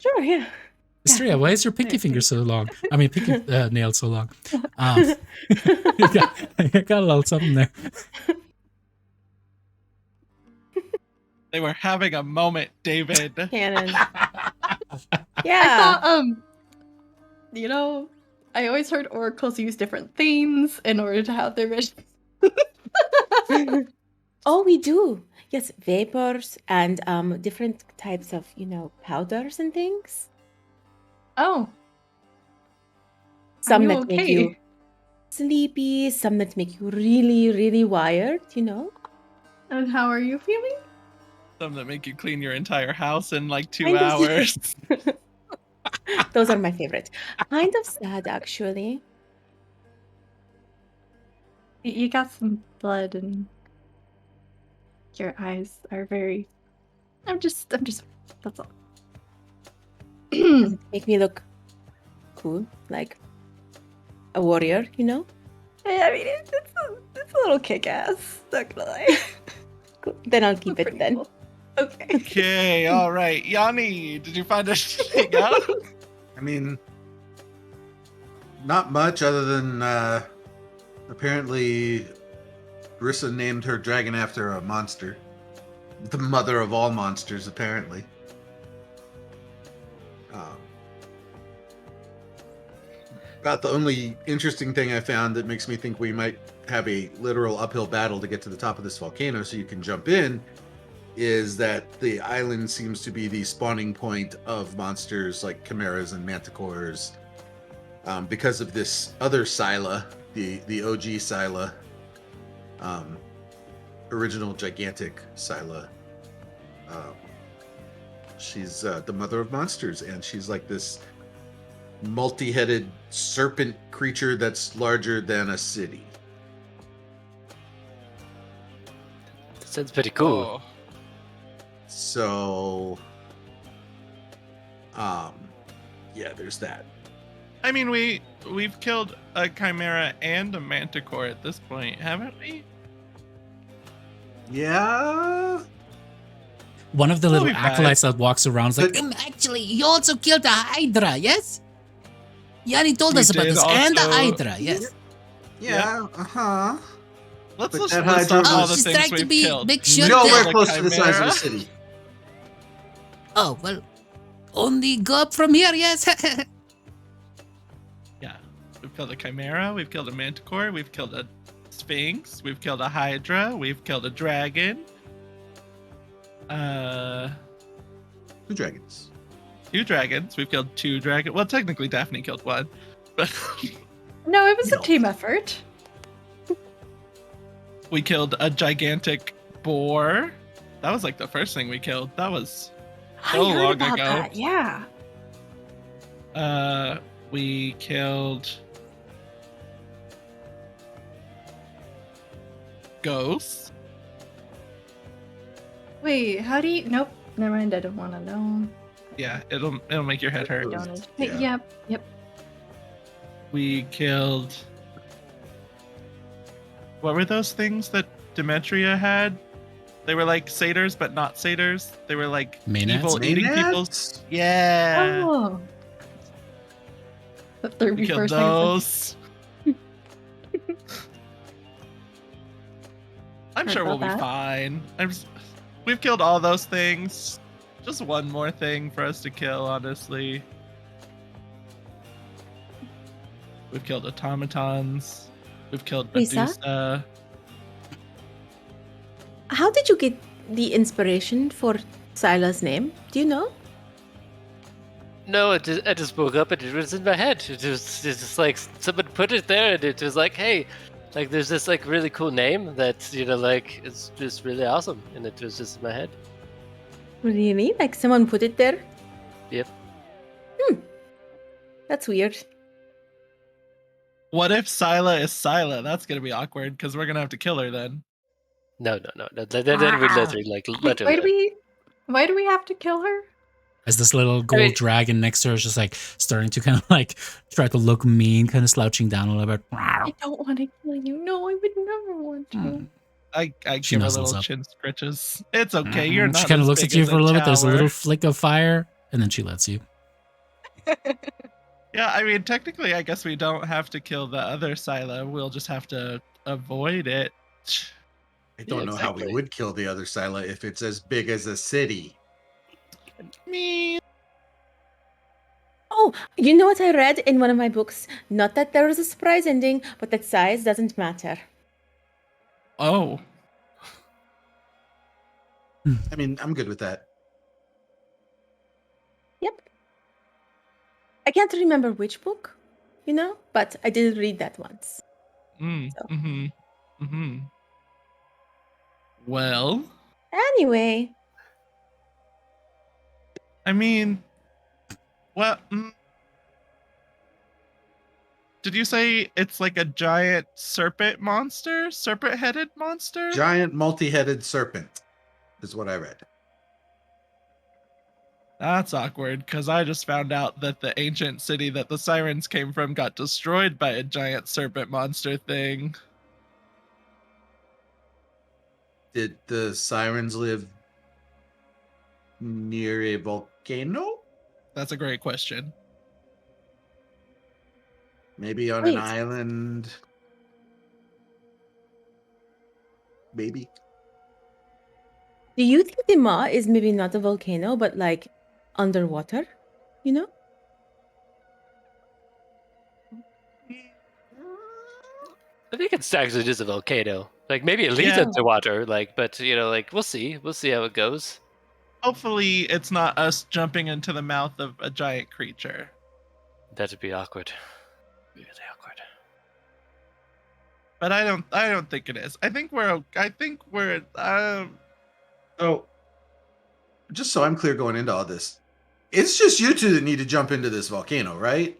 Sure, yeah. Estrella, why is your pinky finger so long? I mean, pinky nail so long. I got a little something there. They were having a moment, David. Cannon. Yeah. Yeah. I thought, I always heard oracles use different things in order to have their vision. Oh, we do. Yes, vapors and different types of, powders and things. Oh. Some you that make okay? you sleepy, some that make you really, really wired, And how are you feeling? Some that make you clean your entire house in like 2 Kind of- hours. Those are my favorite. Kind of sad, actually. You got some blood and your eyes are very. I'm just. That's all. Does it make me look cool, like a warrior, I mean, it's a little kick-ass. Not gonna lie. Cool. Then I'll keep it Pretty then. cool. Okay. Okay, all right. Yanni, did you find anything out? I mean, not much other than apparently Brissa named her dragon after a monster. The mother of all monsters, apparently. About the only interesting thing I found that makes me think we might have a literal uphill battle to get to the top of this volcano so you can jump in is that the island seems to be the spawning point of monsters like chimeras and manticores because of this other Thylea, the OG Thylea, original gigantic Thylea. She's the mother of monsters, and she's like this multi-headed serpent creature that's larger than a city. Sounds pretty cool. Oh, So Um, yeah, there's that. I mean, we've killed a chimera and a manticore at this point, haven't we? Yeah. One of the We'll little be fine. acolytes that walks around is like, But- actually, you also killed the Hydra, yes? Yanni told We us about did this. And the also- Hydra, yes. Yeah. Uh-huh. Let's But just that list Hydra off all was- the she's things trying to we've be killed. big shot Nowhere there. close to the size of a Chimera. city. Oh, well, only go up from here, yes. Yeah, we've killed a chimera, we've killed a manticore, we've killed a sphinx, we've killed a hydra, we've killed a dragon. 2 dragons. 2 dragons. We've killed 2 dragons. Well, technically, Daphne killed 1, but No, it was a No. team effort. we killed a gigantic boar. That was like the first thing we killed. That was I So heard long about ago. that. Yeah. we killed ghosts. Wait, how do you? Nope. Never mind. I don't want to know. Yeah, it'll make your head hurt. Don't. Yeah. Yep. Yep. We killed. What were those things that Demetria had? They were like satyrs, but not satyrs. They were like Maenads? evil eating people's. Maenads? Yeah. Oh. The third We killed first thing is those. I'm Heard sure we'll about be that. fine. We've killed all those things. Just one more thing for us to kill, honestly. We've killed automatons. We've killed Lisa? Medusa. How did you get the inspiration for Sila's name? Do you know? No, I just woke up and it was in my head. It's just like someone put it there, and it was like, hey, like there's this like really cool name that like it's just really awesome, and it was just in my head. Really? Like someone put it there? Yep. That's weird. What if Scylla is Scylla? That's gonna be awkward because we're gonna have to kill her then. No. Then we let her like let her. Why do live. we? Why do we have to kill her? As this little gold mean- dragon next to her is just like starting to kind of like try to look mean, kind of slouching down a little bit. I don't want to kill you. No, I would never want to. Hmm. I She give her nuzzles little up. chin scritches. It's okay. You're Mhm. not. She kind of as looks big at you as for a little bit. There's a tower. little flick of fire, and then she lets you. Yeah, I mean, technically, I guess we don't have to kill the other Scylla. We'll just have to avoid it. I don't Yeah, know how we exactly. would kill the other Scylla if it's as big as a city. Me. Oh, you know what I read in one of my books? Not that there is a surprise ending, but that size doesn't matter. Oh, I mean, I'm good with that. Yep. I can't remember which book, but I did read that once. Mm-hmm. Well, Anyway, I mean, what? Did you say it's like a giant serpent monster? Serpent-headed monster? Giant multi-headed serpent is what I read. That's awkward, because I just found out that the ancient city that the sirens came from got destroyed by a giant serpent monster thing. Did the sirens live near a volcano? That's a great question. Maybe on Wait. an island? Maybe. do you think the Ma is maybe not a volcano, but like underwater? You know? I think it's actually just a volcano. Like maybe it leads Yeah. into water. Like, but like we'll see. We'll see how it goes. Hopefully, it's not us jumping into the mouth of a giant creature. That'd be awkward. Really awkward. But I don't think it is. I think we're. Oh, just so I'm clear going into all this, it's just you two that need to jump into this volcano, right?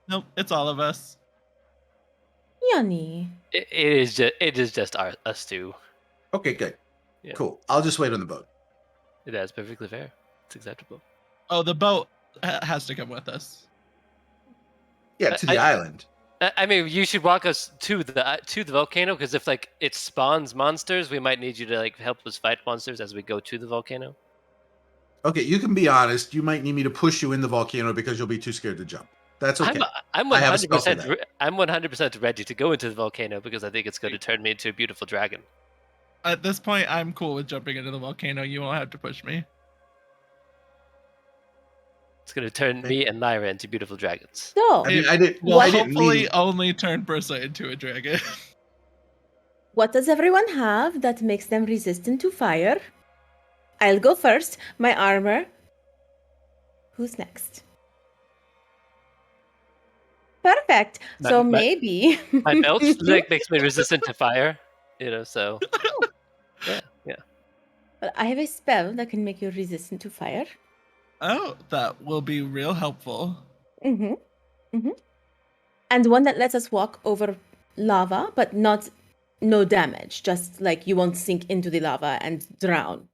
Nope, it's all of us. Yanni. It is just us two. Okay, good. Yeah. Cool. I'll just wait on the boat. That's perfectly fair. It's acceptable. Oh, the boat. has to come with us. Yeah, to the island. I mean, you should walk us to the volcano, because if like it spawns monsters, we might need you to like help us fight monsters as we go to the volcano. Okay, you can be honest. You might need me to push you in the volcano because you'll be too scared to jump. That's okay. I'm I have a spell for 100% that. I'm 100% ready to go into the volcano because I think it's going to turn me into a beautiful dragon. At this point, I'm cool with jumping into the volcano. You won't have to push me. It's going to turn me and Lyra into beautiful dragons. So, I mean, I didn't. Will I didn't hopefully mean. only turn Brissa into a dragon. what does everyone have that makes them resistant to fire? I'll go first. My armor. Who's next? Perfect. So maybe My belt like makes me resistant to fire, so yeah. Well, I have a spell that can make you resistant to fire. Oh, that will be real helpful. Mm-hmm. Mm-hmm. And one that lets us walk over lava, but no damage. Just like you won't sink into the lava and drown.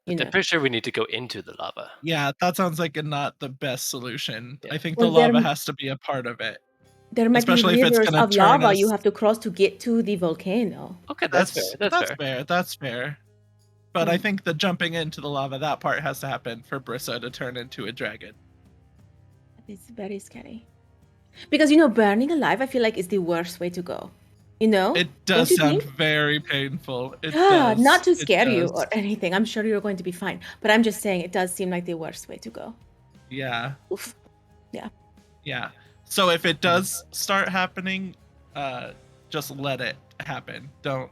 I'm pretty sure we need to go into the lava. Yeah, that sounds like not the best solution. Yeah. I think Well, the lava has to be a part of it. There might Especially be if it's rivers gonna of turn lava you us- have to cross to get to the volcano. Okay, that's fair. That's fair. But I think the jumping into the lava, that part has to happen for Brissa to turn into a dragon. It's very scary. Because, burning alive, I feel like is the worst way to go. It Don't does you sound think? very painful. It does. Not to It scare you does. or anything. I'm sure you're going to be fine. But I'm just saying it does seem like the worst way to go. Yeah. Oof. Yeah. Yeah. So if it does start happening, just let it happen. Don't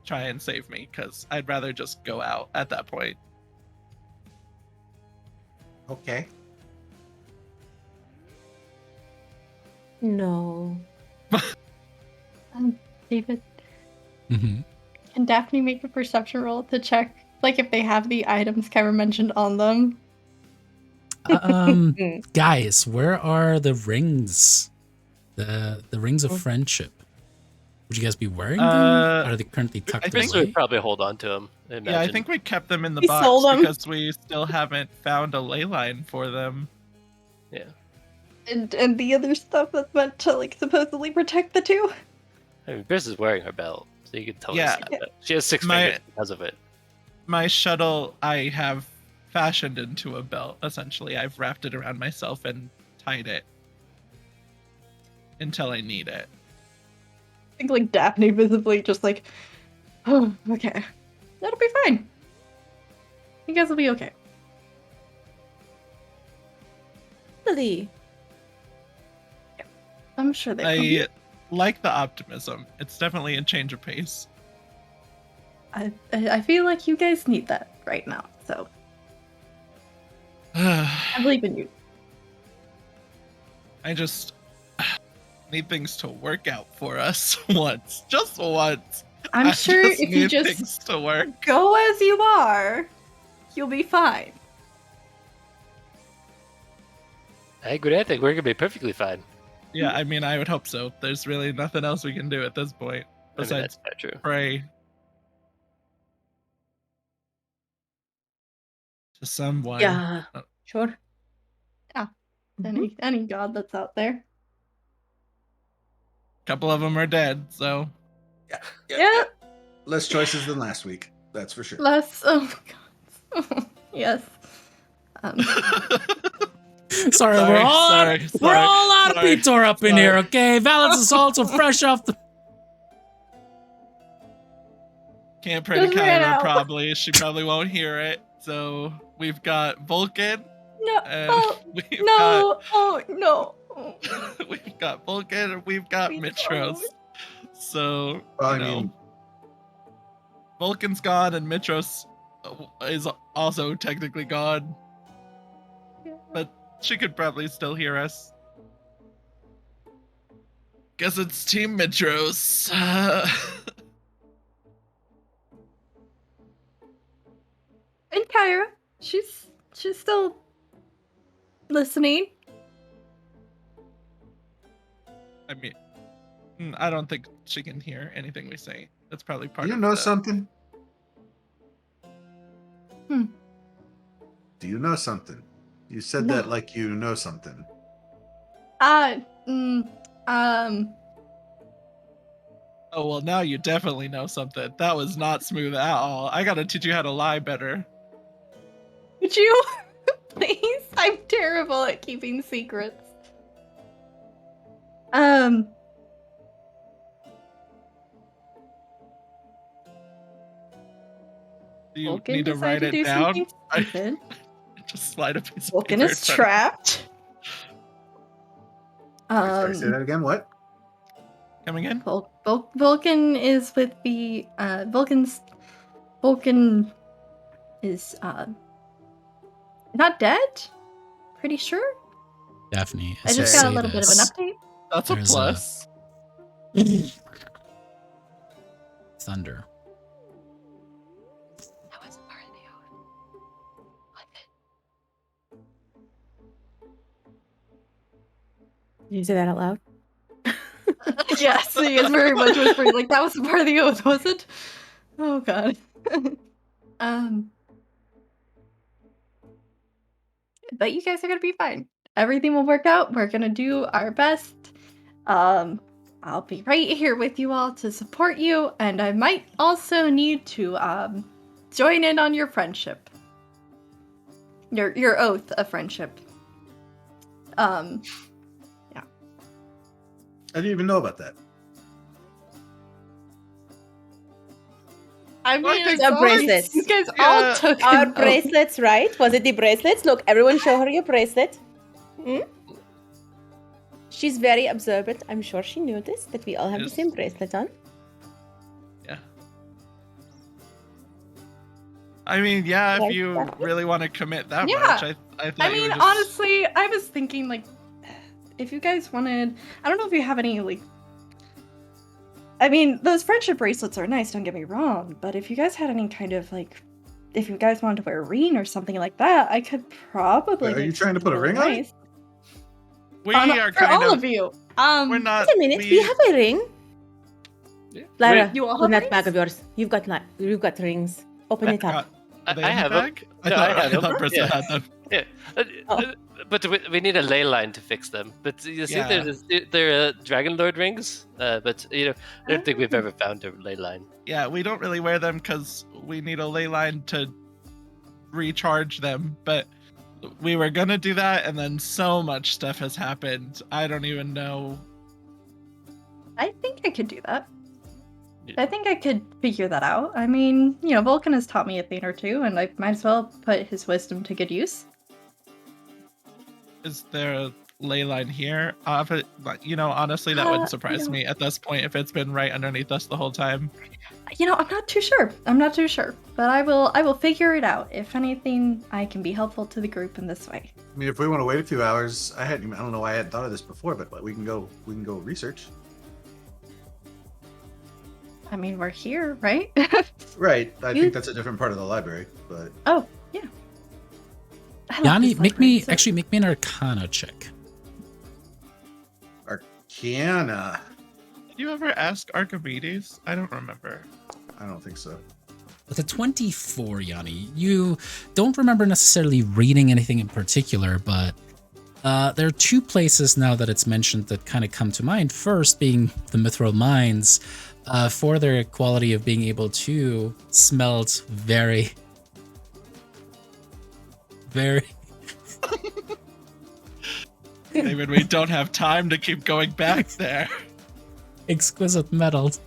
try and save me, because I'd rather just go out at that point. Okay. No. David, Mm-hmm. can Daphne make a perception roll to check, like, if they have the items Kyra mentioned on them? Guys, where are the rings? The rings of friendship. Would you guys be wearing them? Are they currently tucked I think away? We'd probably hold on to them. Yeah, I think we kept them in the We box sold them. because we still haven't found a ley line for them. Yeah. And the other stuff that's meant to, like, supposedly protect the two? I mean, Briss is wearing her belt, so you can totally Yeah. see that. She has 6 My- fingers because of it. My shuttle, I have fashioned into a belt, essentially. I've wrapped it around myself and tied it until I need it. I think, like, Daphne visibly just like, oh, okay. That'll be fine. You guys will be okay. Really? I'm sure they will. I like the optimism. It's definitely a change of pace. I feel like you guys need that right now, so I believe in you. I just need things to work out for us once. Just once. I'm I sure if you need just things to work. go as you are, you'll be fine. I agree. I think we're gonna be perfectly fine. Yeah, I mean, I would hope so. There's really nothing else we can do at this point I mean, besides that's true. pray to someone. Yeah. Oh. Sure. Any god that's out there. A couple of them are dead, so Yeah. Less choices than last week. That's for sure. Less. Oh god. Yes. Sorry, we're all out of Pitor up in here, okay? Valence is also fresh off the. Can't pray to Just ran Kyra, out. probably. She probably won't hear it. So we've got Vulcan. No. And Oh we've no. Oh no. got we've got Vulcan and we've got We Mitros. don't. So Well, I you know, mean, Vulcan's gone and Mitros is also technically gone. But she could probably still hear us. Guess it's Team Mitros. And Kyra, she's still listening. I mean, I don't think she can hear anything we say. That's probably part do you of know the... something? Hmm. Do you know something? You said No. that like you know something. Oh, well, now you definitely know something. That was not smooth at all. I gotta teach you how to lie better. Would you please? I'm terrible at keeping secrets. Do you Vulcan need to decided write to it do down? something stupid. Just slide a piece of Vulcan paper. is trapped. Sorry, say that again. What? Coming in? Vulcan is with the Vulcan is not dead. Pretty sure. Daphne, I as you just got a say little bit of an this, update. That's a There's plus. thunder. That wasn't part of the oath. Did you say that out loud? Yes, he is very much whispering. Like that was part of the oath, was it? Oh god. But you guys are gonna be fine. Everything will work out. We're gonna do our best. I'll be right here with you all to support you, and I might also need to join in on your friendship. Your oath of friendship. I didn't even know about that. I mean, think The bracelets. you guys Yeah, all took Our an oath. bracelets, right? Was it the bracelets? Look, everyone show her your bracelet. Hmm? She's very observant. I'm sure she noticed that we all have the Yes. same bracelet on. Yeah. I mean, yeah, if Right, you exactly. really want to commit that Yeah. much, I thought I you mean, were just... honestly, I was thinking like, if you guys wanted, I don't know if you have any like. I mean, those friendship bracelets are nice. Don't get me wrong, but if you guys had any kind of like, if you guys wanted to wear a ring or something like that, I could probably. Wait, are make you trying to put a something ring on it? nice. We On- are for kind all of... of you. We're not... Wait a minute, we have a ring. Yeah. Lyra, You all open have that bag rings? of yours. You've got rings. Open it up. Are they I in the have them. bag? No, I have them. thought Bristol Yeah. had them. Yeah. Oh. But we need a ley line to fix them. But you see, Yeah. they're Dragonlord rings. But I don't think we've ever found a ley line. Yeah, we don't really wear them because we need a ley line to recharge them. But we were gonna do that, and then so much stuff has happened. I don't even know. I think I could do that. Yeah. I think I could figure that out. I mean, Vulcan has taught me a thing or two, and I might as well put his wisdom to good use. Is there a ley line here? Honestly, that wouldn't surprise me at this point if it's been right underneath us the whole time. I'm not too sure. But I will figure it out. If anything, I can be helpful to the group in this way. I mean, if we want to wait a few hours, I don't know why I hadn't thought of this before, but we can go research. I mean, we're here, right? Right. I think that's a different part of the library, but Oh, yeah. I love Yanni, this make library, me so- actually make me an Arcana check. Arcana. Did you ever ask Archimedes? I don't remember. I don't think so. With a 24, Yanni, you don't remember necessarily reading anything in particular, but there are two places now that it's mentioned that kind of come to mind. First being the Mithril Mines, for their quality of being able to smelt very, very... David, we don't have time to keep going back there. exquisite metals.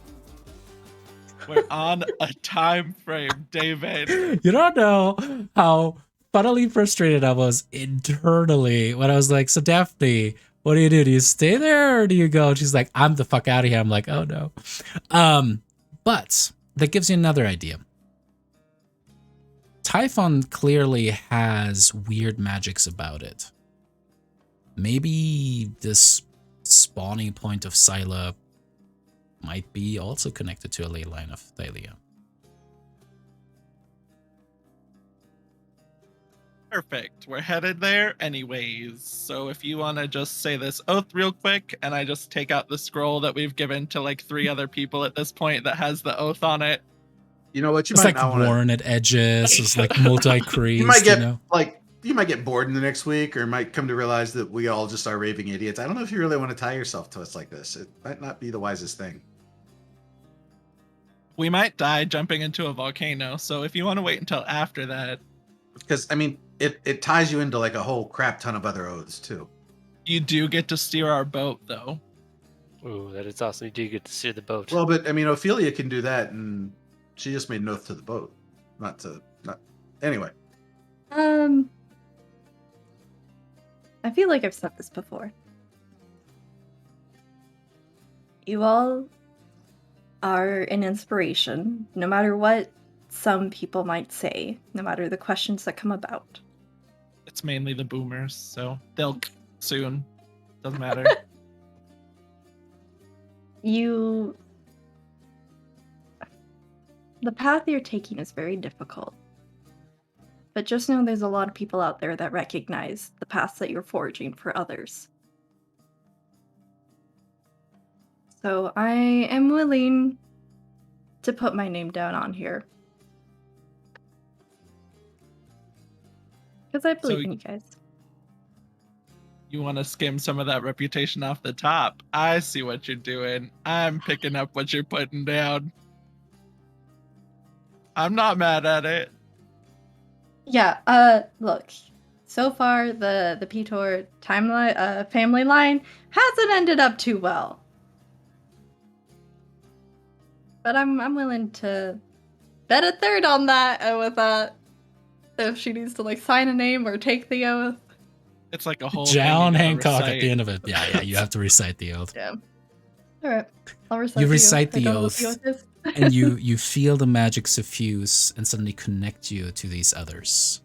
We're on a time frame, David. You don't know how funnily frustrated I was internally when I was like, so Daphne, what do? Do you stay there or do you go? And she's like, I'm the fuck out of here. I'm like, oh no. But that gives you another idea. Typhon clearly has weird magics about it. Maybe this spawning point of Scylla might be also connected to a ley line of Thylea. Perfect. We're headed there anyways. So if you want to just say this oath real quick, and I just take out the scroll that we've given to like 3 other people at this point that has the oath on it. You know what? You It's might like not want worn at edges. It's like multi-creased. You might get you know? like you might get bored in the next week, or might come to realize that we all just are raving idiots. I don't know if you really want to tie yourself to us like this. It might not be the wisest thing. We might die jumping into a volcano, so if you want to wait until after that, Because I mean, it ties you into like a whole crap ton of other oaths too. you do get to steer our boat, though. Ooh, that is awesome. You do get to steer the boat. Well, but I mean, Ophelia can do that, and she just made an oath to the boat, not. Anyway. I feel like I've said this before. You all are an inspiration, no matter what some people might say, no matter the questions that come about. It's mainly the boomers, so they'll soon. Doesn't matter. The path you're taking is very difficult. But just know there's a lot of people out there that recognize the paths that you're forging for others. So I am willing to put my name down on here. Because I believe in you guys. You want to skim some of that reputation off the top. I see what you're doing. I'm picking up what you're putting down. I'm not mad at it. Yeah, look. So far the Petor timeline family line hasn't ended up too well. But I'm willing to bet a third on that with if she needs to like sign a name or take the oath. It's like a whole John thing you Hancock gotta at the end of it. Yeah, you have to recite the oath. Yeah. Alright. I'll recite You the recite oath. I the don't know what oath, is. and you feel the magic suffuse and suddenly connect you to these others.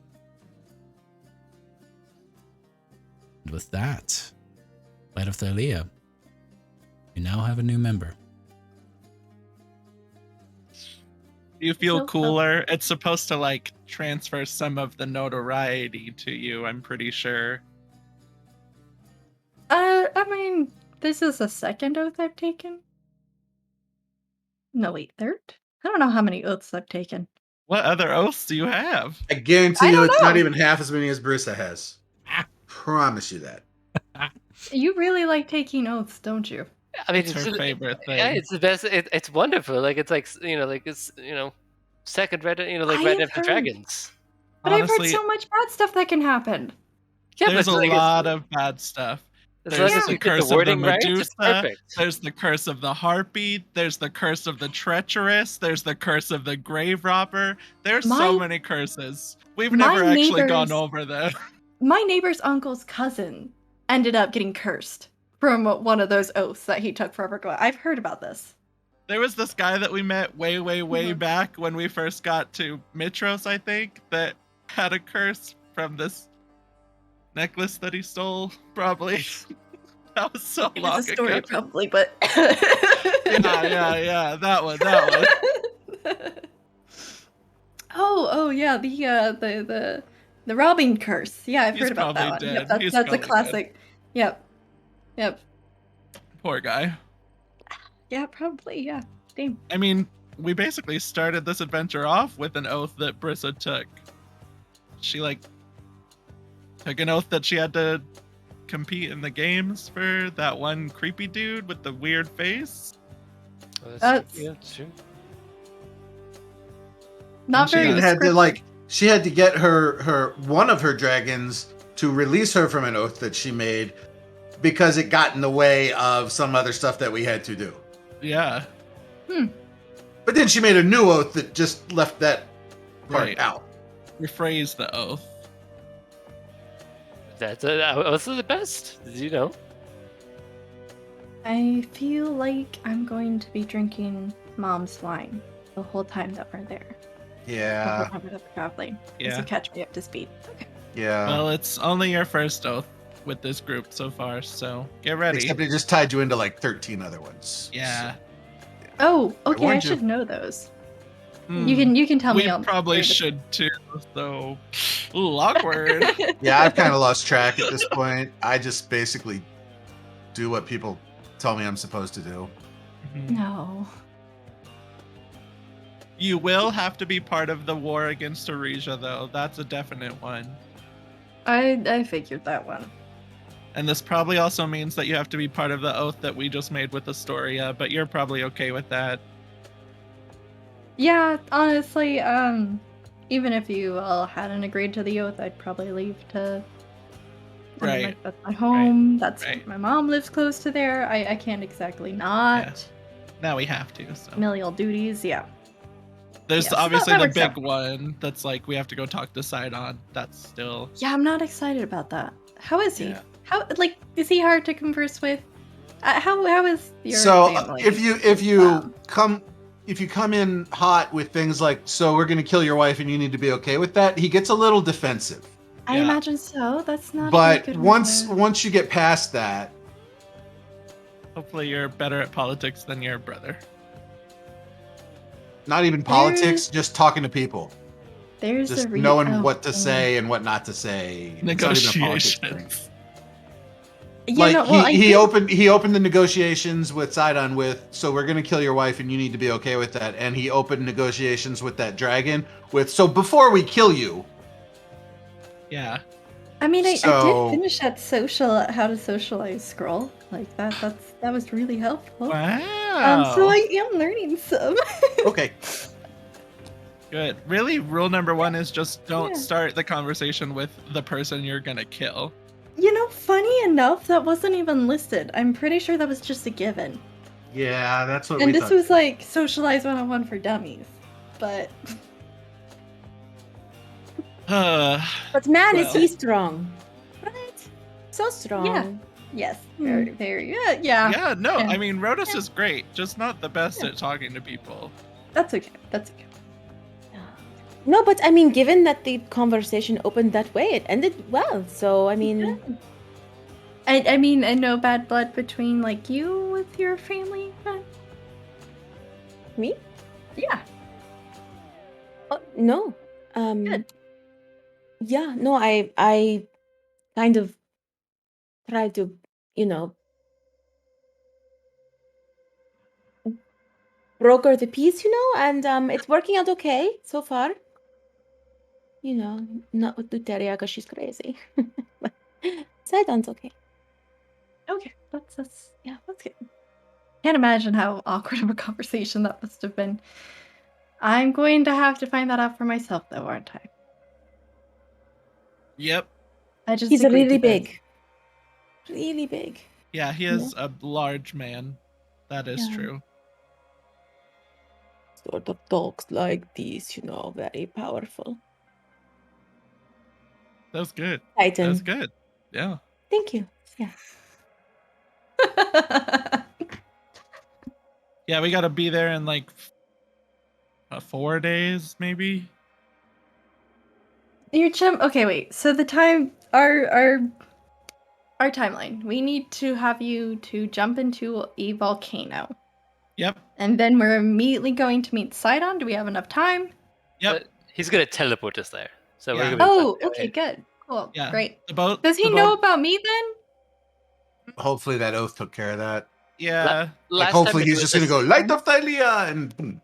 And with that, Light of Thylea, you now have a new member. You feel So- cooler. It's supposed to like transfer some of the notoriety to you, I'm pretty sure. I mean, this is the second oath I've taken. No, wait, third? I don't know how many oaths I've taken. What other oaths do you have? I guarantee I you don't it's not know. even half as many as Brissa has. Promise you that. You really like taking oaths, don't you? I mean, It's her favorite thing. Yeah, it's the best. It's wonderful. Like it's like second red. Like I Red have After heard. Dragons. But I've Honestly, heard so much bad stuff that can happen. Yeah, there's but a like, lot of bad stuff. As There's long as the you get curse the wording of the right, it's Medusa. perfect. There's the curse of the Heartbeat. There's the curse of the Treacherous. There's the curse of the Grave Robber. There's so My- many curses. We've my never actually gone neighbors- over them. My neighbor's uncle's cousin ended up getting cursed from one of those oaths that he took forever ago. I've heard about this. There was this guy that we met way Mhm. back when we first got to Mitros, I think, that had a curse from this necklace that he stole, probably. That was so It long was a story, ago. probably, but Yeah, that one. Oh, yeah, the robbing curse. Yeah, I've He's heard about that probably one. Yep, dead. He's that's a probably classic. Yep. Poor guy. Yeah, probably. Yeah. Damn. I mean, we basically started this adventure off with an oath that Brissa took. She took an oath that she had to compete in the games for that one creepy dude with the weird face. Oh, That's- yeah, true. Not She very. She had to descriptive. she had to get her one of her dragons to release her from an oath that she made because it got in the way of some other stuff that we had to do. Yeah. But then she made a new oath that just left that part Right. out. Rephrase the oath. That's also the best. You know. I feel like I'm going to be drinking mom's wine the whole time that we're there. The whole Yeah. time that we're traveling. Yeah. To catch me up to speed. Okay. Yeah. Well, it's only your first oath with this group so far, so get ready. Except it just tied you into like 13 other ones. Yeah. Oh, okay. I warned you. should know those. Hmm. You can tell We me. on probably later. should too, so ooh, awkward. Yeah, I've kind of lost track at this point. I just basically do what people tell me I'm supposed to do. Mhm. No. You will have to be part of the war against Arisia, though. That's a definite one. I figured that one. And this probably also means that you have to be part of the oath that we just made with Astoria, but you're probably okay with that. Yeah, honestly, even if you all hadn't agreed to the oath, I'd probably leave to. I mean, Right. like, that's my home. right. My mom lives close to there. I can't exactly not. Now we have to. So Familial duties, yeah. there's Yeah, so obviously that the works big out. one that's like we have to go talk to Sidon. That's still Yeah, I'm not excited about that. How is he? Yeah. How is he hard to converse with? How is your So family? if you come in hot with things like, so we're going to kill your wife and you need to be okay with that, he gets a little defensive. I Yeah. imagine so. That's not. But a very good way to- once you get past that, hopefully you're better at politics than your brother. not even politics, just talking to people, there's just a knowing what to say and what not to say. It's not even a politics thing. Negotiations. Like he opened the negotiations with Sidon with, so we're gonna kill your wife and you need to be okay with that. And he opened negotiations with that dragon with, so before we kill you. Yeah. I mean, I So- did finish that how to socialize scroll. Like that was really helpful. Wow. So I am learning some. Okay. Good. Really, rule number one is just don't Yeah. start the conversation with the person you're gonna kill. Funny enough, that wasn't even listed. I'm pretty sure that was just a given. Yeah, that's what And we this thought. was like socialize 101 for dummies. But But man, is Well. he strong. Right? So strong. yes, Hmm. very, very, yeah. yeah, no, Yeah. I mean Rhodus Yeah. is great, just not the best Yeah. at talking to people. That's okay. That's okay. No, but I mean, given that the conversation opened that way, it ended well. So, I mean, I mean, and no bad blood between like you with your family. me? Yeah. Oh, no. Good. Yeah, no, I kind of try to, broker the peace, and it's working out okay so far. Not with Luteria because she's crazy. But Sidon's okay. Okay, that's good. Can't imagine how awkward of a conversation that must have been. I'm going to have to find that out for myself, though, aren't I? Yep. I just He's agreed really to this. big. Really big. Yeah, he is a large man. That is Yeah. true. Sort of talks like this, very powerful. That was good. Titan. That was good. Yeah. Thank you. Yeah. Yeah, we gotta be there in like 4 days, maybe. Your chum. Okay, wait. So the time, our timeline. We need to have you to jump into a volcano, Yep. and then we're immediately going to meet Sidon. Do we have enough time? Yep. He's gonna teleport us there. So Yeah. we're gonna. Oh, okay, good, cool, Yeah. great. The boat. Does he the know boat- about me then? Hopefully that oath took care of that. Yeah. Like Last time hopefully it he's was just gonna go light of Thylea and boom.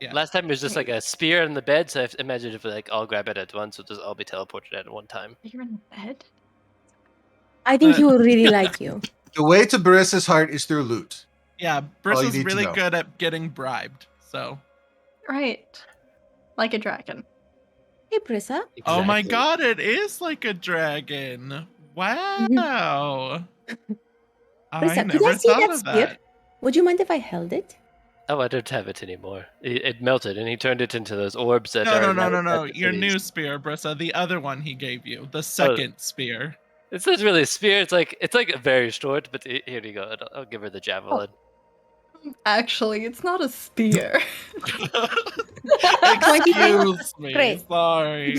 Yeah. Last time it was just like a spear in the bed, so I imagine if we like all grab it at once, we'll just all be teleported at one time. You're in bed. I think he will really like you. The way to Barissa's heart is through loot. Yeah. All you Brissa's need to really know. good at getting bribed. So. Right, like a dragon. Hey, Brissa. Oh my Exactly. god, it is like a dragon. Wow. I Brissa, could I never see thought that of spear? that. Would you mind if I held it? Oh, I don't have it anymore. It melted, and he turned it into those orbs that No, are. no. Your new cities. spear, Brissa. The other one he gave you. The second spear. It's not really a spear. It's like very short. But here you go. I'll give her the javelin. Actually, it's not a spear. Excuse me. Great. Sorry.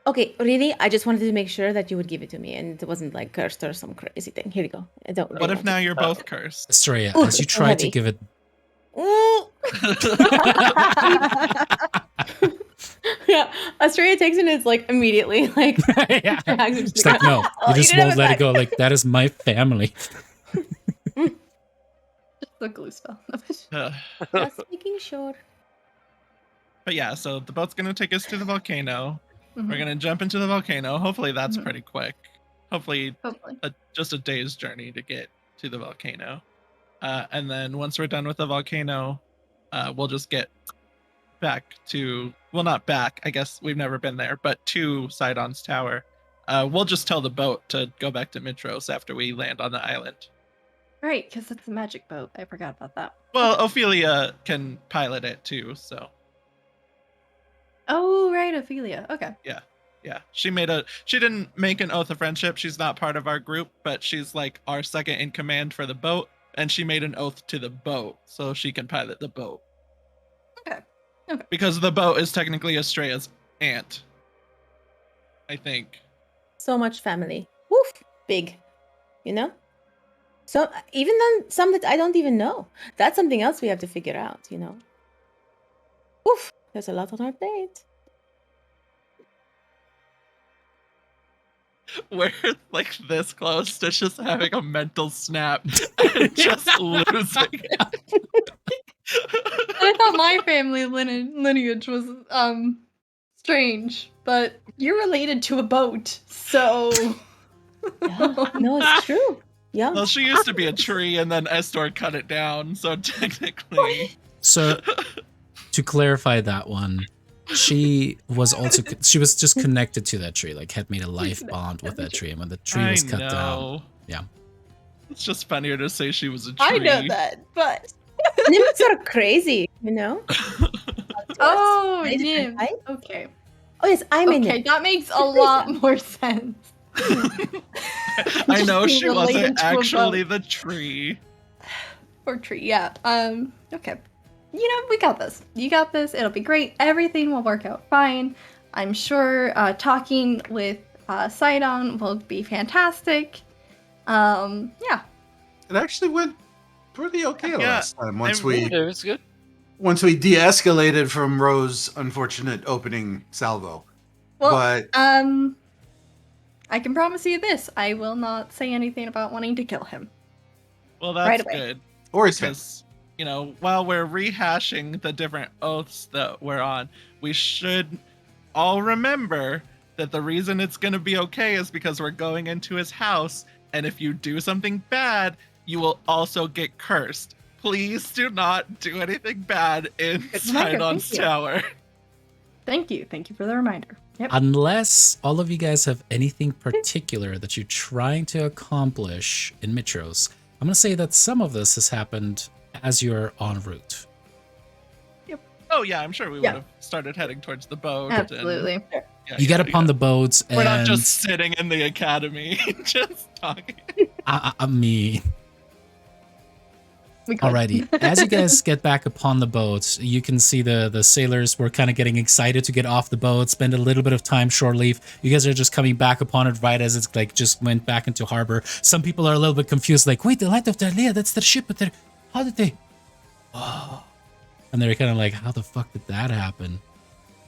Okay, really? I just wanted to make sure that you would give it to me and it wasn't like cursed or some crazy thing. Here you go. I don't really What if want now you're both cursed? Astoria, Ooh, as you it's so try to heavy. give it. it. Yeah, Australia takes it and it's like immediately like Yeah. drags it. It's like, no, Oh, you just didn't have won't let it back. go. Like, that is my family. Just a glue spell. Just making sure. But yeah, so the boat's gonna take us to the volcano. We're gonna jump into the volcano. Hopefully that's Mhm. pretty quick. Hopefully Hopefully. just a day's journey to get to the volcano. And then once we're done with the volcano, we'll just get back to, well, not back, I guess we've never been there, but to Sidon's tower. We'll just tell the boat to go back to Mitros after we land on the island. Right, because it's a magic boat. I forgot about that. Well, Ophelia can pilot it too, so Oh, right, Ophelia. Okay. yeah. She didn't make an oath of friendship. She's not part of our group, but she's like our second in command for the boat, and she made an oath to the boat so she can pilot the boat. Okay. Because the boat is technically Estrella's aunt, I think. So much family. Woof, big. You know? So even then, some that I don't even know. That's something else we have to figure out, you know? Woof, there's a lot on our plate. We're like this close to just having a mental snap and just losing it. I thought my family lineage was strange, but you're related to a boat, so Yeah, no, it's true. Yeah. Well, she used to be a tree, and then Estor cut it down, so technically. So, to clarify that one, she was just connected to that tree, like had made a life bond with that tree, and when the tree was cut down, yeah. It's just funnier to say she was a tree. I know that, but Nymphs are crazy, you know? oh, Very different yeah. type. Okay. Oh yes, I'm in Okay, it. that makes a lot more sense. I know Just she being related wasn't to a actually boat. the tree. Or tree, yeah. Okay. You know, we got this. You got this. It'll be great. Everything will work out fine. I'm sure talking with Sidon will be fantastic. Yeah. It actually went pretty okay last time. Once It was good. we de-escalated from Rose's unfortunate opening salvo. Well, But I can promise you this. I will not say anything about wanting to kill him. Well, that's Right away. good. or his family. Because, you know, while we're rehashing the different oaths that we're on, we should all remember that the reason it's going to be okay is because we're going into his house, and if you do something bad, you will also get cursed. Please do not do anything bad in Good reminder, Sidon's thank you. tower. Thank you. Thank you for the reminder. Yep. Unless all of you guys have anything particular that you're trying to accomplish in Mitros, I'm going to say that some of this has happened as you're en route. Oh, yeah, I'm sure we Yeah. would have started heading towards the boat. Absolutely. You get upon the boats, and We're not just sitting in the academy, just talking. I mean, We could. alrighty. As you guys get back upon the boats, you can see the sailors were kind of getting excited to get off the boat, spend a little bit of time shore leave. You guys are just coming back upon it right as it's like just went back into harbor. Some people are a little bit confused, like, wait, the Light of Thylea, that's their ship, but how did they? Oh. And they're kind of like, how the fuck did that happen?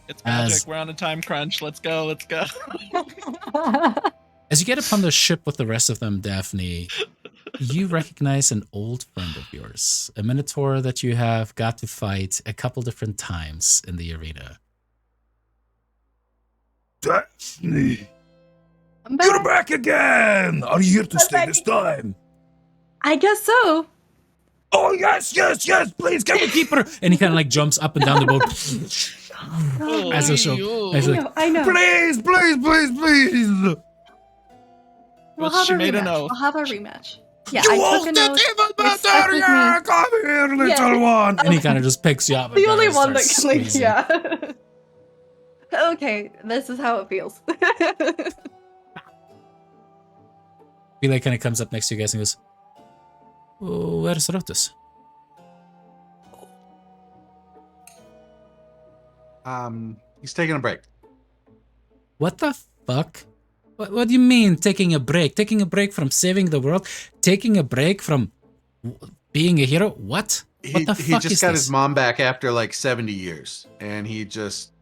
It's magic. As- We're on a time crunch. Let's go. Let's go. As you get upon the ship with the rest of them, Daphne, you recognize an old friend of yours, a Minotaur that you have got to fight a couple different times in the arena. Daphne, I'm you're back. back again! Are you here to I'm stay back this time? I guess so. Oh, yes, please, can we keep her? And he kind of like jumps up and down the boat as a show. As I like, know. I know. Please. We'll Well, have she a made an rematch. oath. We'll have a rematch. Yeah, You I won't took a note. even It's stuck better, with yeah! me. Come here, little Yeah. one! and he kind of just picks you up. And The only kinda one that starts can, like, squeezing. yeah. Okay, this is how it feels. He kind of comes up next to you guys and goes, oh, where's Rotus? He's taking a break. What the fuck? What do you mean taking a break? Taking a break from saving the world? Taking a break from being a hero? What? What the He fuck just is got this? his mom back after like 70 years, and he just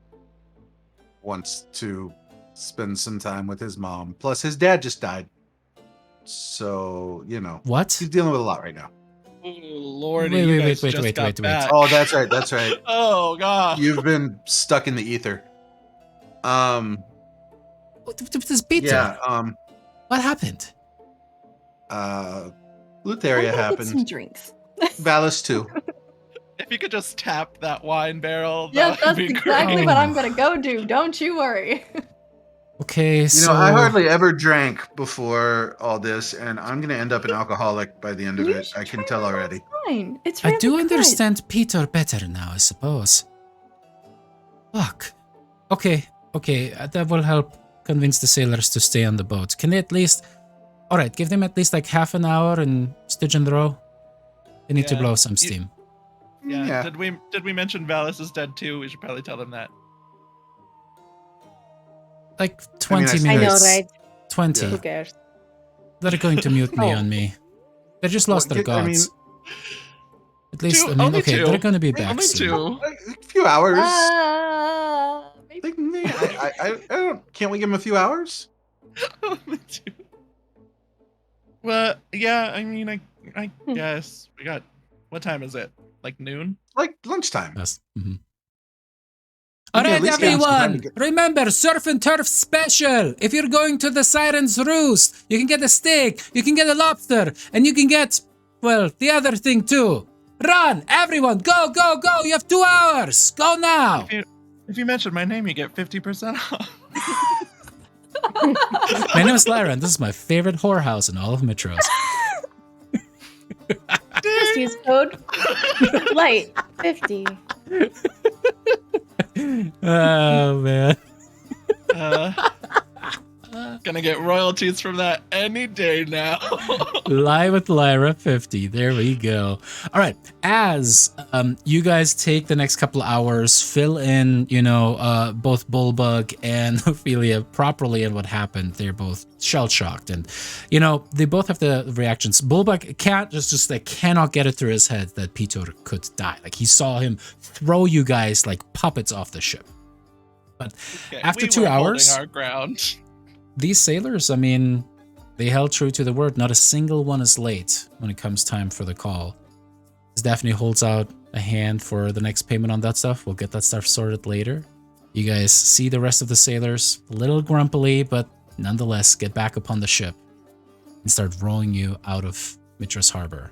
wants to spend some time with his mom. Plus, his dad just died. So, you know, What? he's dealing with a lot right now. Oh, Lordy, Wait, you wait, guys wait, just wait, got wait, wait. back. Oh, that's right. That's right. Oh, God. You've been stuck in the ether. This is Peter. Yeah. What happened? I'm Lutheria gonna get some happened. drinks. Valis too. If you could just tap that wine barrel, Yeah, that would that's be exactly great. what Oh. I'm gonna go do. Don't you worry. Okay, You so know, I hardly ever drank before all this, and I'm gonna end up an alcoholic by the end of You it. should I can try tell my already. wine. It's I really do good. understand Peter better now, I suppose. Fuck. Okay, that will help convince the sailors to stay on the boat. Can they at least... Alright, give them at least like half an hour and stitch and row. They need to Yeah, blow some steam. Yeah. Did we mention Valis is dead too? We should probably tell them that. Like 20 I I know, minutes. right? 20. Yeah. Who cares? They're going to mutiny Oh. on me. They just lost their I mean, gods. At least, Two- I mean, only okay, two. they're going to be back Only soon. two. a few hours. Maybe. Like, I don't. Can't we give him a few hours? Only two. Well, yeah. I mean, I guess we got. What time is it? Like noon? Like lunchtime. Yes. Mhm. We can at Alright, least get him some time to everyone! get- Remember, Surf and Turf Special! If you're going to the Siren's Roost, you can get a steak, you can get a lobster, and you can get, well, the other thing too. Run! Everyone, go, go, go! You have 2 hours! Go now! If you mention my name, you get 50% off. My name is Lyra, and this is my favorite whorehouse in all of Mitros. Just use code light 50. Oh, man. Gonna get royalties from that any day now. Live with Lyra 50. There we go. All right. As you guys take the next couple of hours, fill in, both Bullbug and Ophelia properly in what happened. They're both shell shocked, and they both have the reactions. Bullbug cannot get it through his head that Peter could die. Like, he saw him throw you guys like puppets off the ship. But Okay, after we 2 were hours, holding our ground. these sailors, I mean, they held true to the word. Not a single one is late when it comes time for the call. As Daphne holds out a hand for the next payment on that stuff, we'll get that stuff sorted later. You guys see the rest of the sailors, a little grumpily, but nonetheless get back upon the ship and start rowing you out of Mitras Harbor.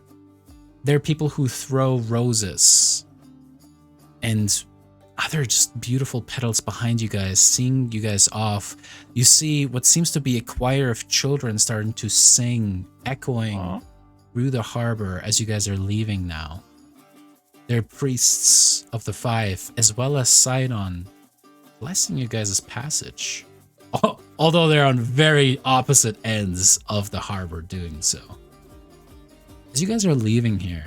There are people who throw roses and other just beautiful petals behind you guys, seeing you guys off. You see what seems to be a choir of children starting to sing, echoing Aw. through the harbor as you guys are leaving now. They're priests of the Five, as well as Sidon, blessing you guys' passage. Although they're on very opposite ends of the harbor doing so. As you guys are leaving here,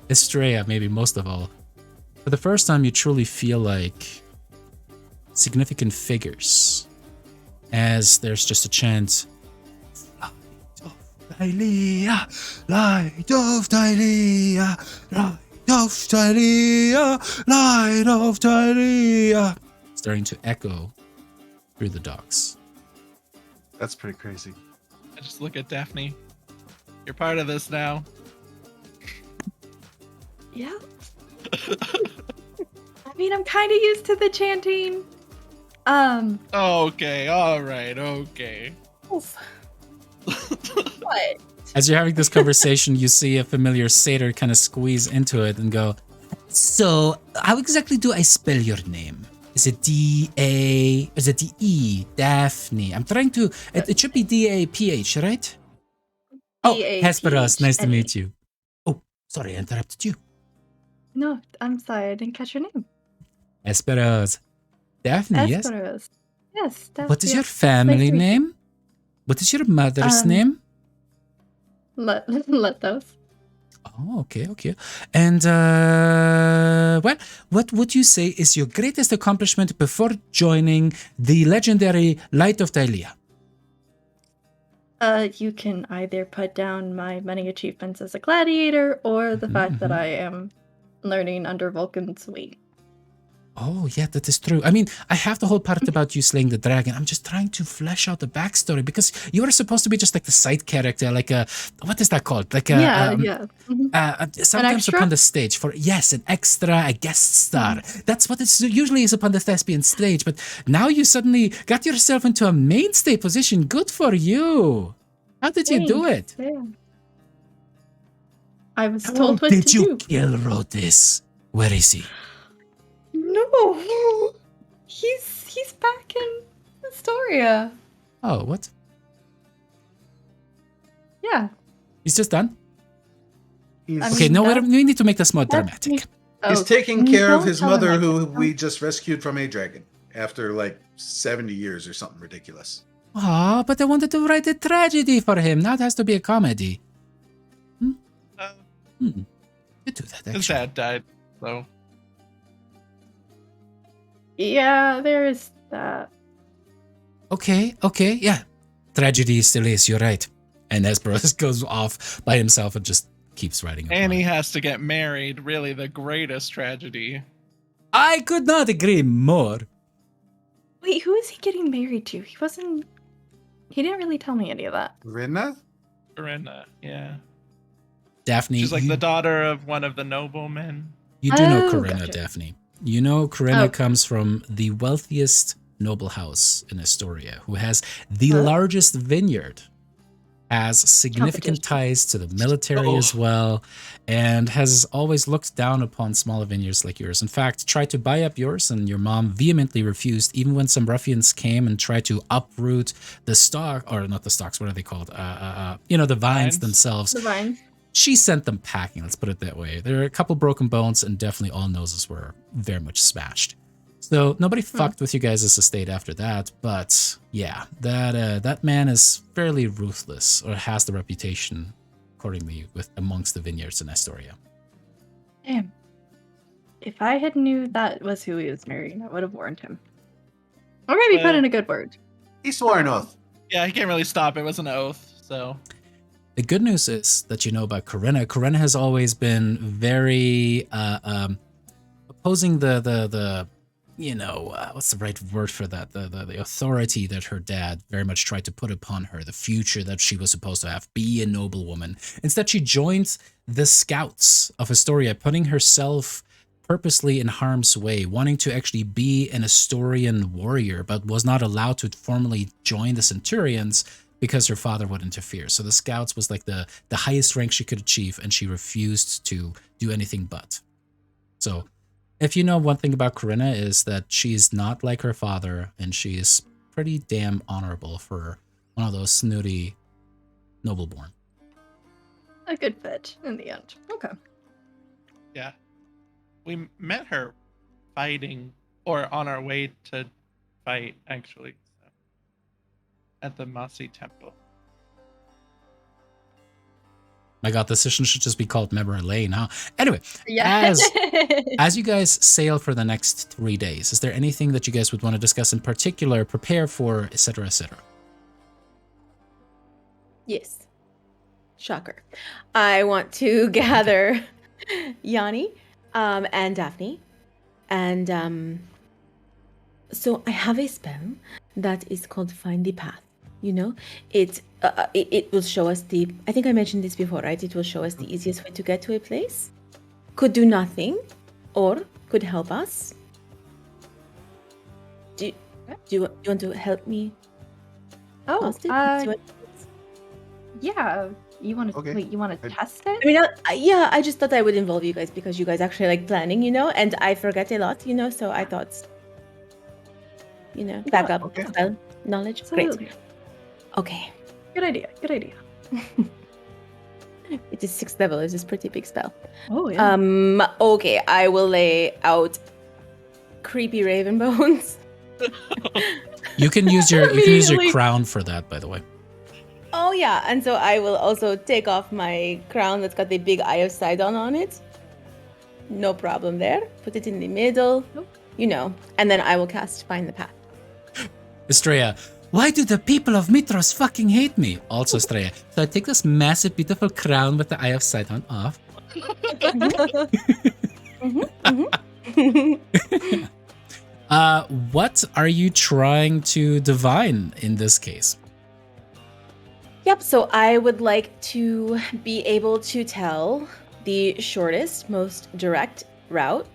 Estrella, maybe most of all, for the first time, you truly feel like significant figures, as there's just a chant, Light of Thylea, Light of Thylea, Light of Thylea, Light of Thylea, starting to echo through the docks. That's pretty crazy. I just look at Daphne. You're part of this now. Yeah. I mean, I'm kind of used to the chanting. Okay, alright, okay. Oof. What? As you're having this conversation, you see a familiar satyr kind of squeeze into it and go, so how exactly do I spell your name? Is it D-A, is it D-E, Daphne? I'm trying to, it should be D-A-P-H, right? Oh, Hesperos, nice to meet you. Oh, sorry, I interrupted you. No, I'm sorry, I didn't catch your name. Hesperos. Daphne, yes? Esperos. Yes. That's, What is yeah. your family Nice to meet you. name? What is your mother's Um, name? Let those. Oh, okay. And, what would you say is your greatest accomplishment before joining the legendary Light of Thylea? You can either put down my many achievements as a gladiator or the fact that I am learning under Vulcan's wing. Oh, yeah, that is true. I mean, I have the whole part about you slaying the dragon. I'm just trying to flesh out the backstory because you were supposed to be just like the side character, like a, what is that called? Like a, Yeah. Mhm. sometimes extra? upon the stage for, yes, an extra, a guest star. That's what it usually is upon the thespian stage. But now you suddenly got yourself into a mainstay position. Good for you. How did you do it? Thanks, yeah. I was How told what did to you do. kill Rotis? Where is he? No, he's back in Astoria. Oh, what? Yeah. He's just done? He's, I Okay, mean, no, that- we need to make this more That's dramatic. me. he's Oh, taking care of don't his tell him mother, like who that. we just rescued from a dragon after like 70 years or something ridiculous. Aw, but I wanted to write a tragedy for him. Now it has to be a comedy. You do that, His actually. dad died, so Yeah, there is that. Okay, yeah. Tragedy still is, you're right. And Esperos goes off by himself and just keeps writing. and he has to get married. Really, the greatest tragedy. I could not agree more. Wait, who is he getting married to? He didn't really tell me any of that. Rinna? Corinna, yeah. Daphne, She's like you, the daughter of one of the noblemen. you do know Oh, Corinna, gotcha. Daphne. You know Corinna Oh. comes from the wealthiest noble house in Astoria, who has the Huh? largest vineyard, has significant Competition. ties to the military as well, and has always looked down upon smaller vineyards like yours. In fact, tried to buy up yours, and your mom vehemently refused, even when some ruffians came and tried to uproot the stock, or not the stalks, what are they called? The vines Vines? themselves. The vines. She sent them packing, let's put it that way. There are a couple broken bones, and definitely all noses were very much smashed. So nobody fucked with you guys' estate after that, but yeah, that man is fairly ruthless, or has the reputation accordingly with amongst the vineyards in Astoria. Damn. If I had knew that was who he was marrying, I would have warned him. Or maybe put Well- in a good word. He swore an oath. Yeah, he can't really stop. It was an oath, so The good news is that you know about Corinna. Corinna has always been very opposing the what's the right word for that? The authority that her dad very much tried to put upon her, the future that she was supposed to have, be a noblewoman. Instead, she joined the scouts of Astoria, putting herself purposely in harm's way, wanting to actually be an Astorian warrior, but was not allowed to formally join the Centurions because her father would interfere. So the scouts was like the highest rank she could achieve, and she refused to do anything but. So if you know one thing about Corinna is that she's not like her father, and she is pretty damn honorable for one of those snooty nobleborn. A good fit in the end. Okay. yeah. We met her fighting, or on our way to fight, actually, so, at the Masi Temple. My god, this session should just be called Memory Lane, huh? Anyway, Yeah. as you guys sail for the next 3 days, is there anything that you guys would want to discuss in particular, prepare for, etc., etc.? Yes. Shocker. I want to gather Yanni and Daphne. And so I have a spell that is called Find the Path. You know, it will show us I think I mentioned this before, right? It will show us the easiest way to get to a place. Could do nothing, or could help us. Do you want to help me? Oh, Austin? Do you want- yeah. You want to Okay. wait? You want to test it? I mean, yeah, I just thought I would involve you guys because you guys actually like planning, and I forget a lot, so I thought, back up okay. spell knowledge. Great. Absolutely. Okay. Good idea. Good idea. It is 6th level. It's a pretty big spell. Oh yeah. Okay, I will lay out creepy raven bones. You can use your Immediately. crown for that, by the way. Oh yeah, and so I will also take off my crown that's got the big Eye of Sidon on it. No problem there. Put it in the middle. Nope. And then I will cast Find the Path. Estrella, why do the people of Mitros fucking hate me? Also, Estrella, so I take this massive, beautiful crown with the Eye of Sidon off. What are you trying to divine in this case? Yep, so I would like to be able to tell the shortest, most direct route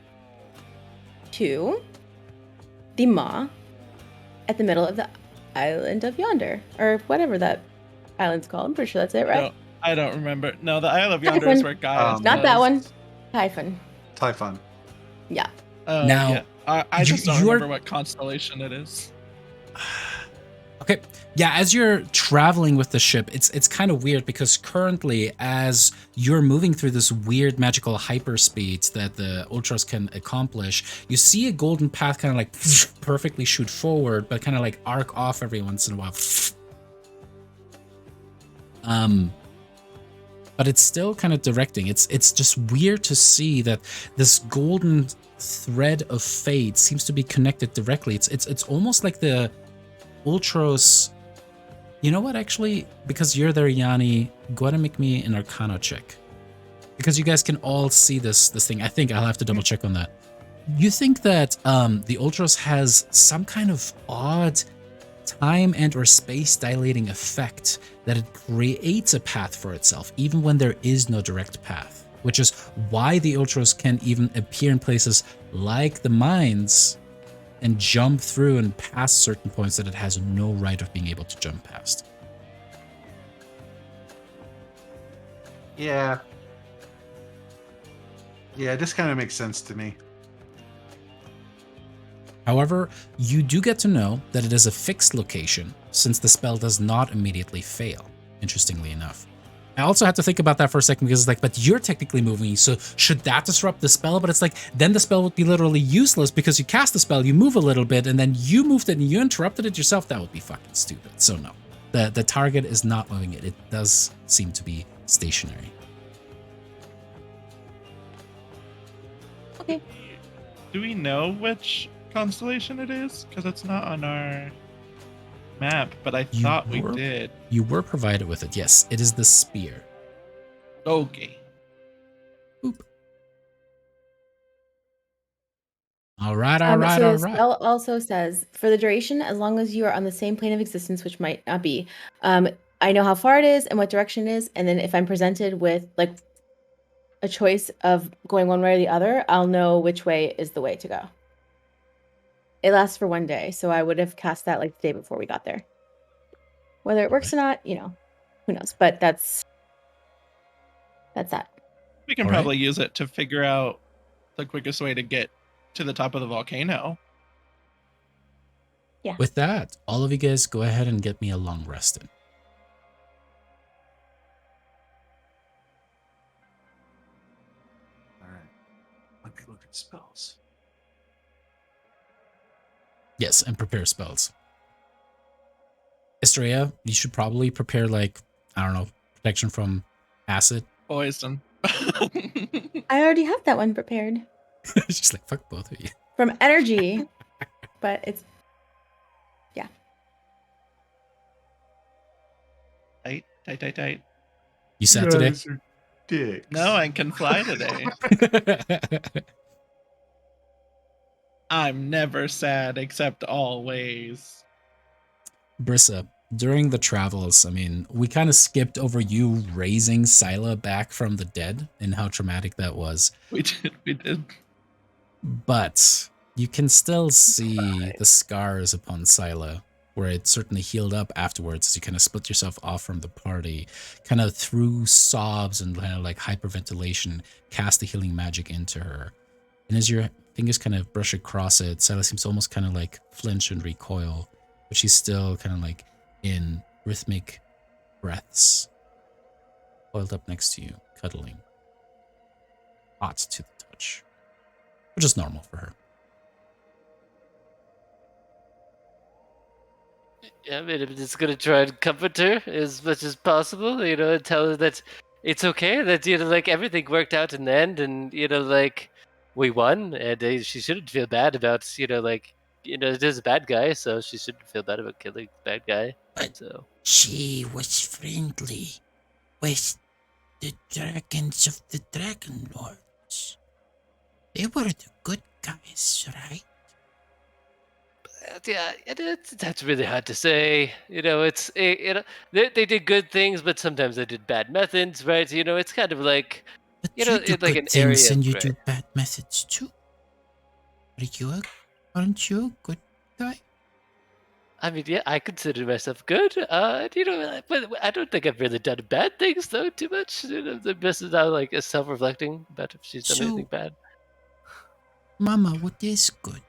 to the maw at the middle of the island of Yonder, or whatever that island's called. I'm pretty sure that's it, right? I don't remember. No, the Isle of Yonder is Typhon. where Gaia Not that was. one. Typhon. Typhon. Yeah. Now, Yeah. I just don't you're- remember what constellation it is. Okay. Yeah, as you're traveling with the ship, it's kind of weird because currently, as you're moving through this weird magical hyperspeed that the Ultras can accomplish, you see a golden path kind of like perfectly shoot forward, but kind of like arc off every once in a while. But it's still kind of directing. It's just weird to see that this golden thread of fate seems to be connected directly. It's almost like the Ultros. You know what, actually? Because you're there, Yanni, go ahead and make me an Arcana check. Because you guys can all see this thing. I think I'll have to double check on that. You think that the Ultros has some kind of odd time and or space dilating effect that it creates a path for itself, even when there is no direct path, which is why the Ultros can even appear in places like the mines and jump through and past certain points that it has no right of being able to jump past. Yeah. Yeah, this kind of makes sense to me. However, you do get to know that it is a fixed location, since the spell does not immediately fail, interestingly enough. I also had to think about that for a second because it's like, but you're technically moving, so should that disrupt the spell? But it's like, then the spell would be literally useless because you cast the spell, you move a little bit, and then you moved it and you interrupted it yourself. That would be fucking stupid. So no, the target is not moving it. It does seem to be stationary. Okay. Do we know which constellation it is? Because it's not on our map, but I You thought we were? did. You were provided with it. Yes, it is the spear. Okay. Boop. All right. So the spell also says, for the duration, as long as you are on the same plane of existence, which might not be, I know how far it is and what direction it is, and then if I'm presented with like a choice of going one way or the other, I'll know which way is the way to go. It lasts for 1 day, so I would have cast that like the day before we got there. Whether it works or not, who knows? But that's that. We can All right. probably use it to figure out the quickest way to get to the top of the volcano. Yeah. With that, all of you guys go ahead and get me a long rest in. All right. Look at spells. Yes, and prepare spells. Estrella, you should probably prepare, like, I don't know, protection from acid. Poison. I already have that one prepared Just like, fuck both of you. from energy, but it's Tight. You sad today? Guys are dicks. No, I can fly today. I'm never sad except always. Brissa, during the travels, I mean, we kind of skipped over you raising Scylla back from the dead and how traumatic that was. We did. But you can still see the scars upon Scylla, where it certainly healed up afterwards as you kind of split yourself off from the party, kind of through sobs and kind of like hyperventilation, cast the healing magic into her. And as your fingers kind of brush across it, Scylla seems to almost kind of like flinch and recoil, but she's still kind of like in rhythmic breaths, coiled up next to you, cuddling, hot to the touch, which is normal for her. Yeah, I mean, I'm just gonna try and comfort her as much as possible, and tell her that it's okay, that, like, everything worked out in the end, and, like, we won, and she shouldn't feel bad about, there's a bad guy, so she shouldn't feel bad about killing the bad guy, so. She was friendly with the dragons of the Dragonlords. They were the good guys, right? Yeah, that's really hard to say. They did good things, but sometimes they did bad methods, right? It's kind of like, But you do it's like good an things area of and you gray. do bad methods too. Aren't you a good guy? I mean, yeah, I consider myself good. But I don't think I've really done bad things though too much. The best is now like self-reflecting about if she's done anything So, bad. Mama, what is good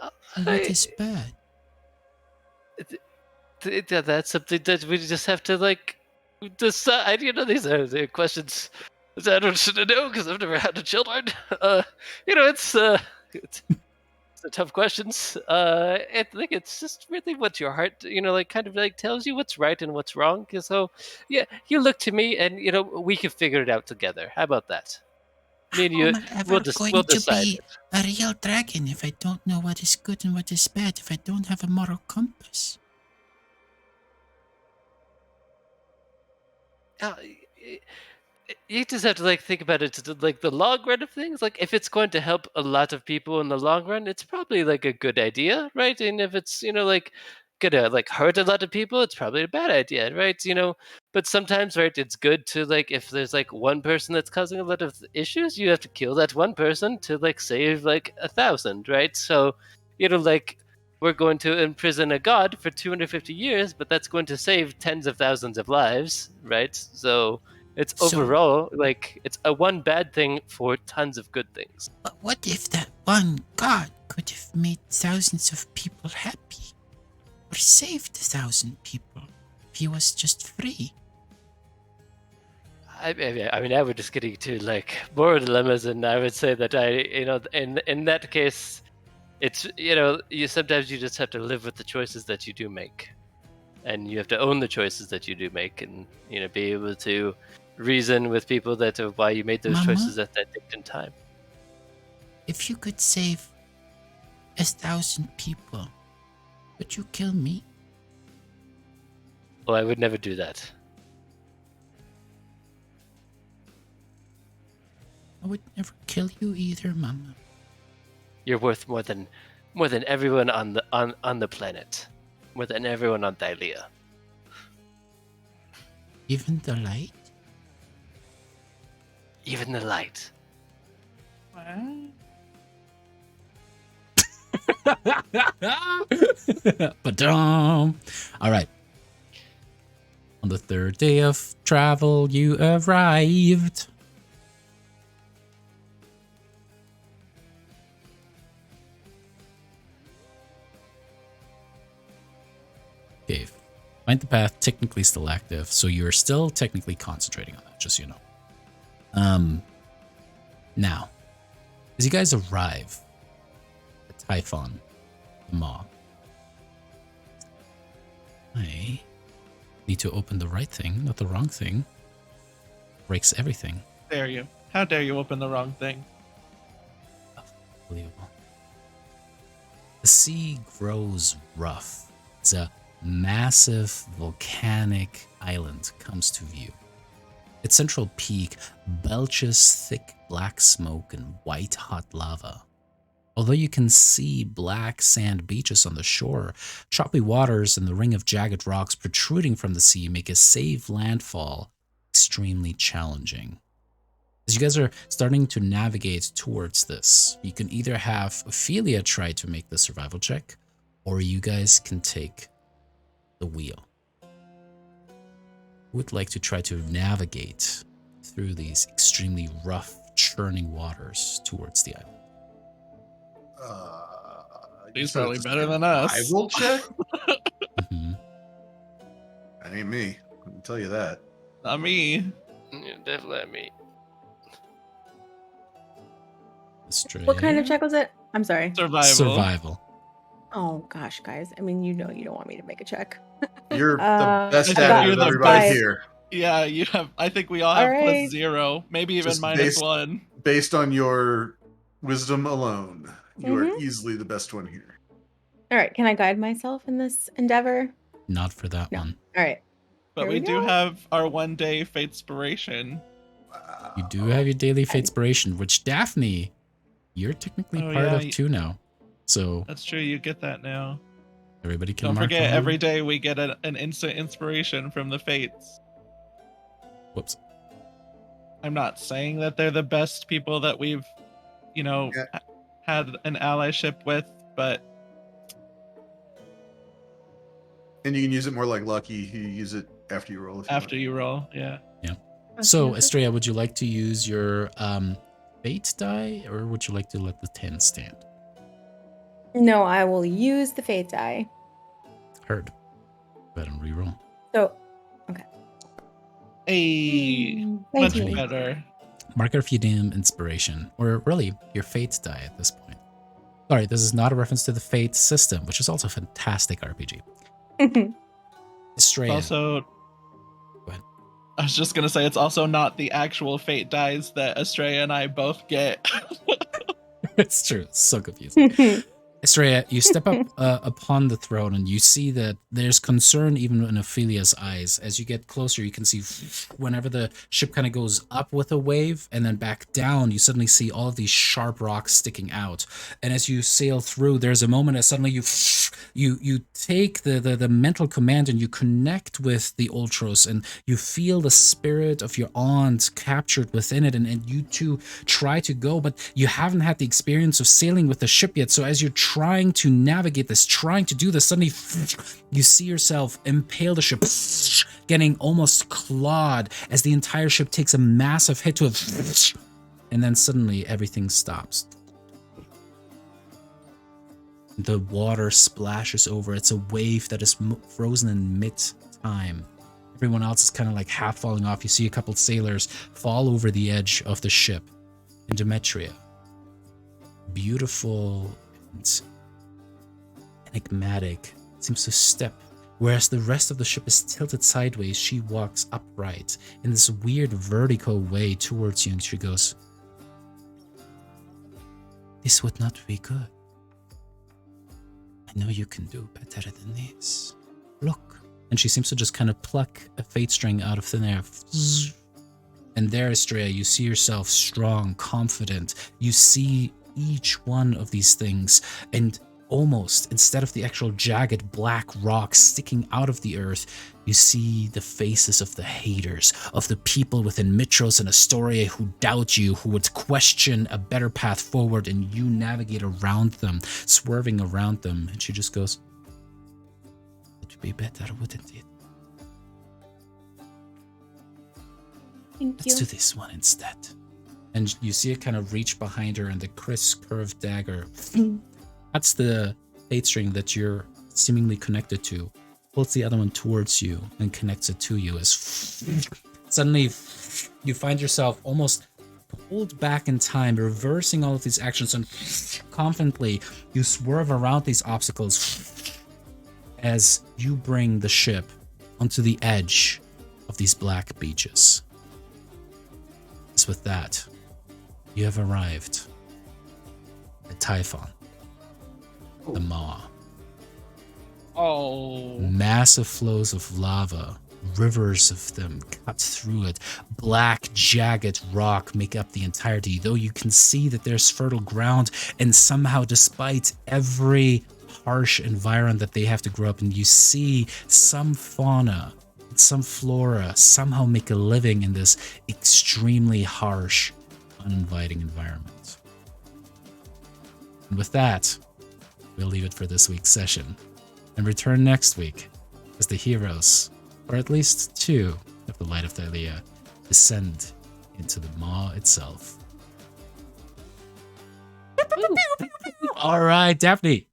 Uh, and what I- is bad? that's something that we just have to like decide. These are the questions that I don't should know because I've never had children. It's the tough questions. I think it's just really what your heart, like kind of like tells you what's right and what's wrong. So, yeah, you look to me, and we can figure it out together. How about that? Me and How you, am I ever we'll going to decide be it. a real dragon if I don't know what is good and what is bad, if I don't have a moral compass? Uh, y- you just have to like think about it to like the long run of things. Like if it's going to help a lot of people in the long run, it's probably like a good idea, right? And if it's like gonna like hurt a lot of people, it's probably a bad idea, right? But sometimes, right, it's good to like if there's like one person that's causing a lot of issues, you have to kill that one person to like save like 1,000, right? So like we're going to imprison a god for 250 years, but that's going to save tens of thousands of lives, right? So it's So, overall like it's a one bad thing for tons of good things. but what if that one god could have made thousands of people happy? Or saved 1,000 people if he was just free? I mean, I would just getting to like more dilemmas, and I would say that in that case, it's you sometimes you just have to live with the choices that you do make, and you have to own the choices that you do make, and be able to reason with people that of why you made those Mama? choices at that date and time. If you could save 1,000 people, would you kill me? Well, I would never do that. I would never kill you either, Mama. You're worth more than everyone on the planet, more than everyone on Thylea. Even the light? Even the light. Ba-dum. All right. On the third day of travel, you arrived. Okay. Find the path, technically still active, so you're still technically concentrating on that, just so you know. Now, as you guys arrive at Typhon, the Maw, I need to open the right thing, not the wrong thing. Breaks everything. Dare you? How dare you open the wrong thing? Unbelievable. The sea grows rough. It's a massive volcanic island comes to view. Its central peak belches thick black smoke and white hot lava. Although you can see black sand beaches on the shore, choppy waters and the ring of jagged rocks protruding from the sea make a safe landfall extremely challenging. As you guys are starting to navigate towards this, you can either have Ophelia try to make the survival check, or you guys can take the wheel. Who would like to try to navigate through these extremely rough, churning waters towards the island? He's probably better than us. Survival check? Mhm. That ain't me. I can tell you that. Not me. Yeah, definitely me. What kind of Australia? check was it? I'm sorry. Survival. Survival. Oh gosh, guys. I mean, you don't want me to make a check. You're the Uh, best I at got it you of the everybody best. here. Yeah, you have. I think we all have Alright. +0, maybe even Just -1. Based on your wisdom alone, you are Mhm. easily the best one here. All right. Can I guide myself in this endeavor? Not for that No. one. All right. But Here we we do go. have our 1-day Fatespiration. You do have your daily Fatespiration, which Daphne, you're technically Oh, part yeah, of too now. So That's true. You get that now. everybody can Don't mark forget, on. every day we get an instant inspiration from the Fates. Whoops. I'm not saying that they're the best people that we've, Yeah. had an allyship with, but And you can use it more like lucky. You use it after you roll. If you after you roll, yeah. So, Estrella, would you like to use your fate die, or would you like to let the 10 stand? No, I will use the fate die. Heard. Go ahead and reroll. So, Hey, thank much you. better. Mark if you damn inspiration, or really your fate die at this point. Sorry, this is not a reference to the fate system, which is also a fantastic RPG. Estrella. Also, Go ahead. I was just gonna say it's also not the actual Fate dies that Estrella and I both get. It's true. It's so confusing. Estrella, you step up upon the throne and you see that there's concern even in Ophelia's eyes. As you get closer, you can see whenever the ship kind of goes up with a wave and then back down, you suddenly see all of these sharp rocks sticking out. And as you sail through, there's a moment as suddenly you take the mental command and you connect with the Ultros and you feel the spirit of your aunt captured within it. And you two try to go, but you haven't had the experience of sailing with the ship yet. So as you're trying to navigate this, trying to do this, suddenly you see yourself impale the ship, getting almost clawed as the entire ship takes a massive hit to it, and then suddenly everything stops. The water splashes over. It's a wave that is frozen in mid-time. Everyone else is kind of like half falling off. You see a couple sailors fall over the edge of the ship. And Demetria, beautiful and enigmatic, seems to step, whereas the rest of the ship is tilted sideways. She walks upright in this weird vertical way towards you, and she goes, "This would not be good. I know you can do better than this. Look." And she seems to just kind of pluck a fate string out of thin air. And there, Estrella, you see yourself strong, confident. You see each one of these things, and almost, instead of the actual jagged black rocks sticking out of the earth, you see the faces of the haters, of the people within Mitros and Astoria who doubt you, who would question a better path forward, and you navigate around them, swerving around them. And she just goes, "It would be better, wouldn't it? Thank Let's do you. this one instead." And you see it kind of reach behind her, and the crisp curved dagger, that's the fate string that you're seemingly connected to, pulls the other one towards you and connects it to you. As suddenly you find yourself almost pulled back in time, reversing all of these actions, and confidently you swerve around these obstacles as you bring the ship onto the edge of these black beaches. As with that, you have arrived at Typhon, the Maw. Oh. Massive flows of lava, rivers of them cut through it. Black, jagged rock make up the entirety, though you can see that there's fertile ground, and somehow, despite every harsh environment that they have to grow up in, you see some fauna, some flora somehow make a living in this extremely harsh, uninviting environment. And with that, we'll leave it for this week's session and return next week as the heroes, or at least two of the Light of Thylea, descend into the Maw itself. All right, Daphne,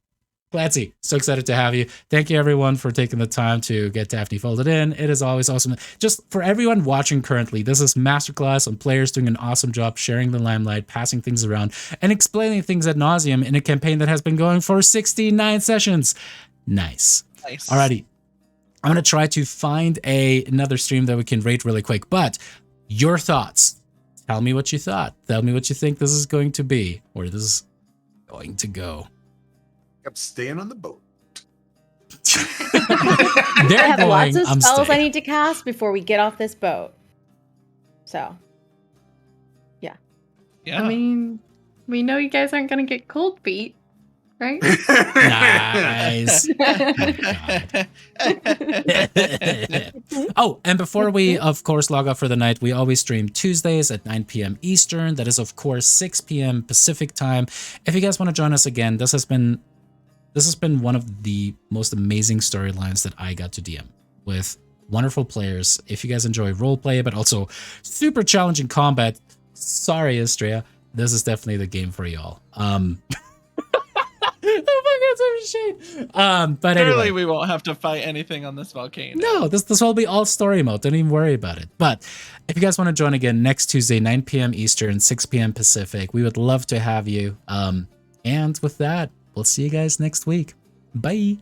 Clancy, so excited to have you. Thank you, everyone, for taking the time to get Daphne folded in. It is always awesome. Just for everyone watching currently, this is masterclass on players doing an awesome job sharing the limelight, passing things around, and explaining things ad nauseum in a campaign that has been going for 69 sessions. Nice. Alrighty. I'm going to try to find another stream that we can rate really quick, but your thoughts. Tell me what you thought. Tell me what you think this is going to be, or this is going to go. I'm staying on the boat. I They're have going, lots of I'm spells I staying. need to cast before we get off this boat. So, Yeah. I mean, we know you guys aren't gonna get cold feet. right? Nice. Oh, and before we, of course, log off for the night, we always stream Tuesdays at 9 p.m. Eastern. That is, of course, 6 p.m. Pacific time. If you guys want to join us again, this has been one of the most amazing storylines that I got to DM with wonderful players. If you guys enjoy roleplay, but also super challenging combat, sorry, Istria, this is definitely the game for y'all. Oh my god, so shade. But Surely anyway, we won't have to fight anything on this volcano. no, this will be all story mode. Don't even worry about it. But if you guys want to join again next Tuesday, 9 p.m. Eastern, 6 p.m. Pacific, we would love to have you. And with that, we'll see you guys next week. Bye.